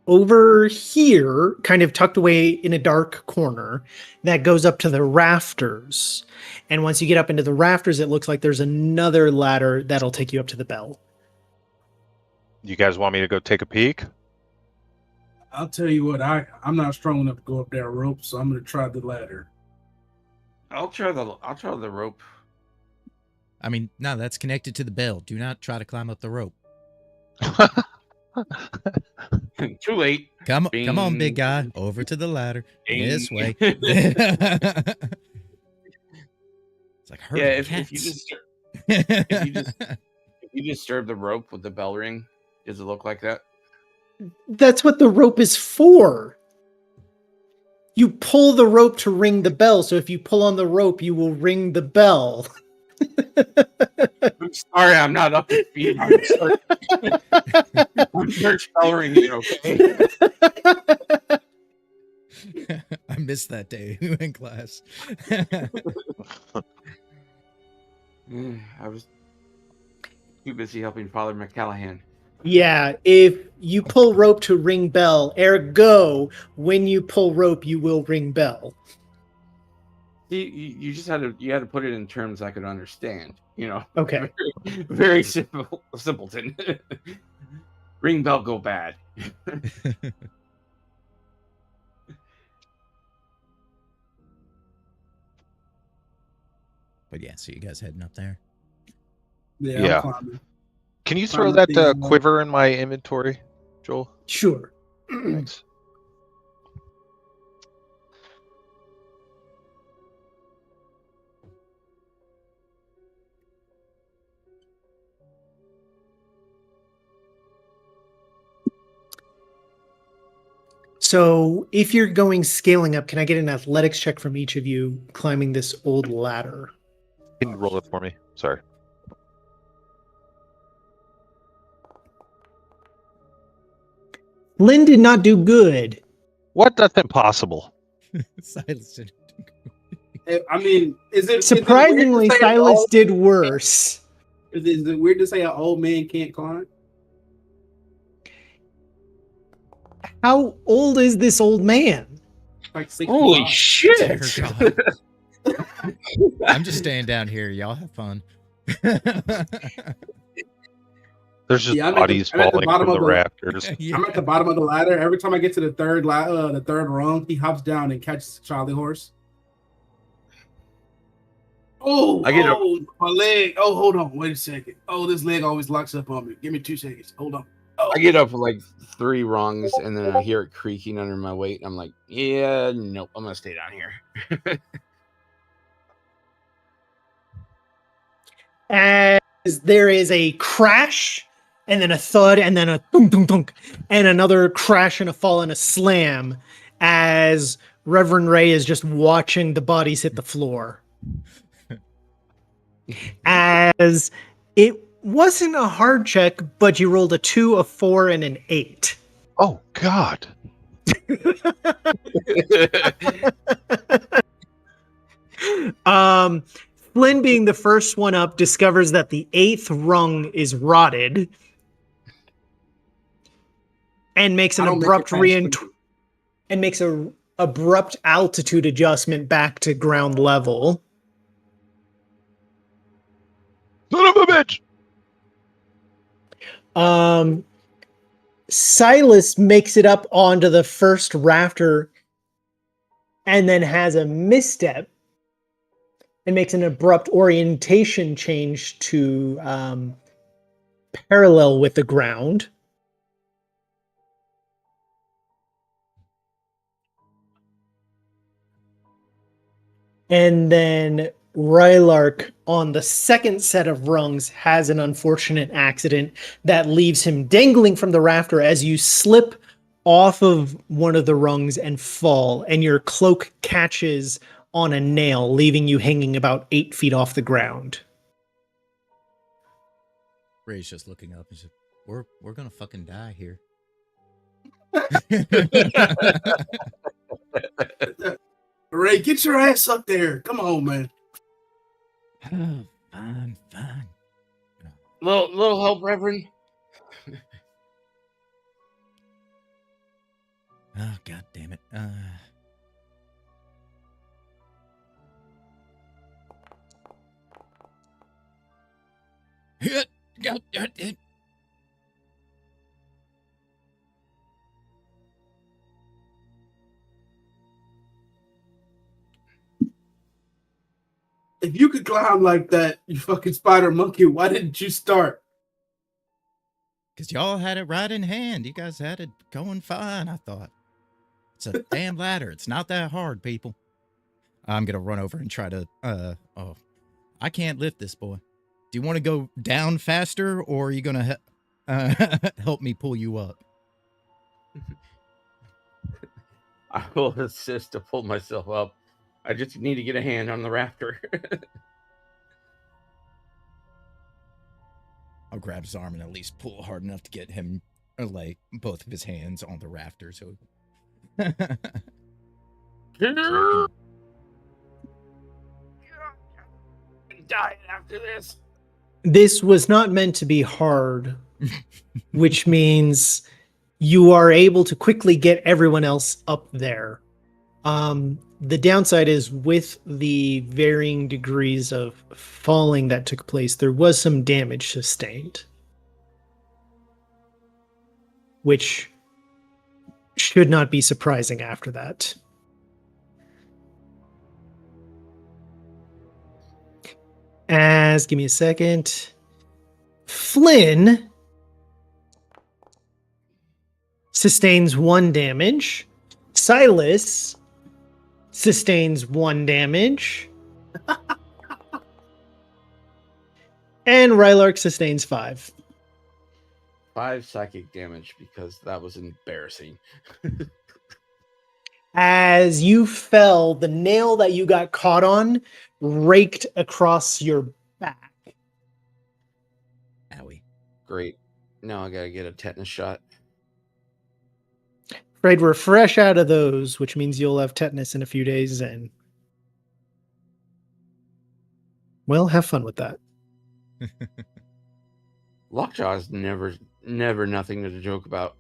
over here, kind of tucked away in a dark corner, that goes up to the rafters. And once you get up into the rafters, it looks like there's another ladder that'll take you up to the bell. You guys want me to go take a peek? I'll tell you what, I'm not strong enough to go up that rope, so I'm gonna try the ladder. I'll try the rope. I mean, no, that's connected to the bell. Do not try to climb up the rope. Too late. Come on, Bing. big guy. Over to the ladder. Bing. This way. It's like herding Yeah, if cats. you disturb the rope with the bell ring, does it look like that? That's what the rope is for. You pull the rope to ring the bell, so if you pull on the rope, you will ring the bell. I'm sorry, I'm not up to speed. I'm church bell ringing, okay? I missed that day in class. I was too busy helping Father McCallahan. Yeah, if you pull rope to ring bell, ergo, when you pull rope, you will ring bell. See, you just had to put it in terms I could understand. You know. Okay. Very simpleton. Ring bell go bad. But yeah, so you guys heading up there? Yeah. I'm climbing. Can you throw that quiver in my inventory, Joel? Sure. Thanks. So if you're going scaling up, can I get an athletics check from each of you climbing this old ladder? Can you roll it for me? Sorry. Lynn did not do good. What? That's impossible. Silas did. I mean, is it Surprisingly, is it weird to say Silas did worse. Is it weird to say an old man can't climb? How old is this old man? Like 65. Holy shit! Dear God. I'm just staying down here. Y'all have fun. There's just Yeah, I'm bodies at the falling bottom from of the the- rafters. Yeah. I'm at the bottom of the ladder. Every time I get to the third rung, he hops down and catches Charlie horse. Oh, I get a- my leg. Oh, hold on. Wait a second. Oh, this leg always locks up on me. Give me 2 seconds. Hold on. Oh. I get up like 3 rungs and then I hear it creaking under my weight. I'm like, yeah, nope, I'm gonna stay down here. As there is a crash, and then a thud, and then a thunk, thunk, thunk, and another crash and a fall and a slam as Reverend Ray is just watching the bodies hit the floor. As it wasn't a hard check, but you rolled a 2, a 4, and an 8. Oh God! Flynn, being the first one up, discovers that the 8th rung is rotted and makes an abrupt altitude adjustment back to ground level. Son of a bitch! Silas makes it up onto the first rafter and then has a misstep and makes an abrupt orientation change to parallel with the ground. And then Rylark, on the second set of rungs, has an unfortunate accident that leaves him dangling from the rafter as you slip off of one of the rungs and fall, and your cloak catches on a nail, leaving you hanging about 8 feet off the ground. Ray's just looking up and said, "We're gonna fucking die here." Ray, get your ass up there. Come on, man. Oh, fine. Little help, Reverend. Oh, god damn it. If you could climb like that, you fucking spider monkey, why didn't you start? Because y'all had it right in hand. You guys had it going fine, I thought. It's a damn ladder. It's not that hard, people. I'm going to run over and try to... I can't lift this, boy. Do you want to go down faster, or are you going to help me pull you up? I will assist to pull myself up. I just need to get a hand on the rafter. I'll grab his arm and at least pull hard enough to get him, like, both of his hands on the rafter. So, dying after this. This was not meant to be hard, which means you are able to quickly get everyone else up there. The downside is, with the varying degrees of falling that took place, there was some damage sustained, which should not be surprising after that. Give me a second. Flynn sustains 1 damage. Silas sustains 1 damage. And Rylark sustains 5. 5 psychic damage, because that was embarrassing. As you fell, the nail that you got caught on raked across your back. owie. Great. Now I gotta get a tetanus shot. Afraid we're fresh out of those, which means you'll have tetanus in a few days, and well, have fun with that. Lockjaw is never nothing to joke about.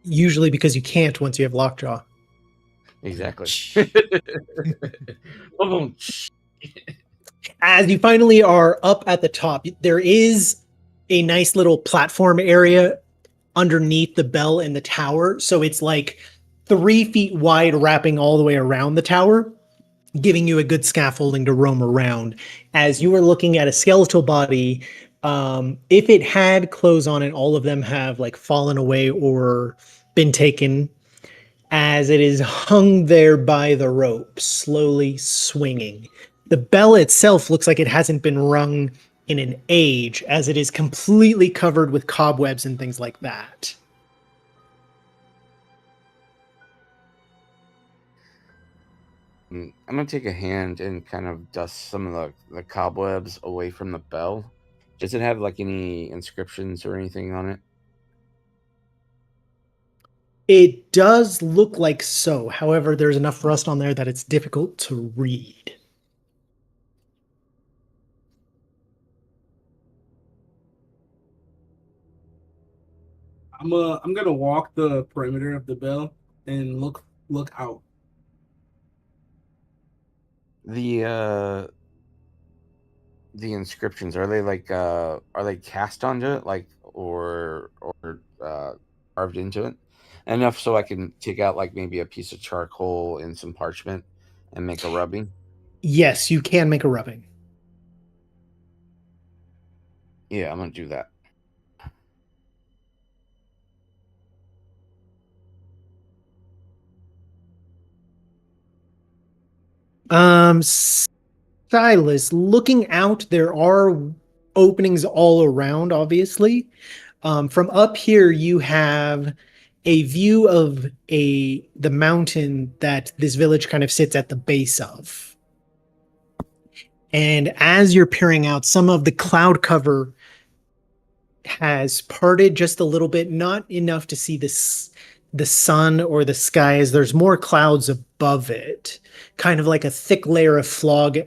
Usually because you can't once you have lockjaw. Exactly. As you finally are up at the top, there is a nice little platform area underneath the bell in the tower. So it's like 3 feet wide, wrapping all the way around the tower, giving you a good scaffolding to roam around. As you are looking at a skeletal body, if it had clothes on it, all of them have like fallen away or been taken, as it is hung there by the rope, slowly swinging. The bell itself looks like it hasn't been rung in an age, as it is completely covered with cobwebs and things like that. I'm gonna take a hand and kind of dust some of the cobwebs away from the bell. Does it have like any inscriptions or anything on it? It does look like so. However, there's enough rust on there that it's difficult to read. I'm gonna walk the perimeter of the bell and look out. The inscriptions, are they like are they cast onto it, like, or carved into it enough so I can take out like maybe a piece of charcoal and some parchment and make a rubbing? Yes, you can make a rubbing. Yeah, I'm gonna do that. Silas, looking out, there are openings all around, obviously. From up here, you have a view of the mountain that this village kind of sits at the base of. And as you're peering out, some of the cloud cover has parted just a little bit, not enough to see the sun or the sky, as there's more clouds above it, kind of like a thick layer of fog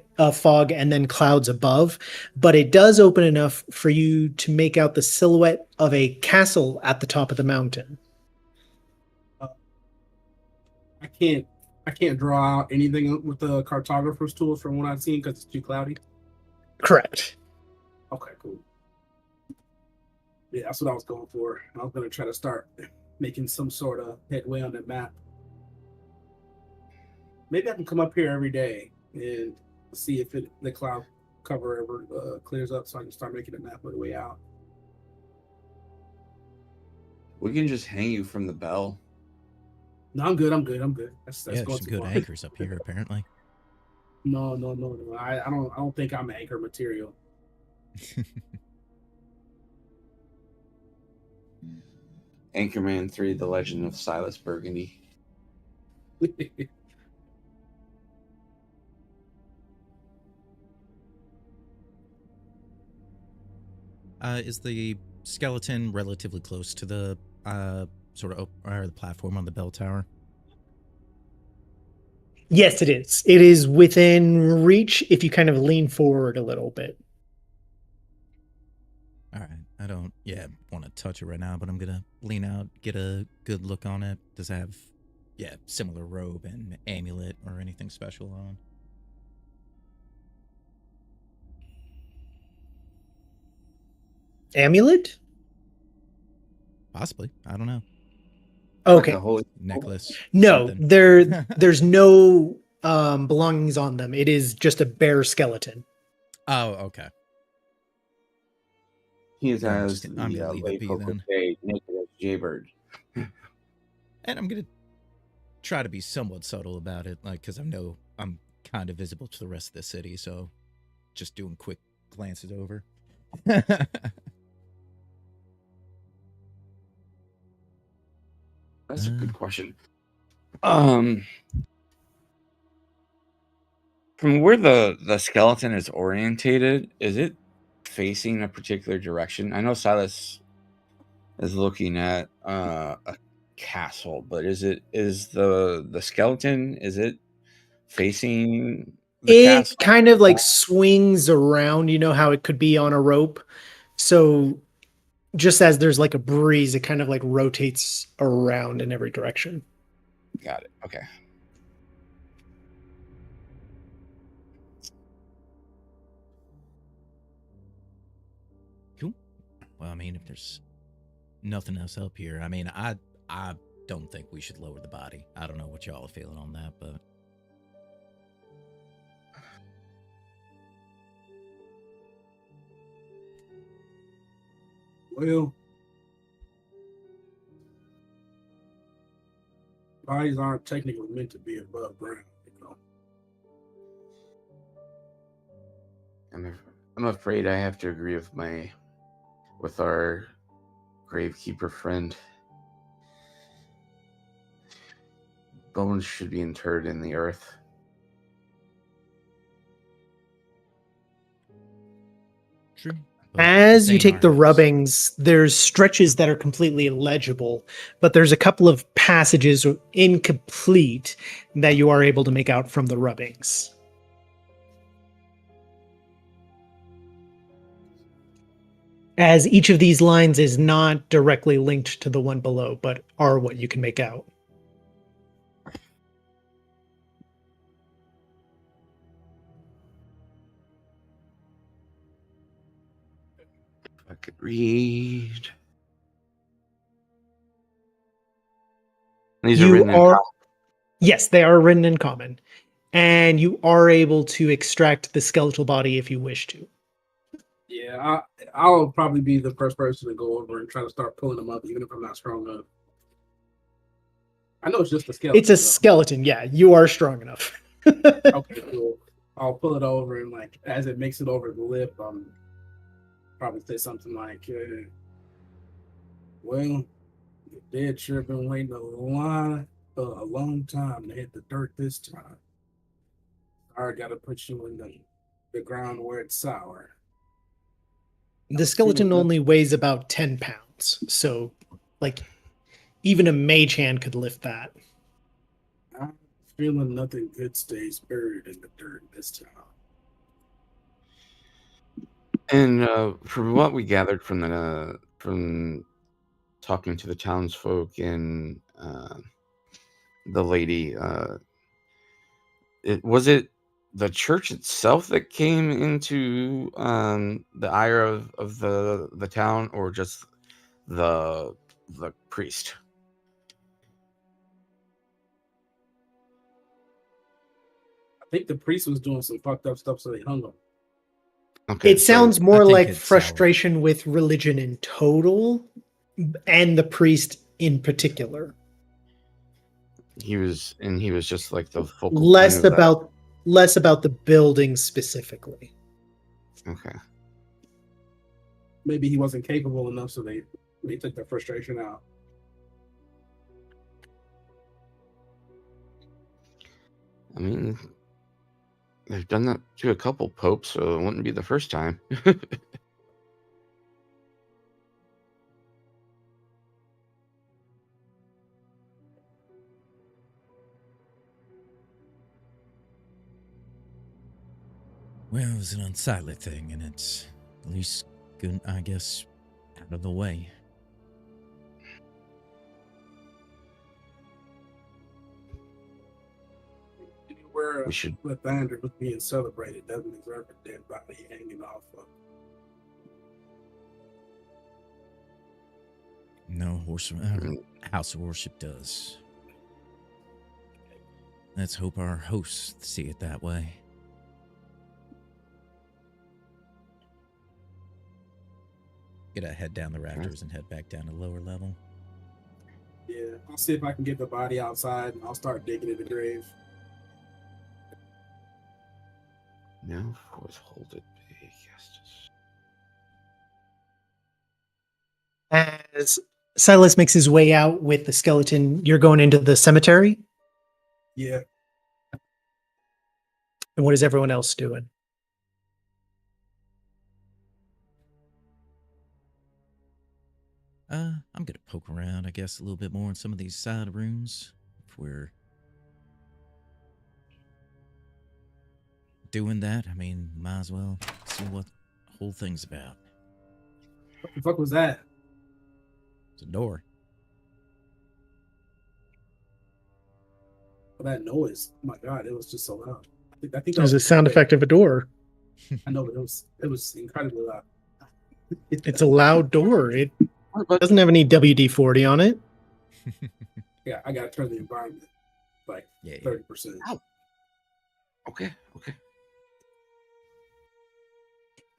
and then clouds above. But it does open enough for you to make out the silhouette of a castle at the top of the mountain. I can't draw out anything with the cartographer's tools from what I've seen because it's too cloudy. Correct. Okay, cool. Yeah, that's what I was going for. I was gonna try to start making some sort of headway on the map. Maybe I can come up here every day and see if the cloud cover ever clears up, so I can start making a map of the way out. We can just hang you from the bell. No, I'm good. That's Yeah, going some too good far. anchors up here, apparently. No. I don't think I'm anchor material. Anchorman 3: The Legend of Silas Burgundy. Is the skeleton relatively close to the the platform on the bell tower? Yes, it is. It is within reach if you kind of lean forward a little bit. All right. I don't, want to touch it right now, but I'm going to lean out, get a good look on it. Does it have, similar robe and amulet or anything special on? Amulet? Possibly. I don't know. Okay. Like a holy Necklace. No, something. there's no belongings on them. It is just a bare skeleton. Oh, okay. He is Yeah, as I'm gonna leave it be then. naked as Jaybird. And I'm gonna try to be somewhat subtle about it, like, because I know I'm kind of visible to the rest of the city, so just doing quick glances over. That's a good question. From where the skeleton is orientated, is it facing a particular direction? I know Silas is looking at a castle, but is the skeleton, is it facing the It castle? kind of like swings around, you know how it could be on a rope. So just as there's like a breeze, it kind of like rotates around in every direction. Got it. Okay. Cool. Well, I mean, if there's nothing else up here, I mean, I don't think we should lower the body. I don't know what y'all are feeling on that, but Well, bodies aren't technically meant to be above ground, you know. I'm afraid I have to agree with our gravekeeper friend. Bones should be interred in the earth. true. But As you Zane take the Arnold's- rubbings, there's stretches that are completely illegible, but there's a couple of passages incomplete that you are able to make out from the rubbings. as each of these lines is not directly linked to the one below, but are what you can make out. I could read. These are written in common. Yes, they are written in common. And you are able to extract the skeletal body if you wish to. Yeah, I'll probably be the first person to go over and try to start pulling them up, even if I'm not strong enough. I know it's just a skeleton. It's a skeleton, yeah. You are strong enough. Okay, cool. I'll pull it over, and like as it makes it over the lip, probably say something like, "Well, the dead sure been waiting a long time to hit the dirt this time. I got to put you in the ground where it's sour." The skeleton only weighs about 10 pounds. So, like, even a mage hand could lift that. I'm feeling nothing good stays buried in the dirt this time. And from what we gathered from talking to the townsfolk and the lady, was it the church itself that came into the ire of the town, or just the priest? I think the priest was doing some fucked up stuff, so they hung him. Okay, It sounds more think like it's frustration with religion in total, and the priest in particular. He was just like the focal Less point of that. less about the building specifically. Okay. Maybe he wasn't capable enough, so they took their frustration out. I mean, they've done that to a couple popes, so it wouldn't be the first time. Well, it was an unsightly thing, and it's at least good, I guess, out of the way. Where We should. Lathander was being celebrated doesn't deserve a dead body hanging off of. No house of worship does. Let's hope our hosts see it that way. Gonna head down the rafters and head back down to lower level. Yeah, I'll see if I can get the body outside, and I'll start digging in the grave. Now, forth hold it big. As Silas makes his way out with the skeleton, you're going into the cemetery? Yeah. And what is everyone else doing? I'm gonna poke around, I guess, a little bit more in some of these side rooms. If we're doing that, I mean, might as well see what the whole thing's about. What the fuck was that? It's a door. That noise. Oh my god, it was just so loud. I think that There's was a sound effect of a door. I know, but it was incredibly loud. It's a loud door. It doesn't have any WD-40 on it. Yeah, I gotta turn the environment like 30%. Okay.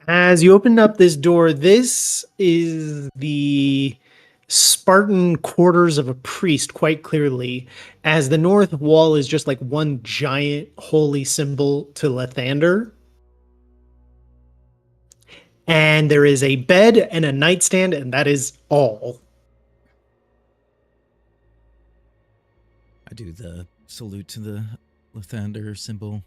As you open up this door, this is the Spartan quarters of a priest, quite clearly, as the north wall is just like one giant holy symbol to Lathander. And there is a bed and a nightstand, and that is all. I do the salute to the Lathander symbol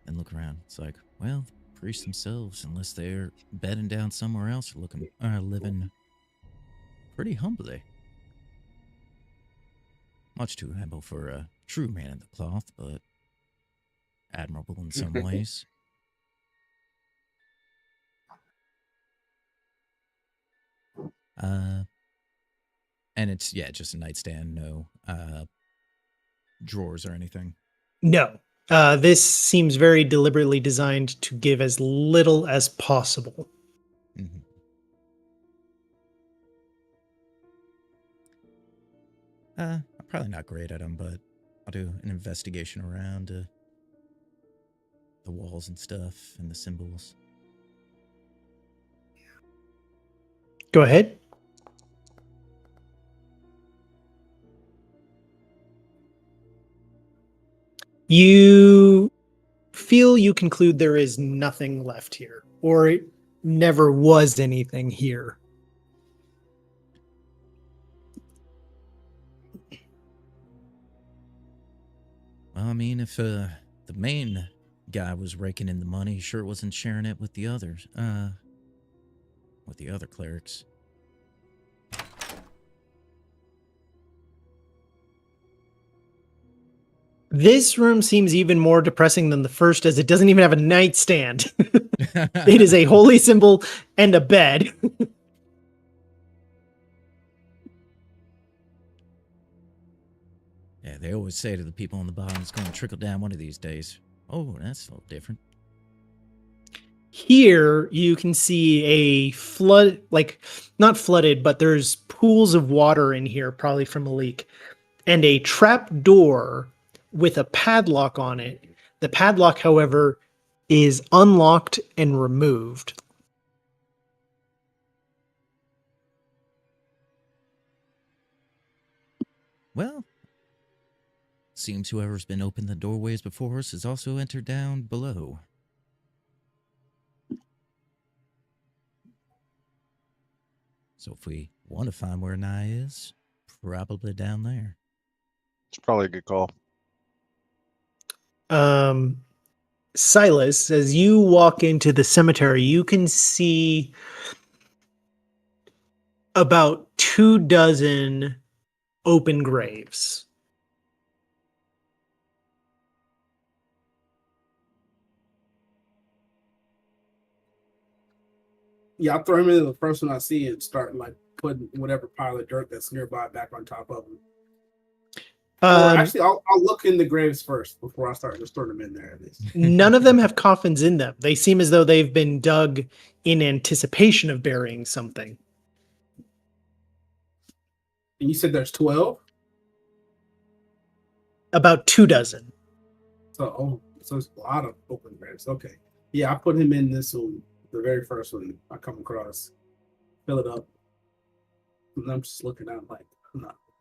and look around. It's like, well, the priests themselves, unless they're bedding down somewhere else, are living pretty humbly. Much too humble for a true man in the cloth, but admirable in some ways. And it's just a nightstand, no drawers or anything. No. This seems very deliberately designed to give as little as possible. Mm-hmm. I'm probably not great at them, but I'll do an investigation around the walls and stuff and the symbols. Go ahead. You feel you conclude there is nothing left here, or it never was anything here. Well, I mean, if the main guy was raking in the money, he sure wasn't sharing it with the others, with the other clerics. This room seems even more depressing than the first, as it doesn't even have a nightstand. It is a holy symbol and a bed. Yeah, they always say to the people on the bottom, it's going to trickle down one of these days. Oh, that's a little different. Here you can see a flood, like not flooded, but there's pools of water in here, probably from a leak, and a trap door with a padlock on it. The padlock, however, is unlocked and removed. Well, seems whoever's been opened the doorways before us has also entered down below. So if we want to find where Nye is, probably down there. It's probably a good call. Silas, as you walk into the cemetery, you can see about 24 open graves. Yeah, I'll throw him into the first one I see and start like putting whatever pile of dirt that's nearby back on top of him. Or actually, I'll look in the graves first before I start just throwing them in there. At least. None of them have coffins in them. They seem as though they've been dug in anticipation of burying something. And you said there's 12? About 24. So it's a lot of open graves. Okay. Yeah, I put him in this one, the very first one I come across. Fill it up. And I'm just looking at it like,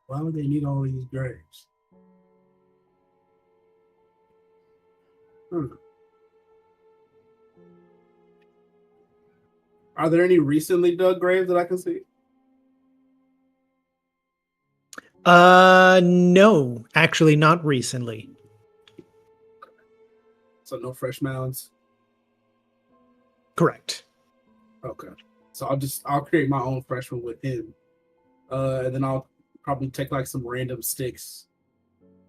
why would they need all these graves? Are there any recently dug graves that I can see? No, actually not recently. So no fresh mounds? Correct. Okay. So I'll create my own fresh one with him. And then I'll probably take like some random sticks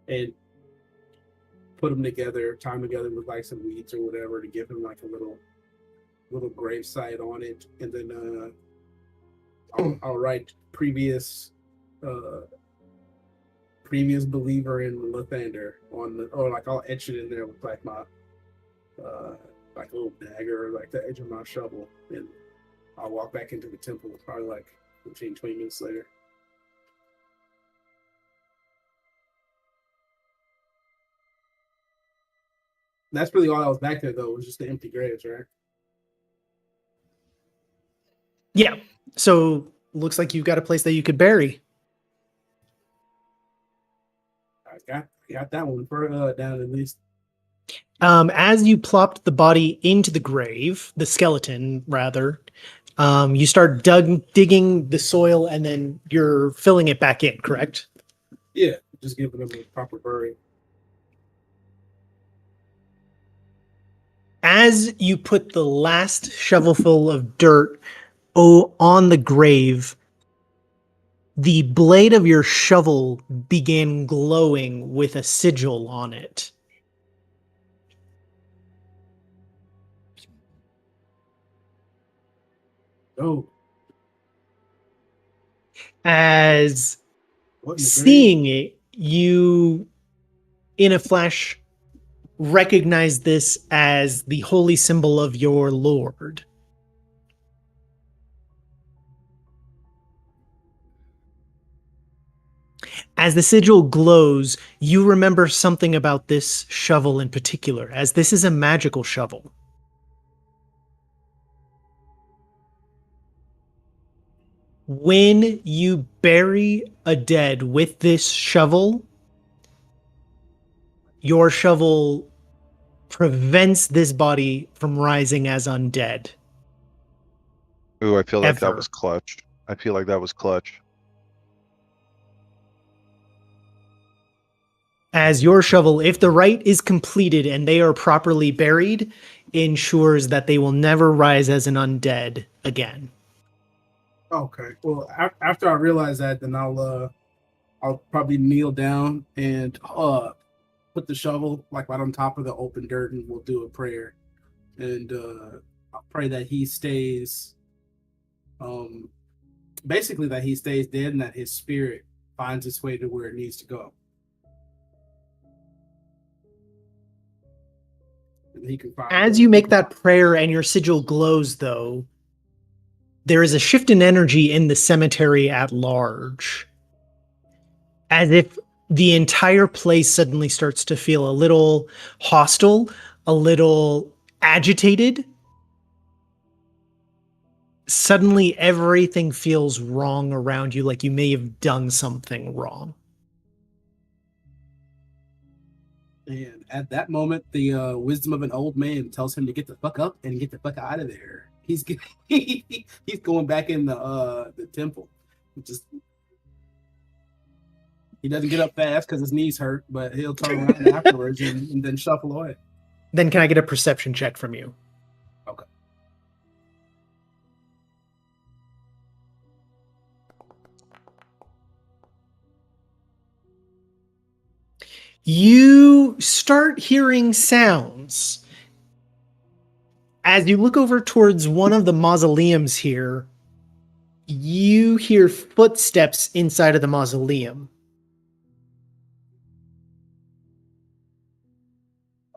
and put them together, tie them together with like some weeds or whatever to give him like a little grave site on it. And then I'll write previous believer in Lathander on the, or like I'll etch it in there with like my like a little dagger, like the edge of my shovel, and I'll walk back into the temple probably like 15-20 minutes later. That's really all that was back there, though, was just the empty graves, right? Yeah. So looks like you've got a place that you could bury. I got that one for down at least. As you plopped the body into the grave, the skeleton rather, you start digging the soil and then you're filling it back in, correct? Yeah, just giving them a proper burial. As you put the last shovelful of dirt on the grave, the blade of your shovel began glowing with a sigil on it. Oh. As What in the seeing it, you, in a flash, recognize this as the holy symbol of your lord. As the sigil glows, you remember something about this shovel in particular, as this is a magical shovel. When you bury a dead with this shovel, your shovel prevents this body from rising as undead. Ooh, I feel like that Ever. was clutch. I feel like that was clutch. As your shovel, if the rite is completed and they are properly buried, ensures that they will never rise as an undead again. Okay. Well, after I realize that, then I'll probably kneel down and put the shovel like right on top of the open dirt, and we'll do a prayer, and I'll pray that he stays, basically that he stays dead and that his spirit finds its way to where it needs to go. And he can find As you make that prayer and your sigil glows, though, there is a shift in energy in the cemetery at large. As if the entire place suddenly starts to feel a little hostile, a little agitated. Suddenly everything feels wrong around you, like you may have done something wrong. And at that moment, the wisdom of an old man tells him to get the fuck up and get the fuck out of there. He's he's going back in the temple. Just he doesn't get up fast because his knees hurt, but he'll turn around afterwards and then shuffle away. Then can I get a perception check from you? Okay. You start hearing sounds. As you look over towards one of the mausoleums here, you hear footsteps inside of the mausoleum.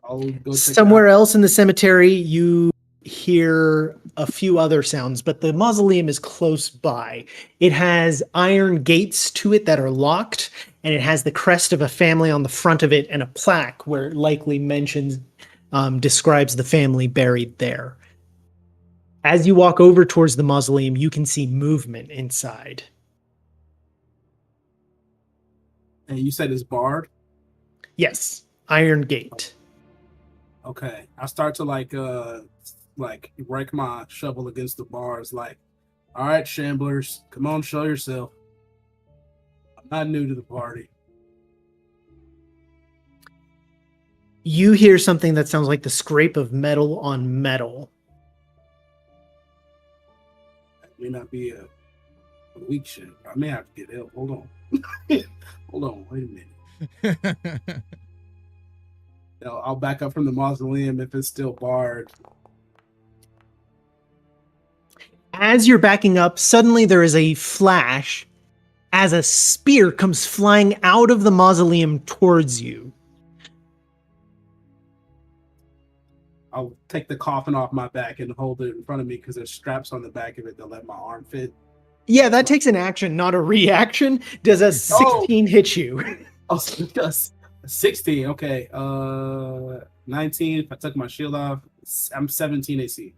I'll go check Somewhere else in the cemetery, you hear a few other sounds, but the mausoleum is close by. It has iron gates to it that are locked, and it has the crest of a family on the front of it and a plaque where it likely mentions, describes the family buried there. As you walk over towards the mausoleum, you can see movement inside. And you said it's barred? Yes, iron gate. Okay. I start to like rake my shovel against the bars, like, all right, shamblers, come on, show yourself. I'm not new to the party. You hear something that sounds like the scrape of metal on metal. That may not be a weak shit. I may have to get help. Hold on. Hold on, wait a minute. I'll back up from the mausoleum if it's still barred. As you're backing up, suddenly there is a flash as a spear comes flying out of the mausoleum towards you. I'll take the coffin off my back and hold it in front of me because there's straps on the back of it that let my arm fit. Yeah, that takes an action, not a reaction. Does a 16 hit you? Oh, it does. 16, okay. 19, if I took my shield off, I'm 17 AC.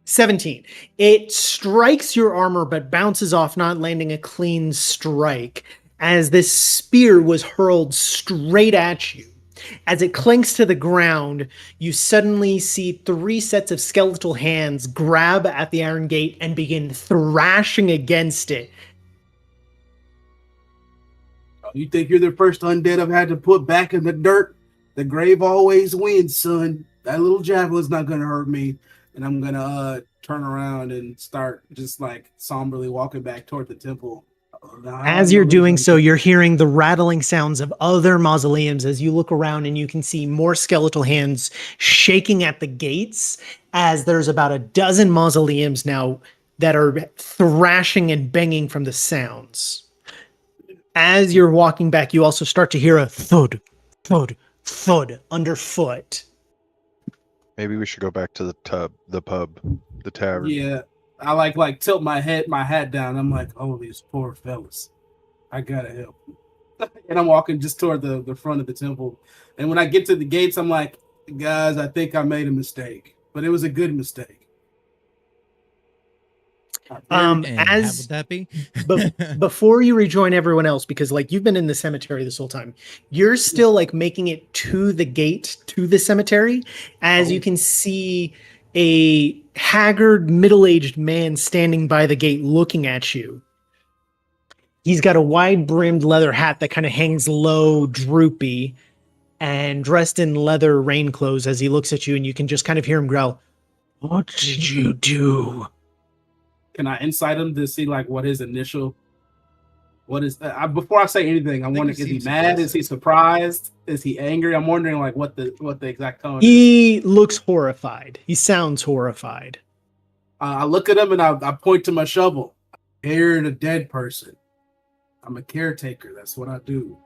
17. It strikes your armor but bounces off, not landing a clean strike, as this spear was hurled straight at you. As it clinks to the ground, you suddenly see 3 sets of skeletal hands grab at the iron gate and begin thrashing against it. You think you're the first undead I've had to put back in the dirt? The grave always wins, son. That little javelin's not gonna hurt me. And I'm gonna turn around and start just like somberly walking back toward the temple. As you're doing so, you're hearing the rattling sounds of other mausoleums as you look around, and you can see more skeletal hands shaking at the gates as there's about a dozen mausoleums now that are thrashing and banging from the sounds. As you're walking back, you also start to hear a thud, thud, thud underfoot. Maybe we should go back to the pub, the tavern. Yeah, I like tilt my hat down. I'm like, oh, these poor fellas. I gotta help. And I'm walking just toward the front of the temple. And when I get to the gates, I'm like, guys, I think I made a mistake, but it was a good mistake. And how would that be? Before you rejoin everyone else, because like you've been in the cemetery this whole time, you're still like making it to the gate to the cemetery, as you can see a haggard, middle-aged man standing by the gate looking at you. He's got a wide-brimmed leather hat that kind of hangs low, droopy, and dressed in leather rain clothes as he looks at you, and you can just kind of hear him growl, "What did you do?" Can I insight him to see like what his initial? What is before I say anything? I'm wondering: is he mad? Is he surprised? Is he angry? I'm wondering like what the exact tone is. He looks horrified. He sounds horrified. I look at him and I point to my shovel. I buried a dead person. I'm a caretaker. That's what I do.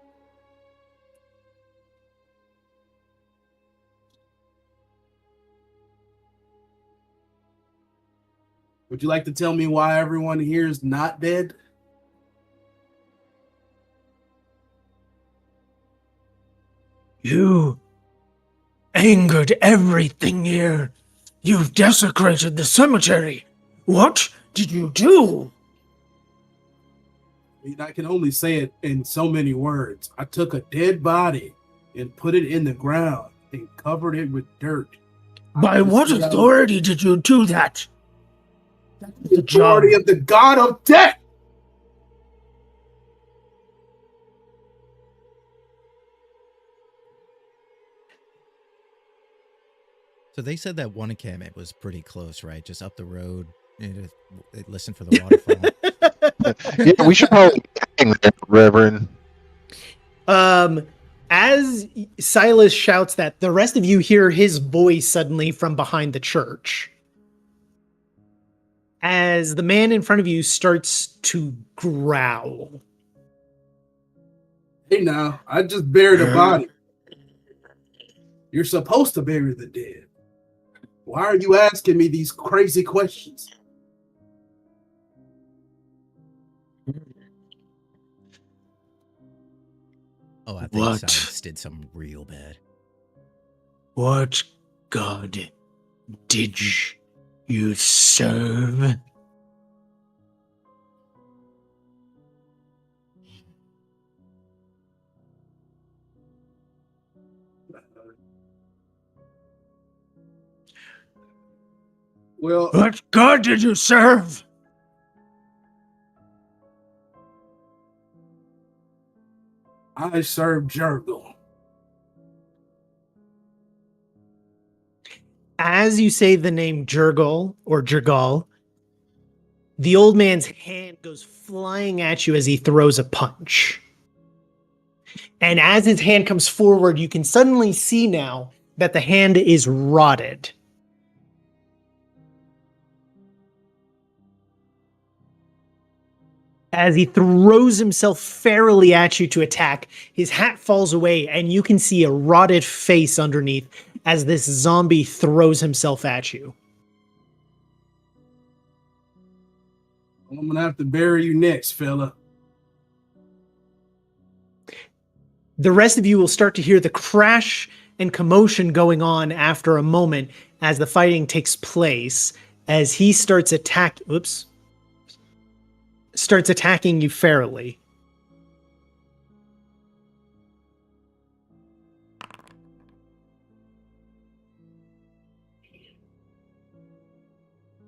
Would you like to tell me why everyone here is not dead? You angered everything here. You've desecrated the cemetery. What did you do? I mean, I can only say it in so many words. I took a dead body and put it in the ground and covered it with dirt. By what authority did you do that? The authority of the god of death! So they said that one encampment was pretty close, right? Just up the road. Listen for the waterfall. Yeah, we should probably hang there, Reverend. As Silas shouts that, the rest of you hear his voice suddenly from behind the church. As the man in front of you starts to growl. Hey now, I just buried a body. You're supposed to bury the dead. Why are you asking me these crazy questions? Oh, I think Silas did something real bad. What god did you serve? Well, What god did you serve? I serve Jurgle. As you say the name Jurgle or Jurgal, the old man's hand goes flying at you as he throws a punch. And as his hand comes forward, you can suddenly see now that the hand is rotted. As he throws himself fairly at you to attack, his hat falls away and you can see a rotted face underneath as this zombie throws himself at you. I'm gonna have to bury you next, fella. The rest of you will start to hear the crash and commotion going on after a moment as the fighting takes place, as he starts attacking you fairly.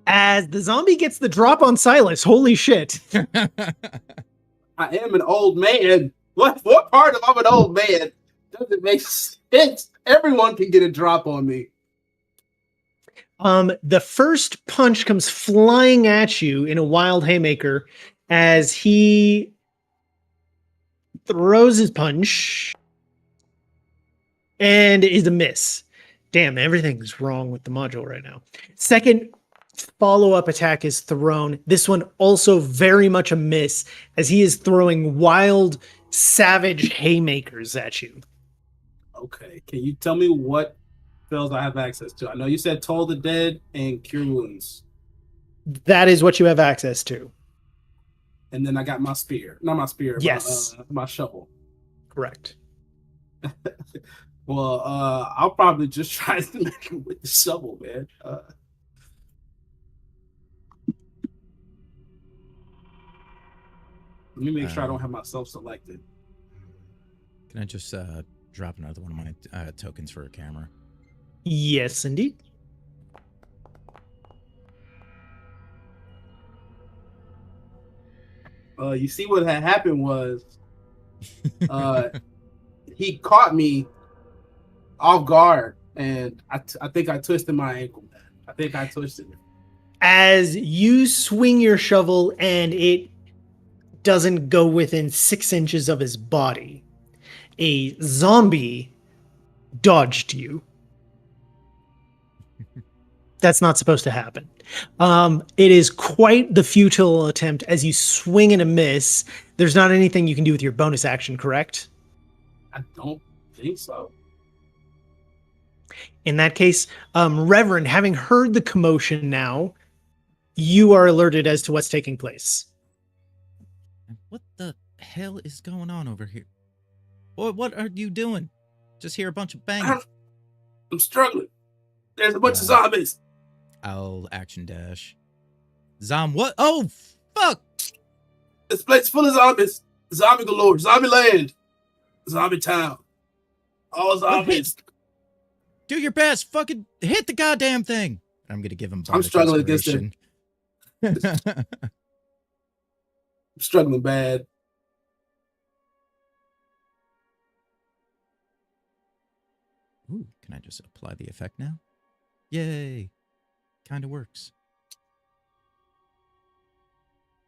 As the zombie gets the drop on Silas, holy shit. I am an old man. What part of I'm an old man doesn't make sense? Everyone can get a drop on me. The first punch comes flying at you in a wild haymaker as he throws his punch and is a miss. Damn, everything's wrong with the module right now. Second follow-up attack is thrown. This one also very much a miss, as he is throwing wild, savage haymakers at you. Okay, can you tell me what spells I have access to? I know you said Toll the Dead and Cure Wounds. That is what you have access to. And then I got my spear. Not my spear, Yes. my shovel. Correct. Well, I'll probably just try to make him with the shovel, man. Let me make sure I don't have myself selected. Can I just drop another one of my tokens for a camera? Yes, indeed. You see what had happened was he caught me off guard, and I think I twisted my ankle. I think I twisted it. As you swing your shovel and it doesn't go within 6 inches of his body, a zombie dodged you. That's not supposed to happen. It is quite the futile attempt as you swing and a miss. There's not anything you can do with your bonus action, correct? I don't think so. In that case, Reverend, having heard the commotion now, you are alerted as to what's taking place. What the hell is going on over here? What are you doing? Just hear a bunch of banging. I'm struggling. There's a bunch of zombies. I'll action dash. What? Oh, fuck! This place full of zombies. Zombie galore. Zombie land. Zombie town. All zombies. Do your best. Fucking hit the goddamn thing. I'm gonna give him. I'm struggling against it. I'm struggling bad. Ooh, can I just apply the effect now? Yay. Kind of works.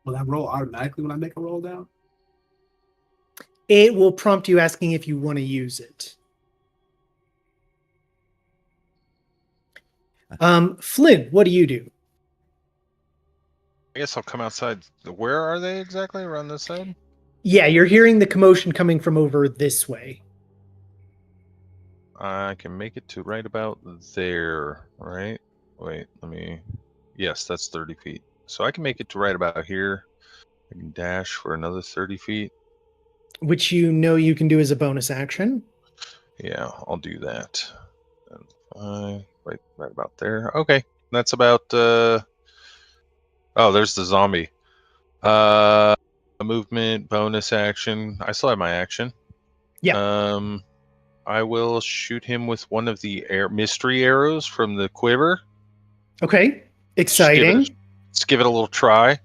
Will that roll automatically when I make a roll down? It will prompt you asking if you want to use it. Flynn, what do you do? I guess I'll come outside. Where are they exactly? Around this side? Yeah, you're hearing the commotion coming from over this way. I can make it to right about there, right? Wait, yes, that's 30 feet. So I can make it to right about here. I can dash for another 30 feet. Which you know you can do as a bonus action. Yeah, I'll do that. And right about there. Okay, that's about. Oh, there's the zombie. A movement, bonus action. I still have my action. Yeah. I will shoot him with one of the mystery arrows from the quiver. Okay. Exciting. Let's give it a little try.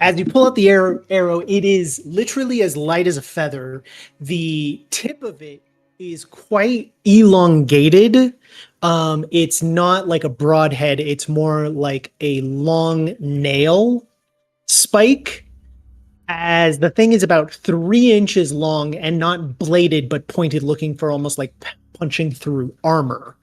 As you pull out the arrow, it is literally as light as a feather. The tip of it is quite elongated. It's not like a broadhead. It's more like a long nail spike. As the thing is about 3 inches long and not bladed, but pointed, looking for almost like punching through armor.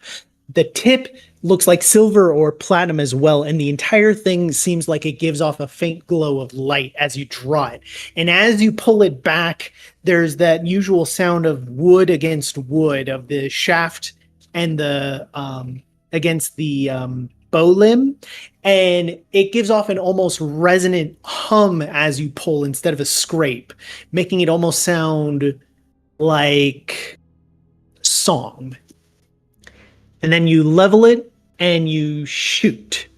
The tip looks like silver or platinum as well, and the entire thing seems like it gives off a faint glow of light as you draw it. And as you pull it back, there's that usual sound of wood against wood, of the shaft and the against the bow limb, and it gives off an almost resonant hum as you pull instead of a scrape, making it almost sound like song. And then you level it and you shoot.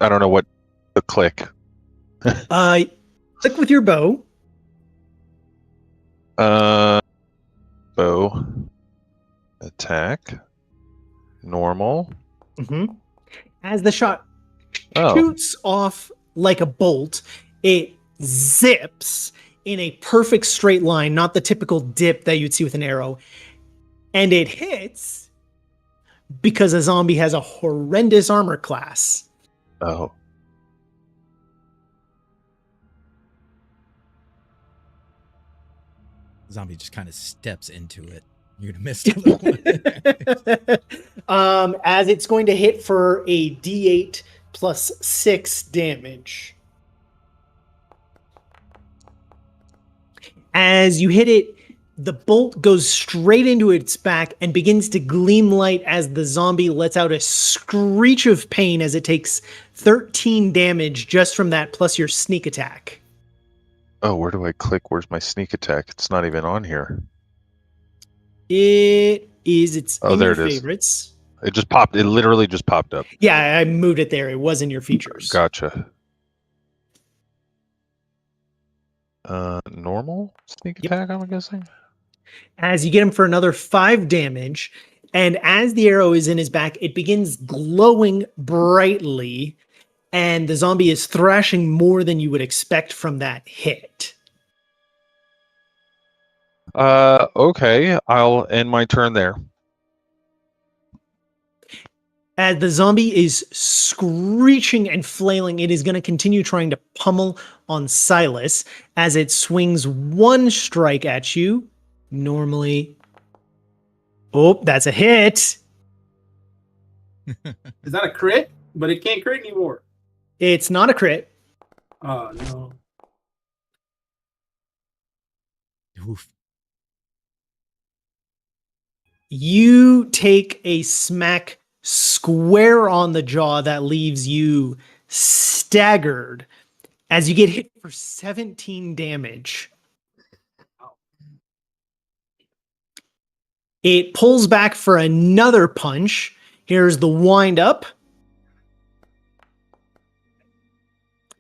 I don't know what the click. Click with your bow. Bow. Attack. Normal. Mm-hmm. As the shot shoots off like a bolt, it zips in a perfect straight line, not the typical dip that you'd see with an arrow. And it hits because a zombie has a horrendous armor class. Oh. Zombie just kind of steps into it. You'd have missed a little one. As it's going to hit for a D8 plus 6 damage. As you hit it, the bolt goes straight into its back and begins to gleam light as the zombie lets out a screech of pain as it takes 13 damage just from that, plus your sneak attack. Oh, where do I click? Where's my sneak attack? It's not even on here. It's in there your it is. favorites. It just popped. It literally just popped up. Yeah, I moved it there. It was in your features. Gotcha. Normal sneak attack, I'm guessing? As you get him for another 5 damage, and as the arrow is in his back, it begins glowing brightly, and the zombie is thrashing more than you would expect from that hit. Okay. I'll end my turn there. As the zombie is screeching and flailing, it is going to continue trying to pummel on Silas as it swings one strike at you. Normally. Oh, that's a hit. Is that a crit? But it can't crit anymore. It's not a crit. Oh, no. Oof. You take a smack square on the jaw that leaves you staggered as you get hit for 17 damage. It pulls back for another punch. Here's the wind up.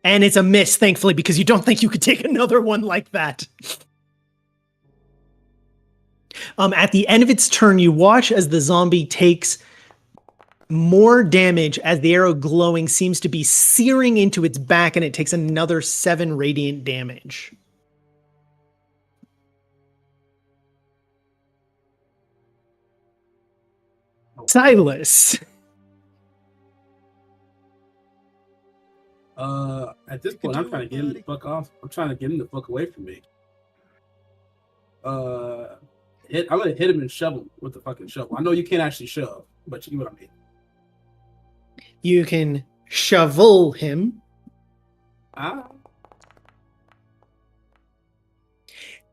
And it's a miss, thankfully, because you don't think you could take another one like that. At the end of its turn, you watch as the zombie takes more damage as the arrow glowing seems to be searing into its back, and it takes another 7 radiant damage. Silas. At this point, I'm trying to get him the fuck off. I'm trying to get him the fuck away from me. I'm gonna hit him and shove him with the fucking shovel. I know you can't actually shove, but you know what I mean. You can shovel him.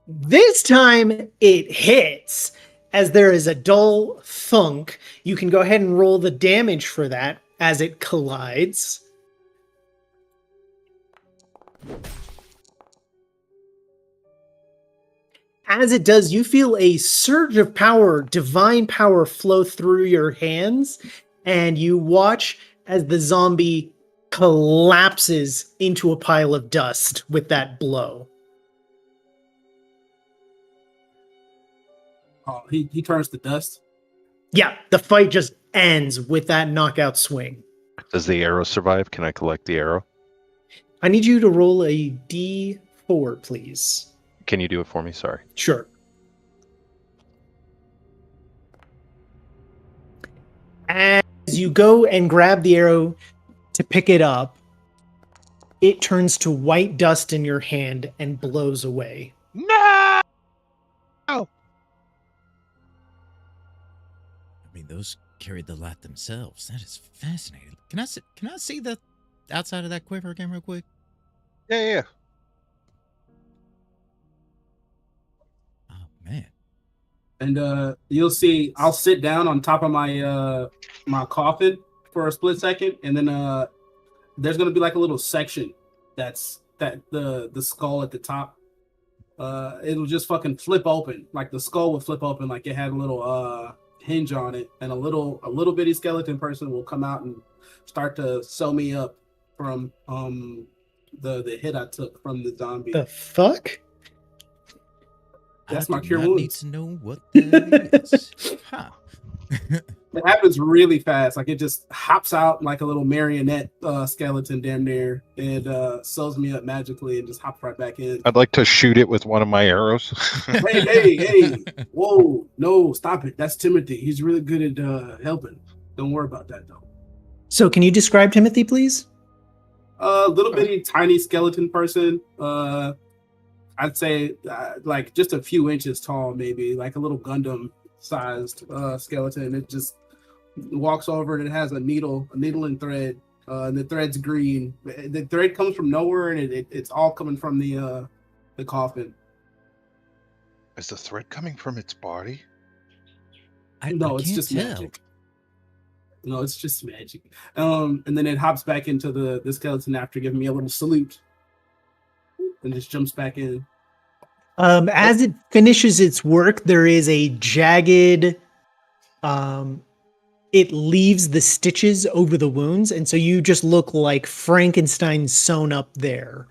This time it hits as there is a dull thunk. You can go ahead and roll the damage for that as it collides. As it does, you feel a surge of power, divine power, flow through your hands, and you watch as the zombie collapses into a pile of dust with that blow. Oh, he turns to dust. Yeah, the fight just ends with that knockout swing. Does the arrow survive? Can I collect the arrow? I need you to roll a D4, please. Can you do it for me? Sorry. Sure. As you go and grab the arrow to pick it up, it turns to white dust in your hand and blows away. No! I mean, those carried the light themselves. That is fascinating. Can I see the outside of that quiver again real quick? Yeah. Oh, man. And you'll see I'll sit down on top of my my coffin for a split second, and then there's gonna be like a little section that's the skull at the top. It'll just fucking flip open. Like the skull will flip open like it had a little hinge on it, and a little bitty skeleton person will come out and start to sew me up from the hit I took from the zombie. The fuck? That's I my do cure not wounds. need to know what that is. Huh. It happens really fast. Like it just hops out like a little marionette skeleton damn near, and sews me up magically and just hops right back in. I'd like to shoot it with one of my arrows. Hey, whoa, no, stop it. That's Timothy. He's really good at helping. Don't worry about that though. So can you describe Timothy, please? Little bitty tiny skeleton person. I'd say like just a few inches tall, maybe like a little Gundam sized skeleton. It just walks over and it has a needle and thread. And the thread's green. The thread comes from nowhere, and it's all coming from the coffin. Is the thread coming from its body? No, it's can't just tell. magic. No, it's just magic. And then it hops back into the skeleton after giving me a little salute, and just jumps back in. As it finishes its work, there is a jagged. It leaves the stitches over the wounds, and so you just look like Frankenstein sewn up there.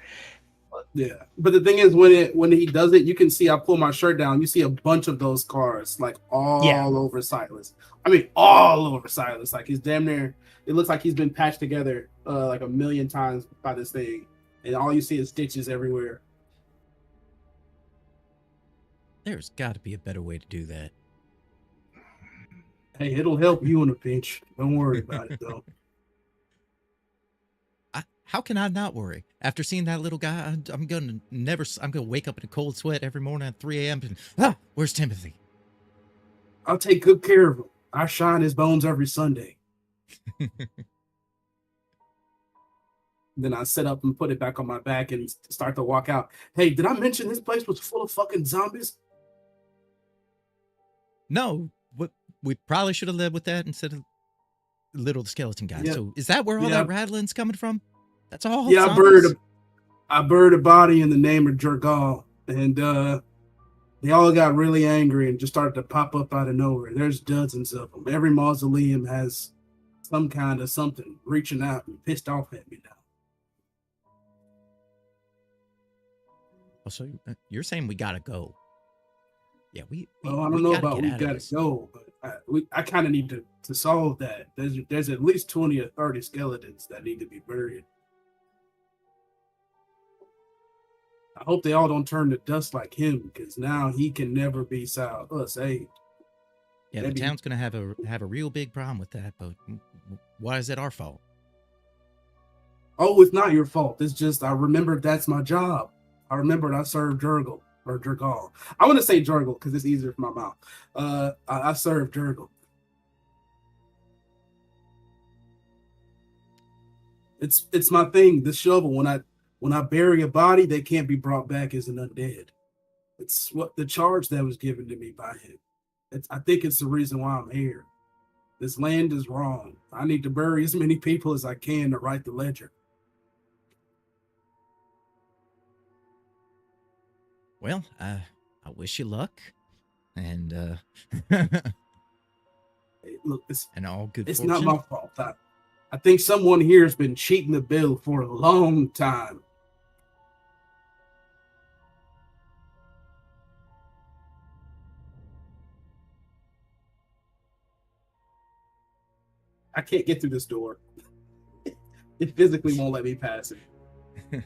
Yeah, but the thing is, when he does it, you can see I pull my shirt down. You see a bunch of those scars, like all over Silas. I mean, all over Silas. Like he's damn near. It looks like he's been patched together like a million times by this thing, and all you see is stitches everywhere. There's got to be a better way to do that. Hey, it'll help you in a pinch. Don't worry about it, though. How can I not worry? After seeing that little guy, I'm gonna wake up in a cold sweat every morning at 3 a.m. and where's Timothy? I'll take good care of him. I shine his bones every Sunday. Then I set up and put it back on my back and start to walk out. Hey, did I mention this place was full of fucking zombies? No, we probably should have led with that instead of little skeleton guy. Yeah. So is that where all that rattling's coming from? That's all. Yeah, zombies? I buried a body in the name of Jergal, and they all got really angry and just started to pop up out of nowhere. There's dozens of them. Every mausoleum has some kind of something reaching out and pissed off at me now. Oh, so you're saying we gotta go? Yeah, we I don't know about we gotta this. go, but I kind of need to solve that. There's at least 20 or 30 skeletons that need to be buried. I hope they all don't turn to dust like him, because now he can never be saved. Yeah, the town's gonna have a real big problem with that. But why is it our fault? Oh, it's not your fault. It's just I remembered that's my job. I remembered I served Jurgle. Or Jurgal. I want to say Jurgle because it's easier for my mouth. I serve Jurgle. It's my thing. The shovel. When I bury a body, they can't be brought back as an undead. It's what the charge that was given to me by him. I think it's the reason why I'm here. This land is wrong. I need to bury as many people as I can to write the ledger. Well, I wish you luck, and Hey, look, and all good. It's fortune. not my fault. I think someone here has been cheating the bill for a long time. I can't get through this door. It physically won't let me pass it.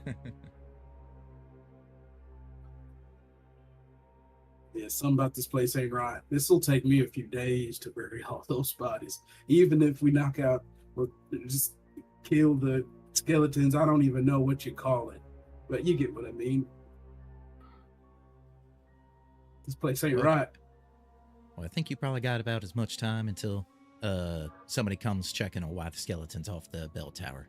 Yeah, something about this place ain't right. This will take me a few days to bury all those bodies. Even if we knock out or just kill the skeletons, I don't even know what you call it. But you get what I mean. This place ain't right. Well, I think you probably got about as much time until somebody comes checking on why the skeleton's off the bell tower.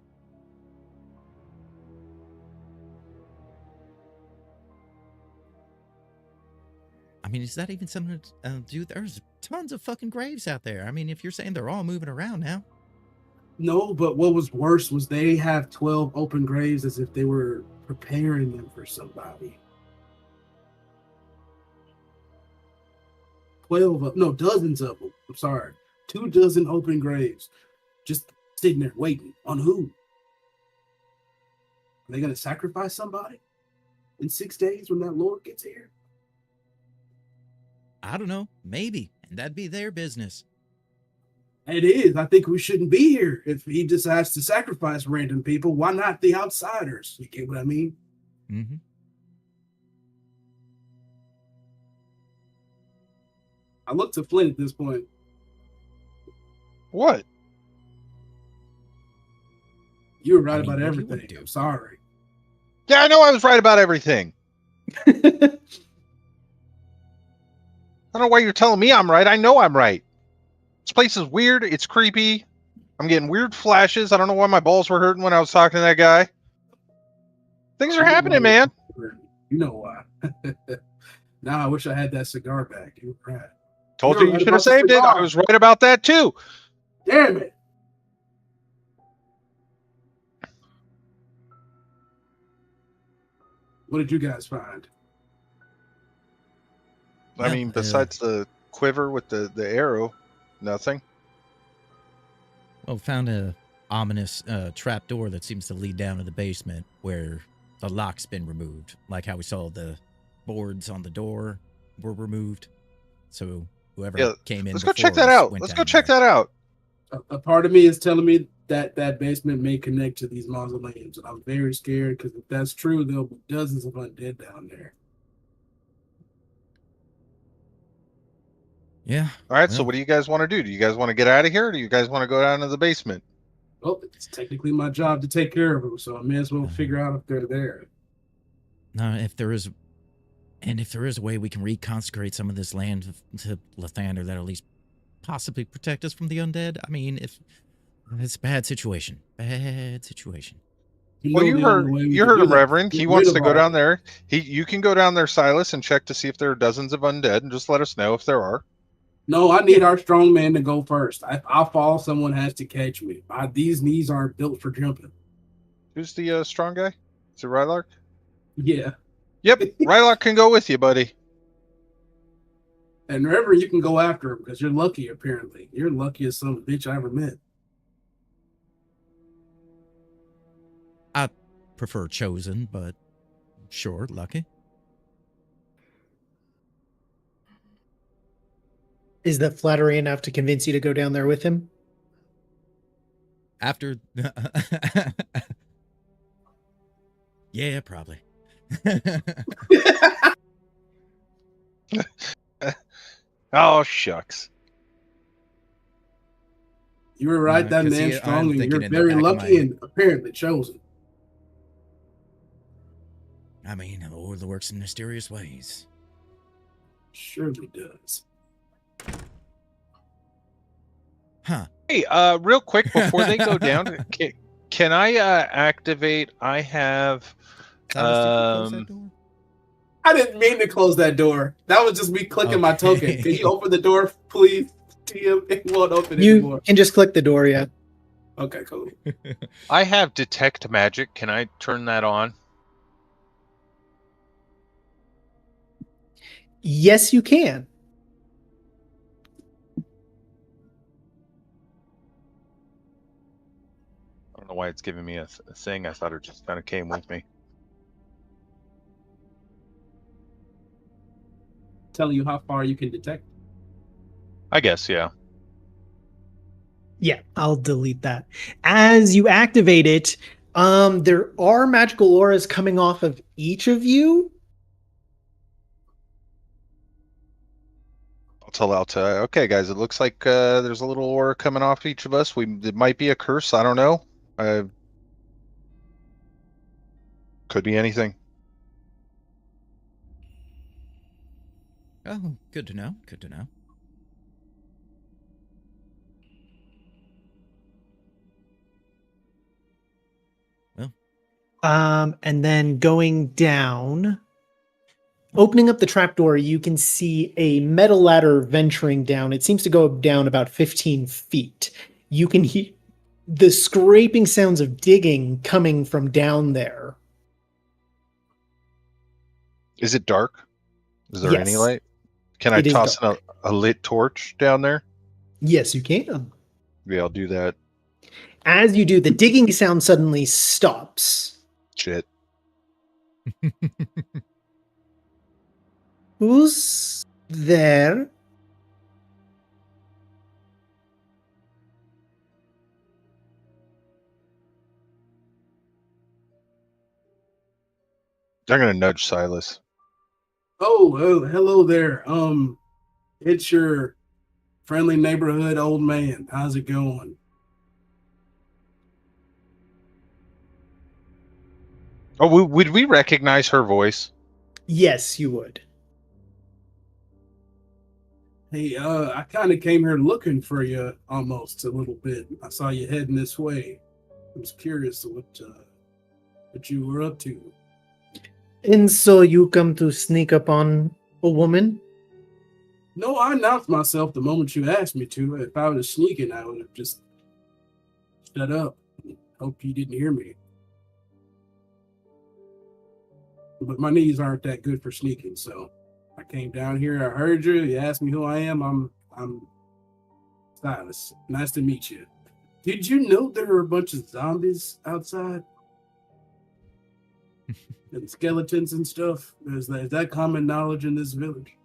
I mean, is that even something to do? There's tons of fucking graves out there. I mean, if you're saying they're all moving around now. No, but what was worse was they have 12 open graves as if they were preparing them for somebody. 12 dozens of them. I'm sorry. 24 open graves. Just sitting there waiting. On who? Are they going to sacrifice somebody in 6 days when that Lord gets here? I don't know. Maybe. And that'd be their business. It is. I think we shouldn't be here. If he decides to sacrifice random people, why not the outsiders? You get what I mean? Mm-hmm. I look to Flint at this point. What? You were right I mean, about what do you everything. do? I'm sorry. Yeah, I know I was right about everything. don't know why you're telling me I'm right. I know I'm right. This place is weird. It's creepy. I'm getting weird flashes. I don't know why my balls were hurting when I was talking to that guy. Things are happening, man. You know why. Now I wish I had that cigar back. You were right. Told You're you right should have about the saved it. cigar. I was right about that too. Damn it. What did you guys find? I Well, mean, besides the quiver with the arrow, nothing. Well, found a ominous trap door that seems to lead down to the basement where the lock's been removed. Like how we saw the boards on the door were removed. So whoever came in Let's go before check that us out. went Let's down go check there. that out. A part of me is telling me that that basement may connect to these mausoleums. And I'm very scared because if that's true, there'll be dozens of undead down there. Yeah. All right, so well, what do you guys want to do? Do you guys want to get out of here, or do you guys want to go down to the basement? Well, it's technically my job to take care of them, so I may as well figure out if they're there. No, if there is a way we can reconsecrate some of this land to Lathander that'll at least possibly protect us from the undead. I mean, if it's a bad situation. Bad situation. Well, you heard him, Reverend. He wants to go down there. You can go down there, Silas, and check to see if there are dozens of undead, and just let us know if there are. No, I need our strong man to go first. I'll fall. Someone has to catch me. These knees aren't built for jumping. Who's the strong guy? Is it Rylark? Yeah. Yep, Rylark can go with you, buddy. And Reverend, you can go after him because you're lucky, apparently. You're luckiest son of a bitch I ever met. I prefer chosen, but sure, lucky. Is that flattery enough to convince you to go down there with him? After yeah, probably. Oh, shucks. You were right, that 'cause man's I'm strong, and thinking you're in the very back of lucky my- and apparently chosen. I mean, the Lord works in mysterious ways. Surely does. Huh. Hey, real quick before they go down, can I activate? I have. Silas, did you close that door? I didn't mean to close that door. That was just me clicking my token. Can you open the door, please? TM, it won't open anymore. You can just click the door, yeah. Okay, cool. I have detect magic. Can I turn that on? Yes, you can. I don't know why it's giving me a thing. I thought it just kind of came with me. Telling you how far you can detect. I guess, yeah. Yeah, I'll delete that. As you activate it, there are magical auras coming off of each of you. I'll tell. Okay, guys, it looks like there's a little aura coming off each of us. It might be a curse. I don't know. Could be anything. Oh, good to know. Good to know. And then going down, opening up the trapdoor, you can see a metal ladder venturing down. It seems to go down about 15 feet. You can hear the scraping sounds of digging coming from down there. Is it dark? Is there any Yes. light? Can I It is toss dark. a lit torch down there? Yes, you can. Yeah, I'll do that. As you do, the digging sound suddenly stops. Shit. Who's there? I'm gonna nudge Silas. Oh, hello there. It's your friendly neighborhood old man. How's it going? Oh, would we recognize her voice? Yes, you would. Hey, I kind of came here looking for you almost a little bit. I saw you heading this way. I was curious what you were up to. And so you come to sneak up on a woman? No, I announced myself the moment you asked me to. If I was sneaking, I would have just shut up. Hope you didn't hear me. But my knees aren't that good for sneaking, so I came down here. I heard you. You asked me who I am. I'm Silas. Nice to meet you. Did you know there are a bunch of zombies outside? And skeletons and stuff? Is that common knowledge in this village?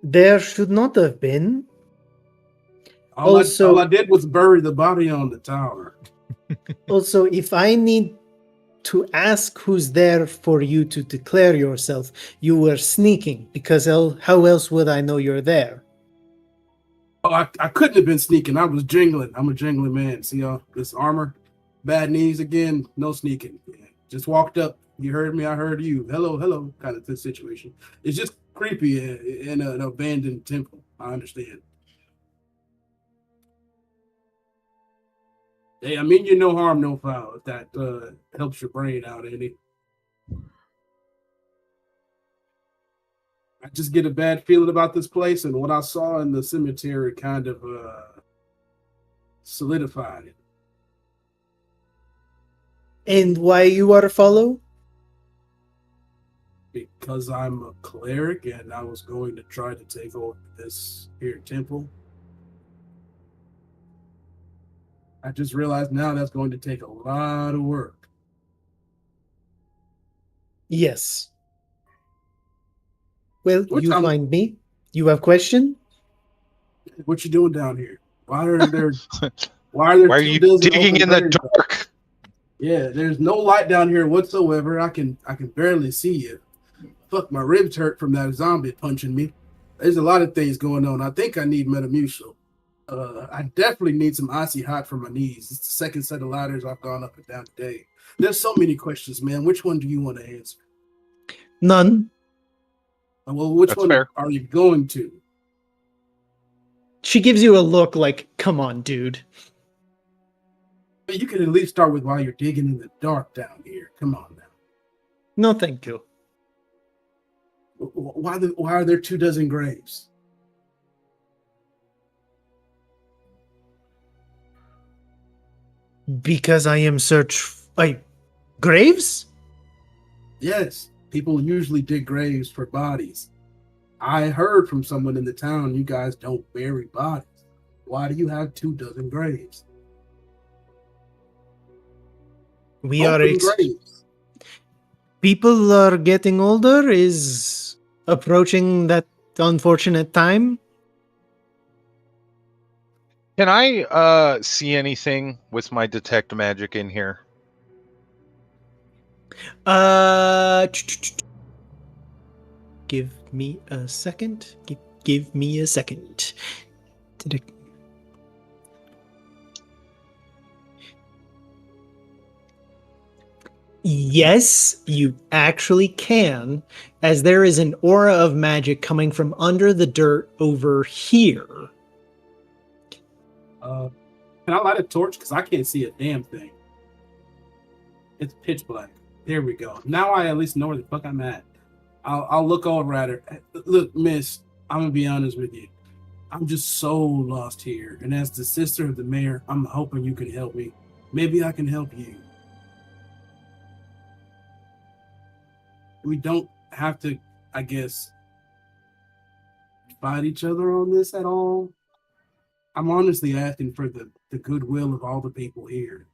There should not have been. All Also- I did was bury the body on the tower. Also, if I need to ask who's there for you to declare yourself, you were sneaking, because how else would I know you're there? Oh, I couldn't have been sneaking. I was jingling. I'm a jingling man. See this armor? Bad knees again. No sneaking. Yeah. Just walked up. You heard me. I heard you. Hello, hello. Kind of this situation. It's just creepy in an abandoned temple. I understand. Hey, I mean you no harm, no foul. If that helps your brain out any. I just get a bad feeling about this place, and what I saw in the cemetery kind of solidified it. And why you are follow? Because I'm a cleric and I was going to try to take over this here temple. I just realized now that's going to take a lot of work. Yes. Well, What you time- find me. You have question? What you doing down here? Why are there Why are 2 you dozen digging open in the graves? dark? Yeah, there's no light down here whatsoever. I can barely see you. Fuck, my ribs hurt from that zombie punching me. There's a lot of things going on. I think I need Metamucil. I definitely need some icy hot for my knees. It's the second set of ladders I've gone up and down today. There's so many questions, man. Which one do you want to answer? None. Well, which That's one fair. are you going to? She gives you a look like, come on, dude. You can at least start with why you're digging in the dark down here. Come on now. No, thank you. Why are there 2 dozen graves? Because I am graves? Yes, people usually dig graves for bodies. I heard from someone in the town you guys don't bury bodies. Why do you have 2 dozen graves? We are Open graves. people are getting older, is approaching that unfortunate time. Can I see anything with my detect magic in here? Give me a second. Give me a second. Yes, you actually can, as there is an aura of magic coming from under the dirt over here. Can I light a torch? Because I can't see a damn thing. It's pitch black. There we go. Now I at least know where the fuck I'm at. I'll look over at her. Look, miss, I'm going to be honest with you. I'm just so lost here. And as the sister of the mayor, I'm hoping you can help me. Maybe I can help you. We don't have to, I guess, fight each other on this at all. I'm honestly asking for the goodwill of all the people here.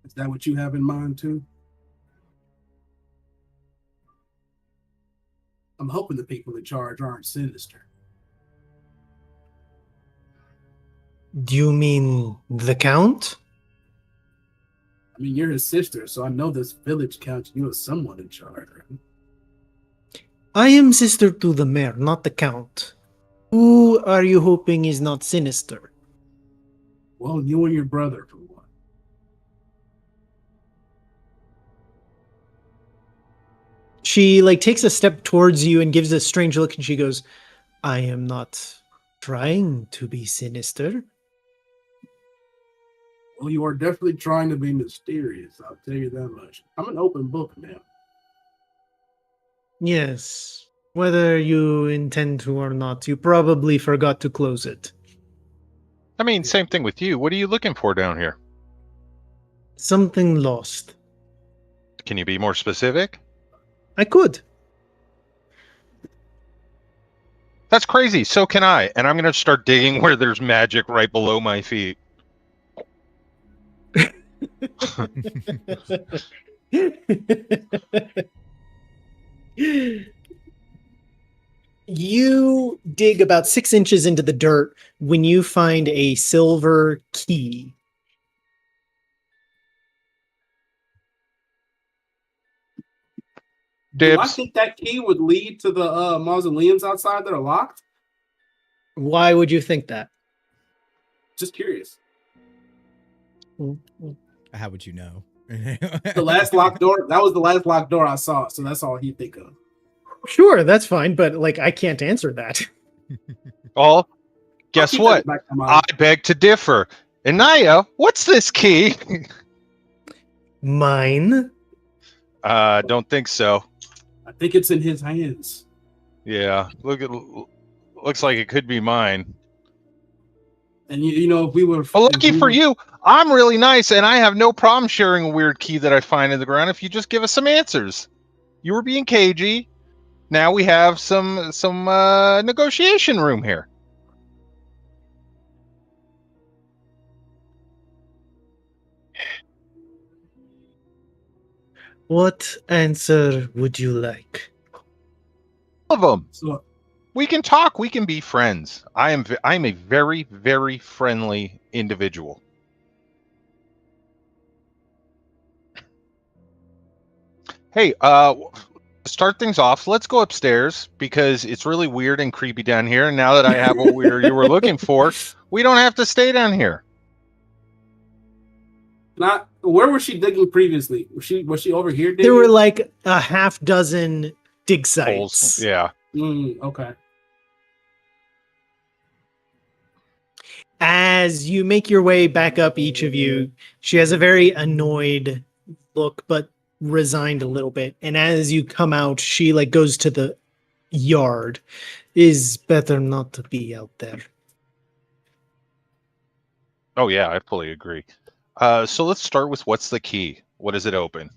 Is that what you have in mind too? I'm hoping the people in charge aren't sinister. Do you mean the Count? I mean, you're his sister, so I know this village counts you as someone in charge, right? I am sister to the mayor, not the Count. Who are you hoping is not sinister? Well, you and your brother, for one. She like takes a step towards you and gives a strange look, and she goes, "I am not trying to be sinister." Well, you are definitely trying to be mysterious. I'll tell you that much. I'm an open book now. Yes, whether you intend to or not, you probably forgot to close it. I mean, same thing with you. What are you looking for down here? Something lost. Can you be more specific? I could. That's crazy. So can I. And I'm going to start digging where there's magic right below my feet. You dig about 6 inches into the dirt when you find a silver key. Do I Dibs. think that key would lead to the mausoleums outside that are locked? Why would you think that? Just curious. How would you know? The last locked door, that was the last locked door I saw, so that's all he'd think of. Sure, that's fine, but like I can't answer that. Oh, I'll guess keep that what? in the back of my I mind. beg to differ. Anaya, what's this key? Mine? Don't think so. I think it's in his hands. Yeah, looks like it could be mine. And you know, if we were Well, if lucky we for were- you, I'm really nice, and I have no problem sharing a weird key that I find in the ground if you just give us some answers. You were being cagey. Now we have some negotiation room here. What answer would you like? All of them. So We can talk. We can be friends. I'm a very, very friendly individual. Hey, to start things off, let's go upstairs because it's really weird and creepy down here. And now that I have what you were looking for, we don't have to stay down here. not where was she digging previously? Was she over here digging? There were like a half dozen dig Holes. sites. Yeah. Okay. As you make your way back up, each of you, she has a very annoyed look, but resigned a little bit. And as you come out, she like goes to the yard. Is better not to be out there. Oh yeah, I fully agree. So let's start with what's the key? What does it open?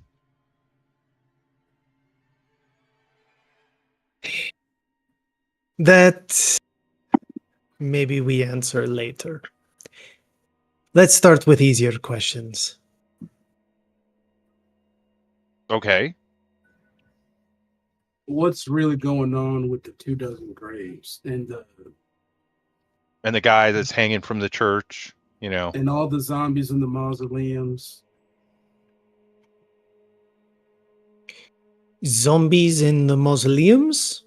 That maybe we answer later. Let's start with easier questions. Okay. What's really going on with the 24 graves and And the guy that's hanging from the church, you know. and all the zombies in the mausoleums? Zombies in the mausoleums?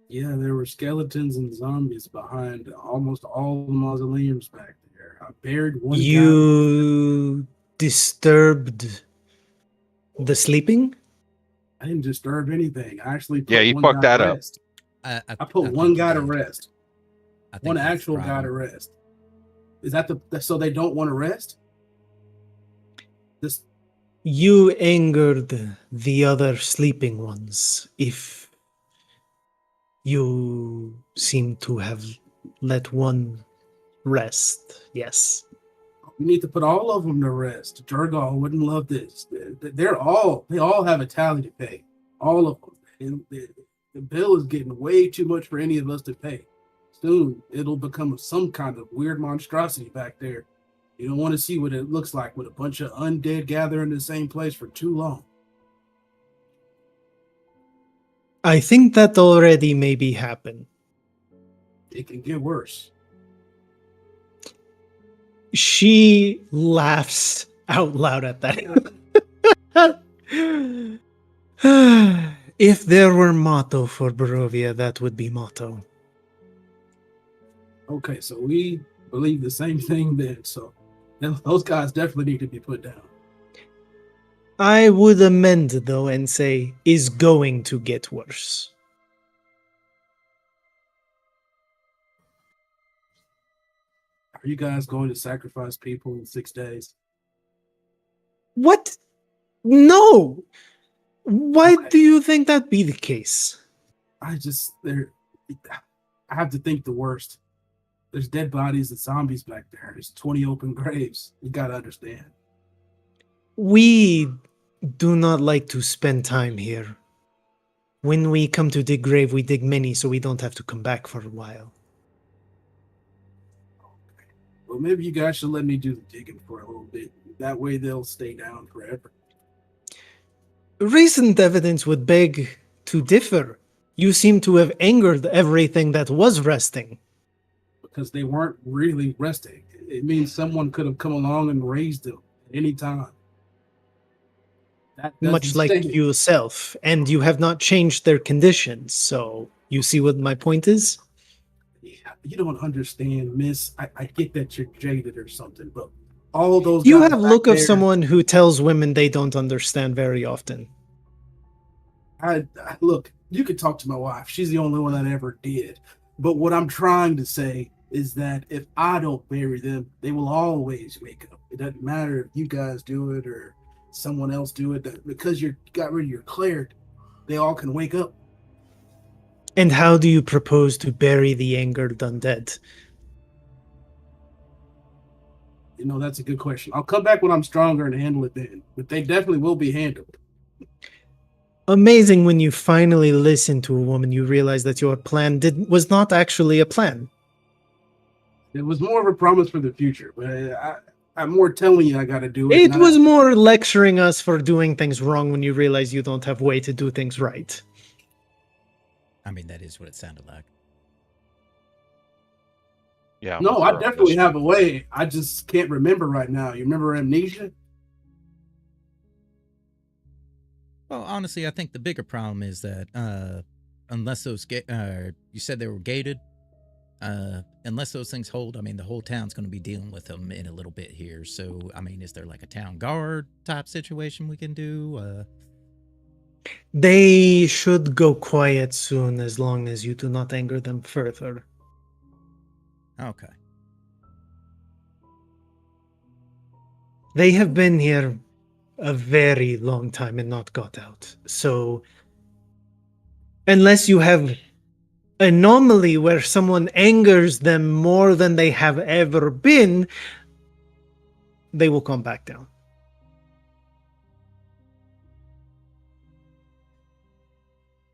Yeah, there were skeletons and zombies behind almost all the mausoleums back there. I buried one guy. You disturbed the sleeping? I didn't disturb anything. I actually put Yeah, you one fucked guy that to up. rest. I I put think one you guy to did. rest. I think One that's the actual guy to problem. rest. Is that so they don't want to rest? This You angered the other sleeping ones if you seem to have let one rest. Yes. we need to put all of them to rest. Jurgal wouldn't love this. They all have a tally to pay. All of them. And the bill is getting way too much for any of us to pay. Soon it'll become some kind of weird monstrosity back there. You don't want to see what it looks like with a bunch of undead gathering in the same place for too long. I think that already maybe happened. It can get worse. She laughs out loud at that. If there were motto for Barovia, that would be motto. Okay, so we believe the same thing then. So those guys definitely need to be put down. I would amend, though, and say, is going to get worse. Are you guys going to sacrifice people in 6 days? What? No! Why Okay. do you think that'd be the case? I have to think the worst. There's dead bodies and zombies back there. There's 20 open graves. You gotta understand. We do not like to spend time here. When we come to dig grave, we dig many so we don't have to come back for a while. Well, maybe you guys should let me do the digging for a little bit. That way they'll stay down forever. Recent evidence would beg to differ. You seem to have angered everything that was resting. Because they weren't really resting. It means someone could have come along and raised them at any time. That Much doesn't like say- yourself, and you have not changed their conditions, so you see what my point is? You don't understand, miss. I get that you're jaded or something, but all those You guys have back look of there- someone who tells women they don't understand very often. I look, you could talk to my wife. She's the only one that ever did. But what I'm trying to say is that if I don't bury them, they will always wake up. It doesn't matter if you guys do it or someone else do it. Because you got rid of your cleric, they all can wake up. And how do you propose to bury the angered undead? You know, that's a good question. I'll come back when I'm stronger and handle it then. But they definitely will be handled. Amazing when you finally listen to a woman, you realize that your plan was not actually a plan. It was more of a promise for the future, but I'm more telling you I got to do it. It was more lecturing us for doing things wrong when you realize you don't have way to do things right. I mean, that is what it sounded like. Yeah. No, I definitely have a way. I just can't remember right now. You remember amnesia? Well, honestly, I think the bigger problem is that unless those you said they were gated, unless those things hold, I mean, the whole town's going to be dealing with them in a little bit here. So, I mean, is there like a town guard type situation we can do? They should go quiet soon as long as you do not anger them further. Okay. They have been here a very long time and not got out. So, unless you have anomaly where someone angers them more than they have ever been, they will come back down.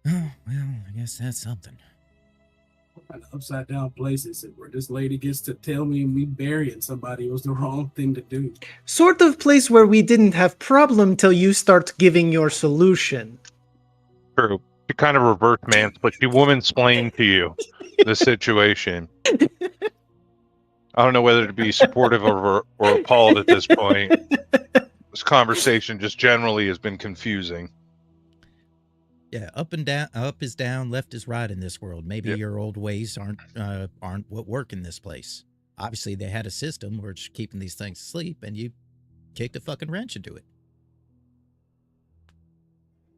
Oh, well, I guess that's something. What kind of upside down place is it where this lady gets to tell me me burying somebody was the wrong thing to do? Sort of place where we didn't have problem till you start giving your solution. True. She kind of reverse mans, but she woman-splained to you the situation. I don't know whether to be supportive or appalled at this point. This conversation just generally has been confusing. Yeah, up and down, up is down, left is right in this world. Maybe Yep. your old ways aren't what work in this place. Obviously, they had a system where it's keeping these things asleep, and you kicked a fucking wrench into it.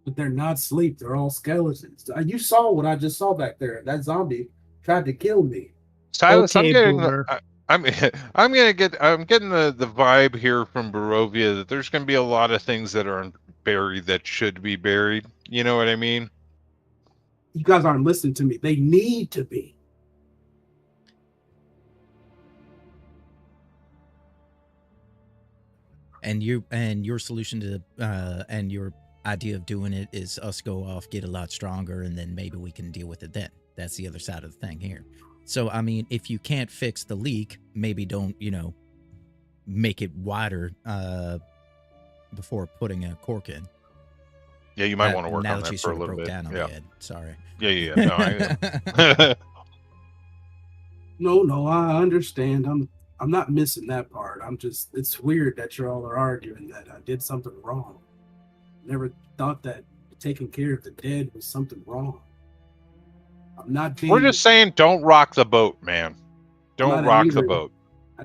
But they're not asleep. They're all skeletons. You saw what I just saw back there. That zombie tried to kill me. Silas, Okay, I'm getting Boomer. I'm getting the vibe here from Barovia that there's going to be a lot of things that aren't buried that should be buried. You know what I mean? You guys aren't listening to me. They need to be. And your solution to and your idea of doing it is us go off, get a lot stronger, and then maybe we can deal with it then. That's the other side of the thing here. So, I mean, if you can't fix the leak, maybe don't, make it wider before putting a cork in. Yeah, you might want to work now on that you that for a sort of little broke bit. down on Yeah. the head. Sorry. Yeah. No, No, I understand. I'm not missing that part. It's weird that you all are arguing that I did something wrong. Never thought that taking care of the dead was something wrong. I'm not being. We're just saying, don't rock the boat, man. Don't I'm not rock the angry. boat.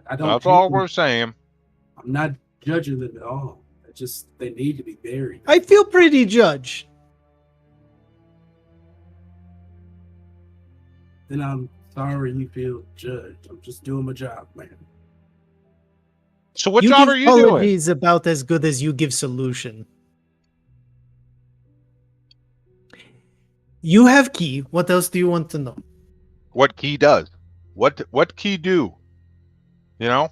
I don't. That's hate all them. we're saying. I'm not judging them at all. they need to be buried. I feel pretty judged. Then I'm sorry you feel judged. I'm just doing my job, man. So what You job give are you doing? apologies about as good as you give solution. You have key. What else do you want to know? What key does? What key do? You know?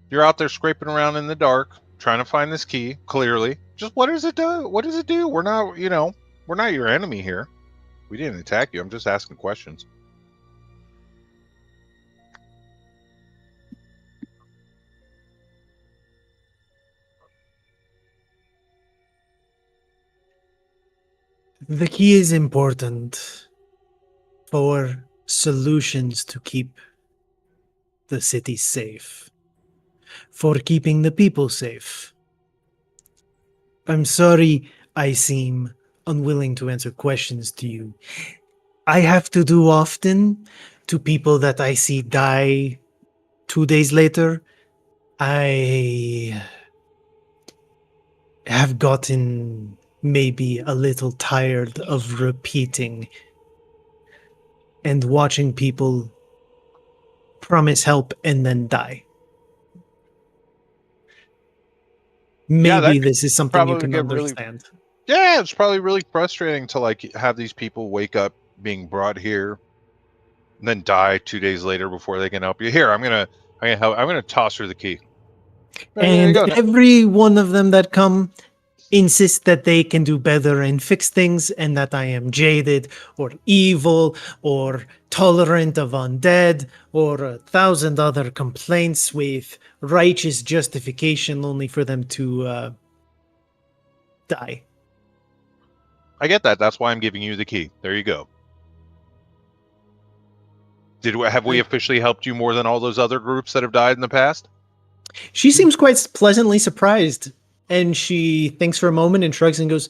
You're out there scraping around in the dark, trying to find this key, clearly. Just what does it do? What does it do? We're not, we're not your enemy here. We didn't attack you. I'm just asking questions. The key is important for solutions to keep the city safe, for keeping the people safe. I'm sorry I seem unwilling to answer questions to you. I have to do often to people that I see die 2 days later. I have gotten maybe a little tired of repeating and watching people promise help and then die. Maybe this is something you probably can get really- understand. Yeah, it's probably really frustrating to have these people wake up being brought here and then die 2 days later before they can help you. Here, I'm gonna toss her the key. There you And go. every one of them that come insist that they can do better and fix things, and that I am jaded or evil or tolerant of undead or 1,000 other complaints with righteous justification only for them to die. I get that. That's why I'm giving you the key. There you go. Have we officially helped you more than all those other groups that have died in the past? She seems quite pleasantly surprised, and she thinks for a moment and shrugs and goes,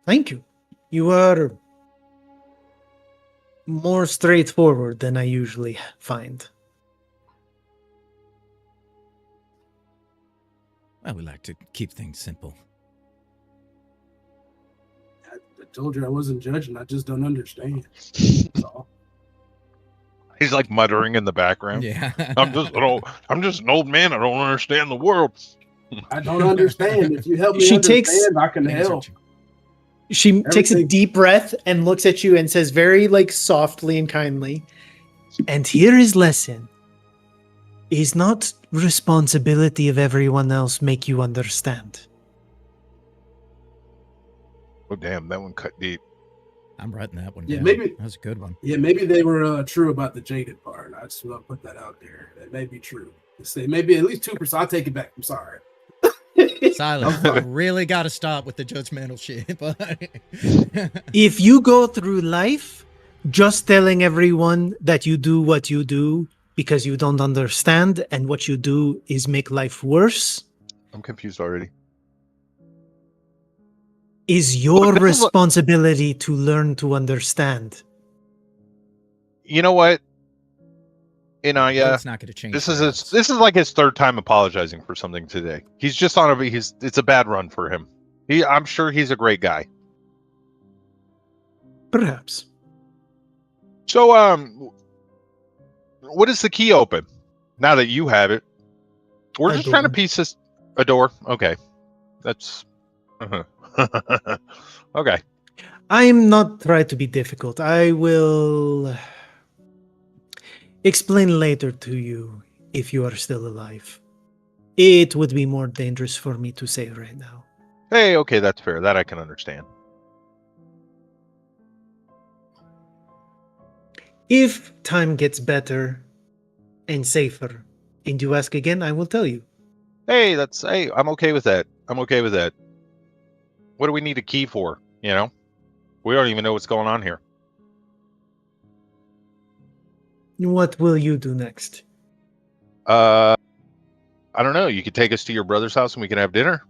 "Thank you. You are more straightforward than I usually find." Well, we like to keep things simple. I told you I wasn't judging. I just don't understand. That's all. He's like muttering in the background. Yeah. I'm just an old man. I don't understand the world. I don't understand. If you help me She understand, I can Things are help. She takes a Everything- deep breath and looks at you and says very softly and kindly, "And here is lesson. Is not responsibility of everyone else make you understand." Oh damn, that one cut deep. I'm writing that one Yeah, down. maybe- That was a good one. Yeah, maybe they were true about the jaded part. I just want to put that out there. That may be true. Say maybe at least 2%. I'll take it back. I'm sorry. Silas, you really got to stop with the judgmental shit. If you go through life just telling everyone that you do what you do because you don't understand and what you do is make life worse, I'm confused already. is your Look, this is what- responsibility to learn to understand. You know what? Yeah, It's not going to change. this for is us. this is like his third time apologizing for something today. He's just on a it's a bad run for him. I'm sure he's a great guy. Perhaps. So what does the key open? Now that you have it, we're A just trying to door. piece this. A door. Okay, that's okay. I'm not trying to be difficult. I will explain later to you if you are still alive. It would be more dangerous for me to say right now. Hey, okay, that's fair. That I can understand. If time gets better and safer, and you ask again, I will tell you. Hey, I'm okay with that. I'm okay with that. What do we need a key for? We don't even know what's going on here. What will you do next? I don't know. You could take us to your brother's house and we can have dinner.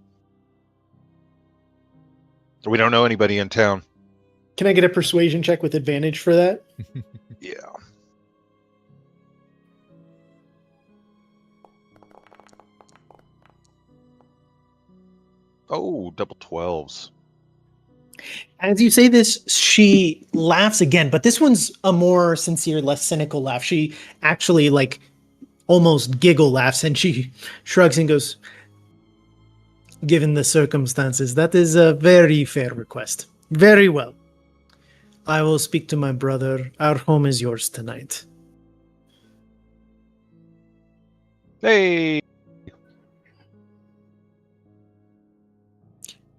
We don't know anybody in town. Can I get a persuasion check with advantage for that? Yeah. Oh, double 12s. As you say this, she laughs again, but this one's a more sincere, less cynical laugh. She actually like almost giggle laughs, and she shrugs and goes, "Given the circumstances, that is a very fair request. Very well. I will speak to my brother. Our home is yours tonight." Hey.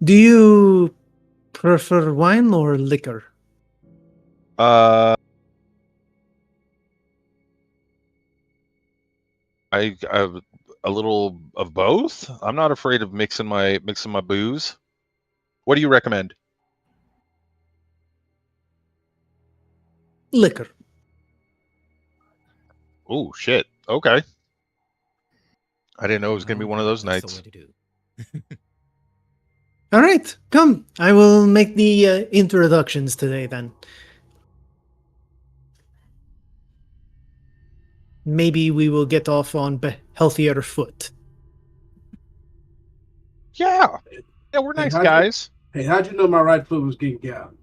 Do you prefer wine or liquor? I a little of both. I'm not afraid of mixing my booze. What do you recommend? Liquor. Oh shit. Okay. I didn't know it was gonna be one of those That's the nights. way to do it. All right, come. I will make the introductions today then. Maybe we will get off on healthier foot. Yeah. Yeah, we're Hey, nice how'd you- guys. Hey, how'd you know my right foot was getting out?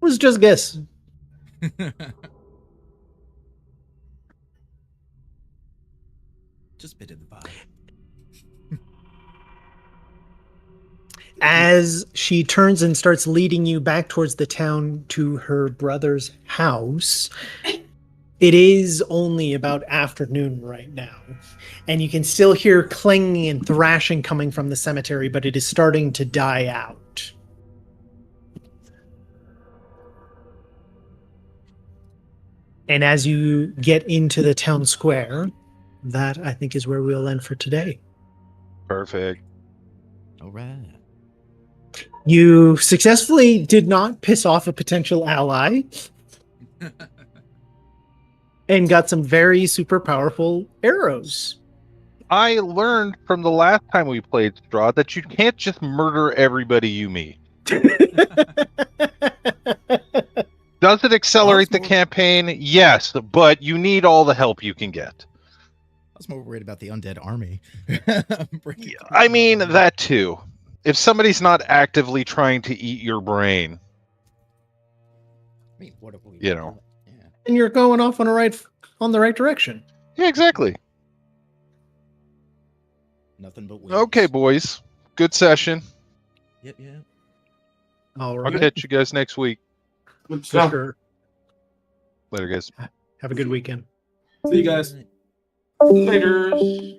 Was just guess. Just a bit of the vibe. As she turns and starts leading you back towards the town to her brother's house, it is only about afternoon right now. And you can still hear clanging and thrashing coming from the cemetery, but it is starting to die out. And as you get into the town square, that I think is where we'll end for today. Perfect. All right. You successfully did not piss off a potential ally and got some very super powerful arrows. I learned from the last time we played Strahd that you can't just murder everybody you meet. Does it accelerate the more- campaign? Yes, but you need all the help you can get. I was more worried about the undead army. I mean, that too. If somebody's not actively trying to eat your brain, I mean, what have we? you know. Yeah. And you're going off on the right direction. Yeah, exactly. Nothing but wins. Okay, boys. Good session. Yep. Yep. All I'll right. catch you guys next week. Good For stuff. sure. Later, guys. Have a good weekend. See you guys. All right. Later.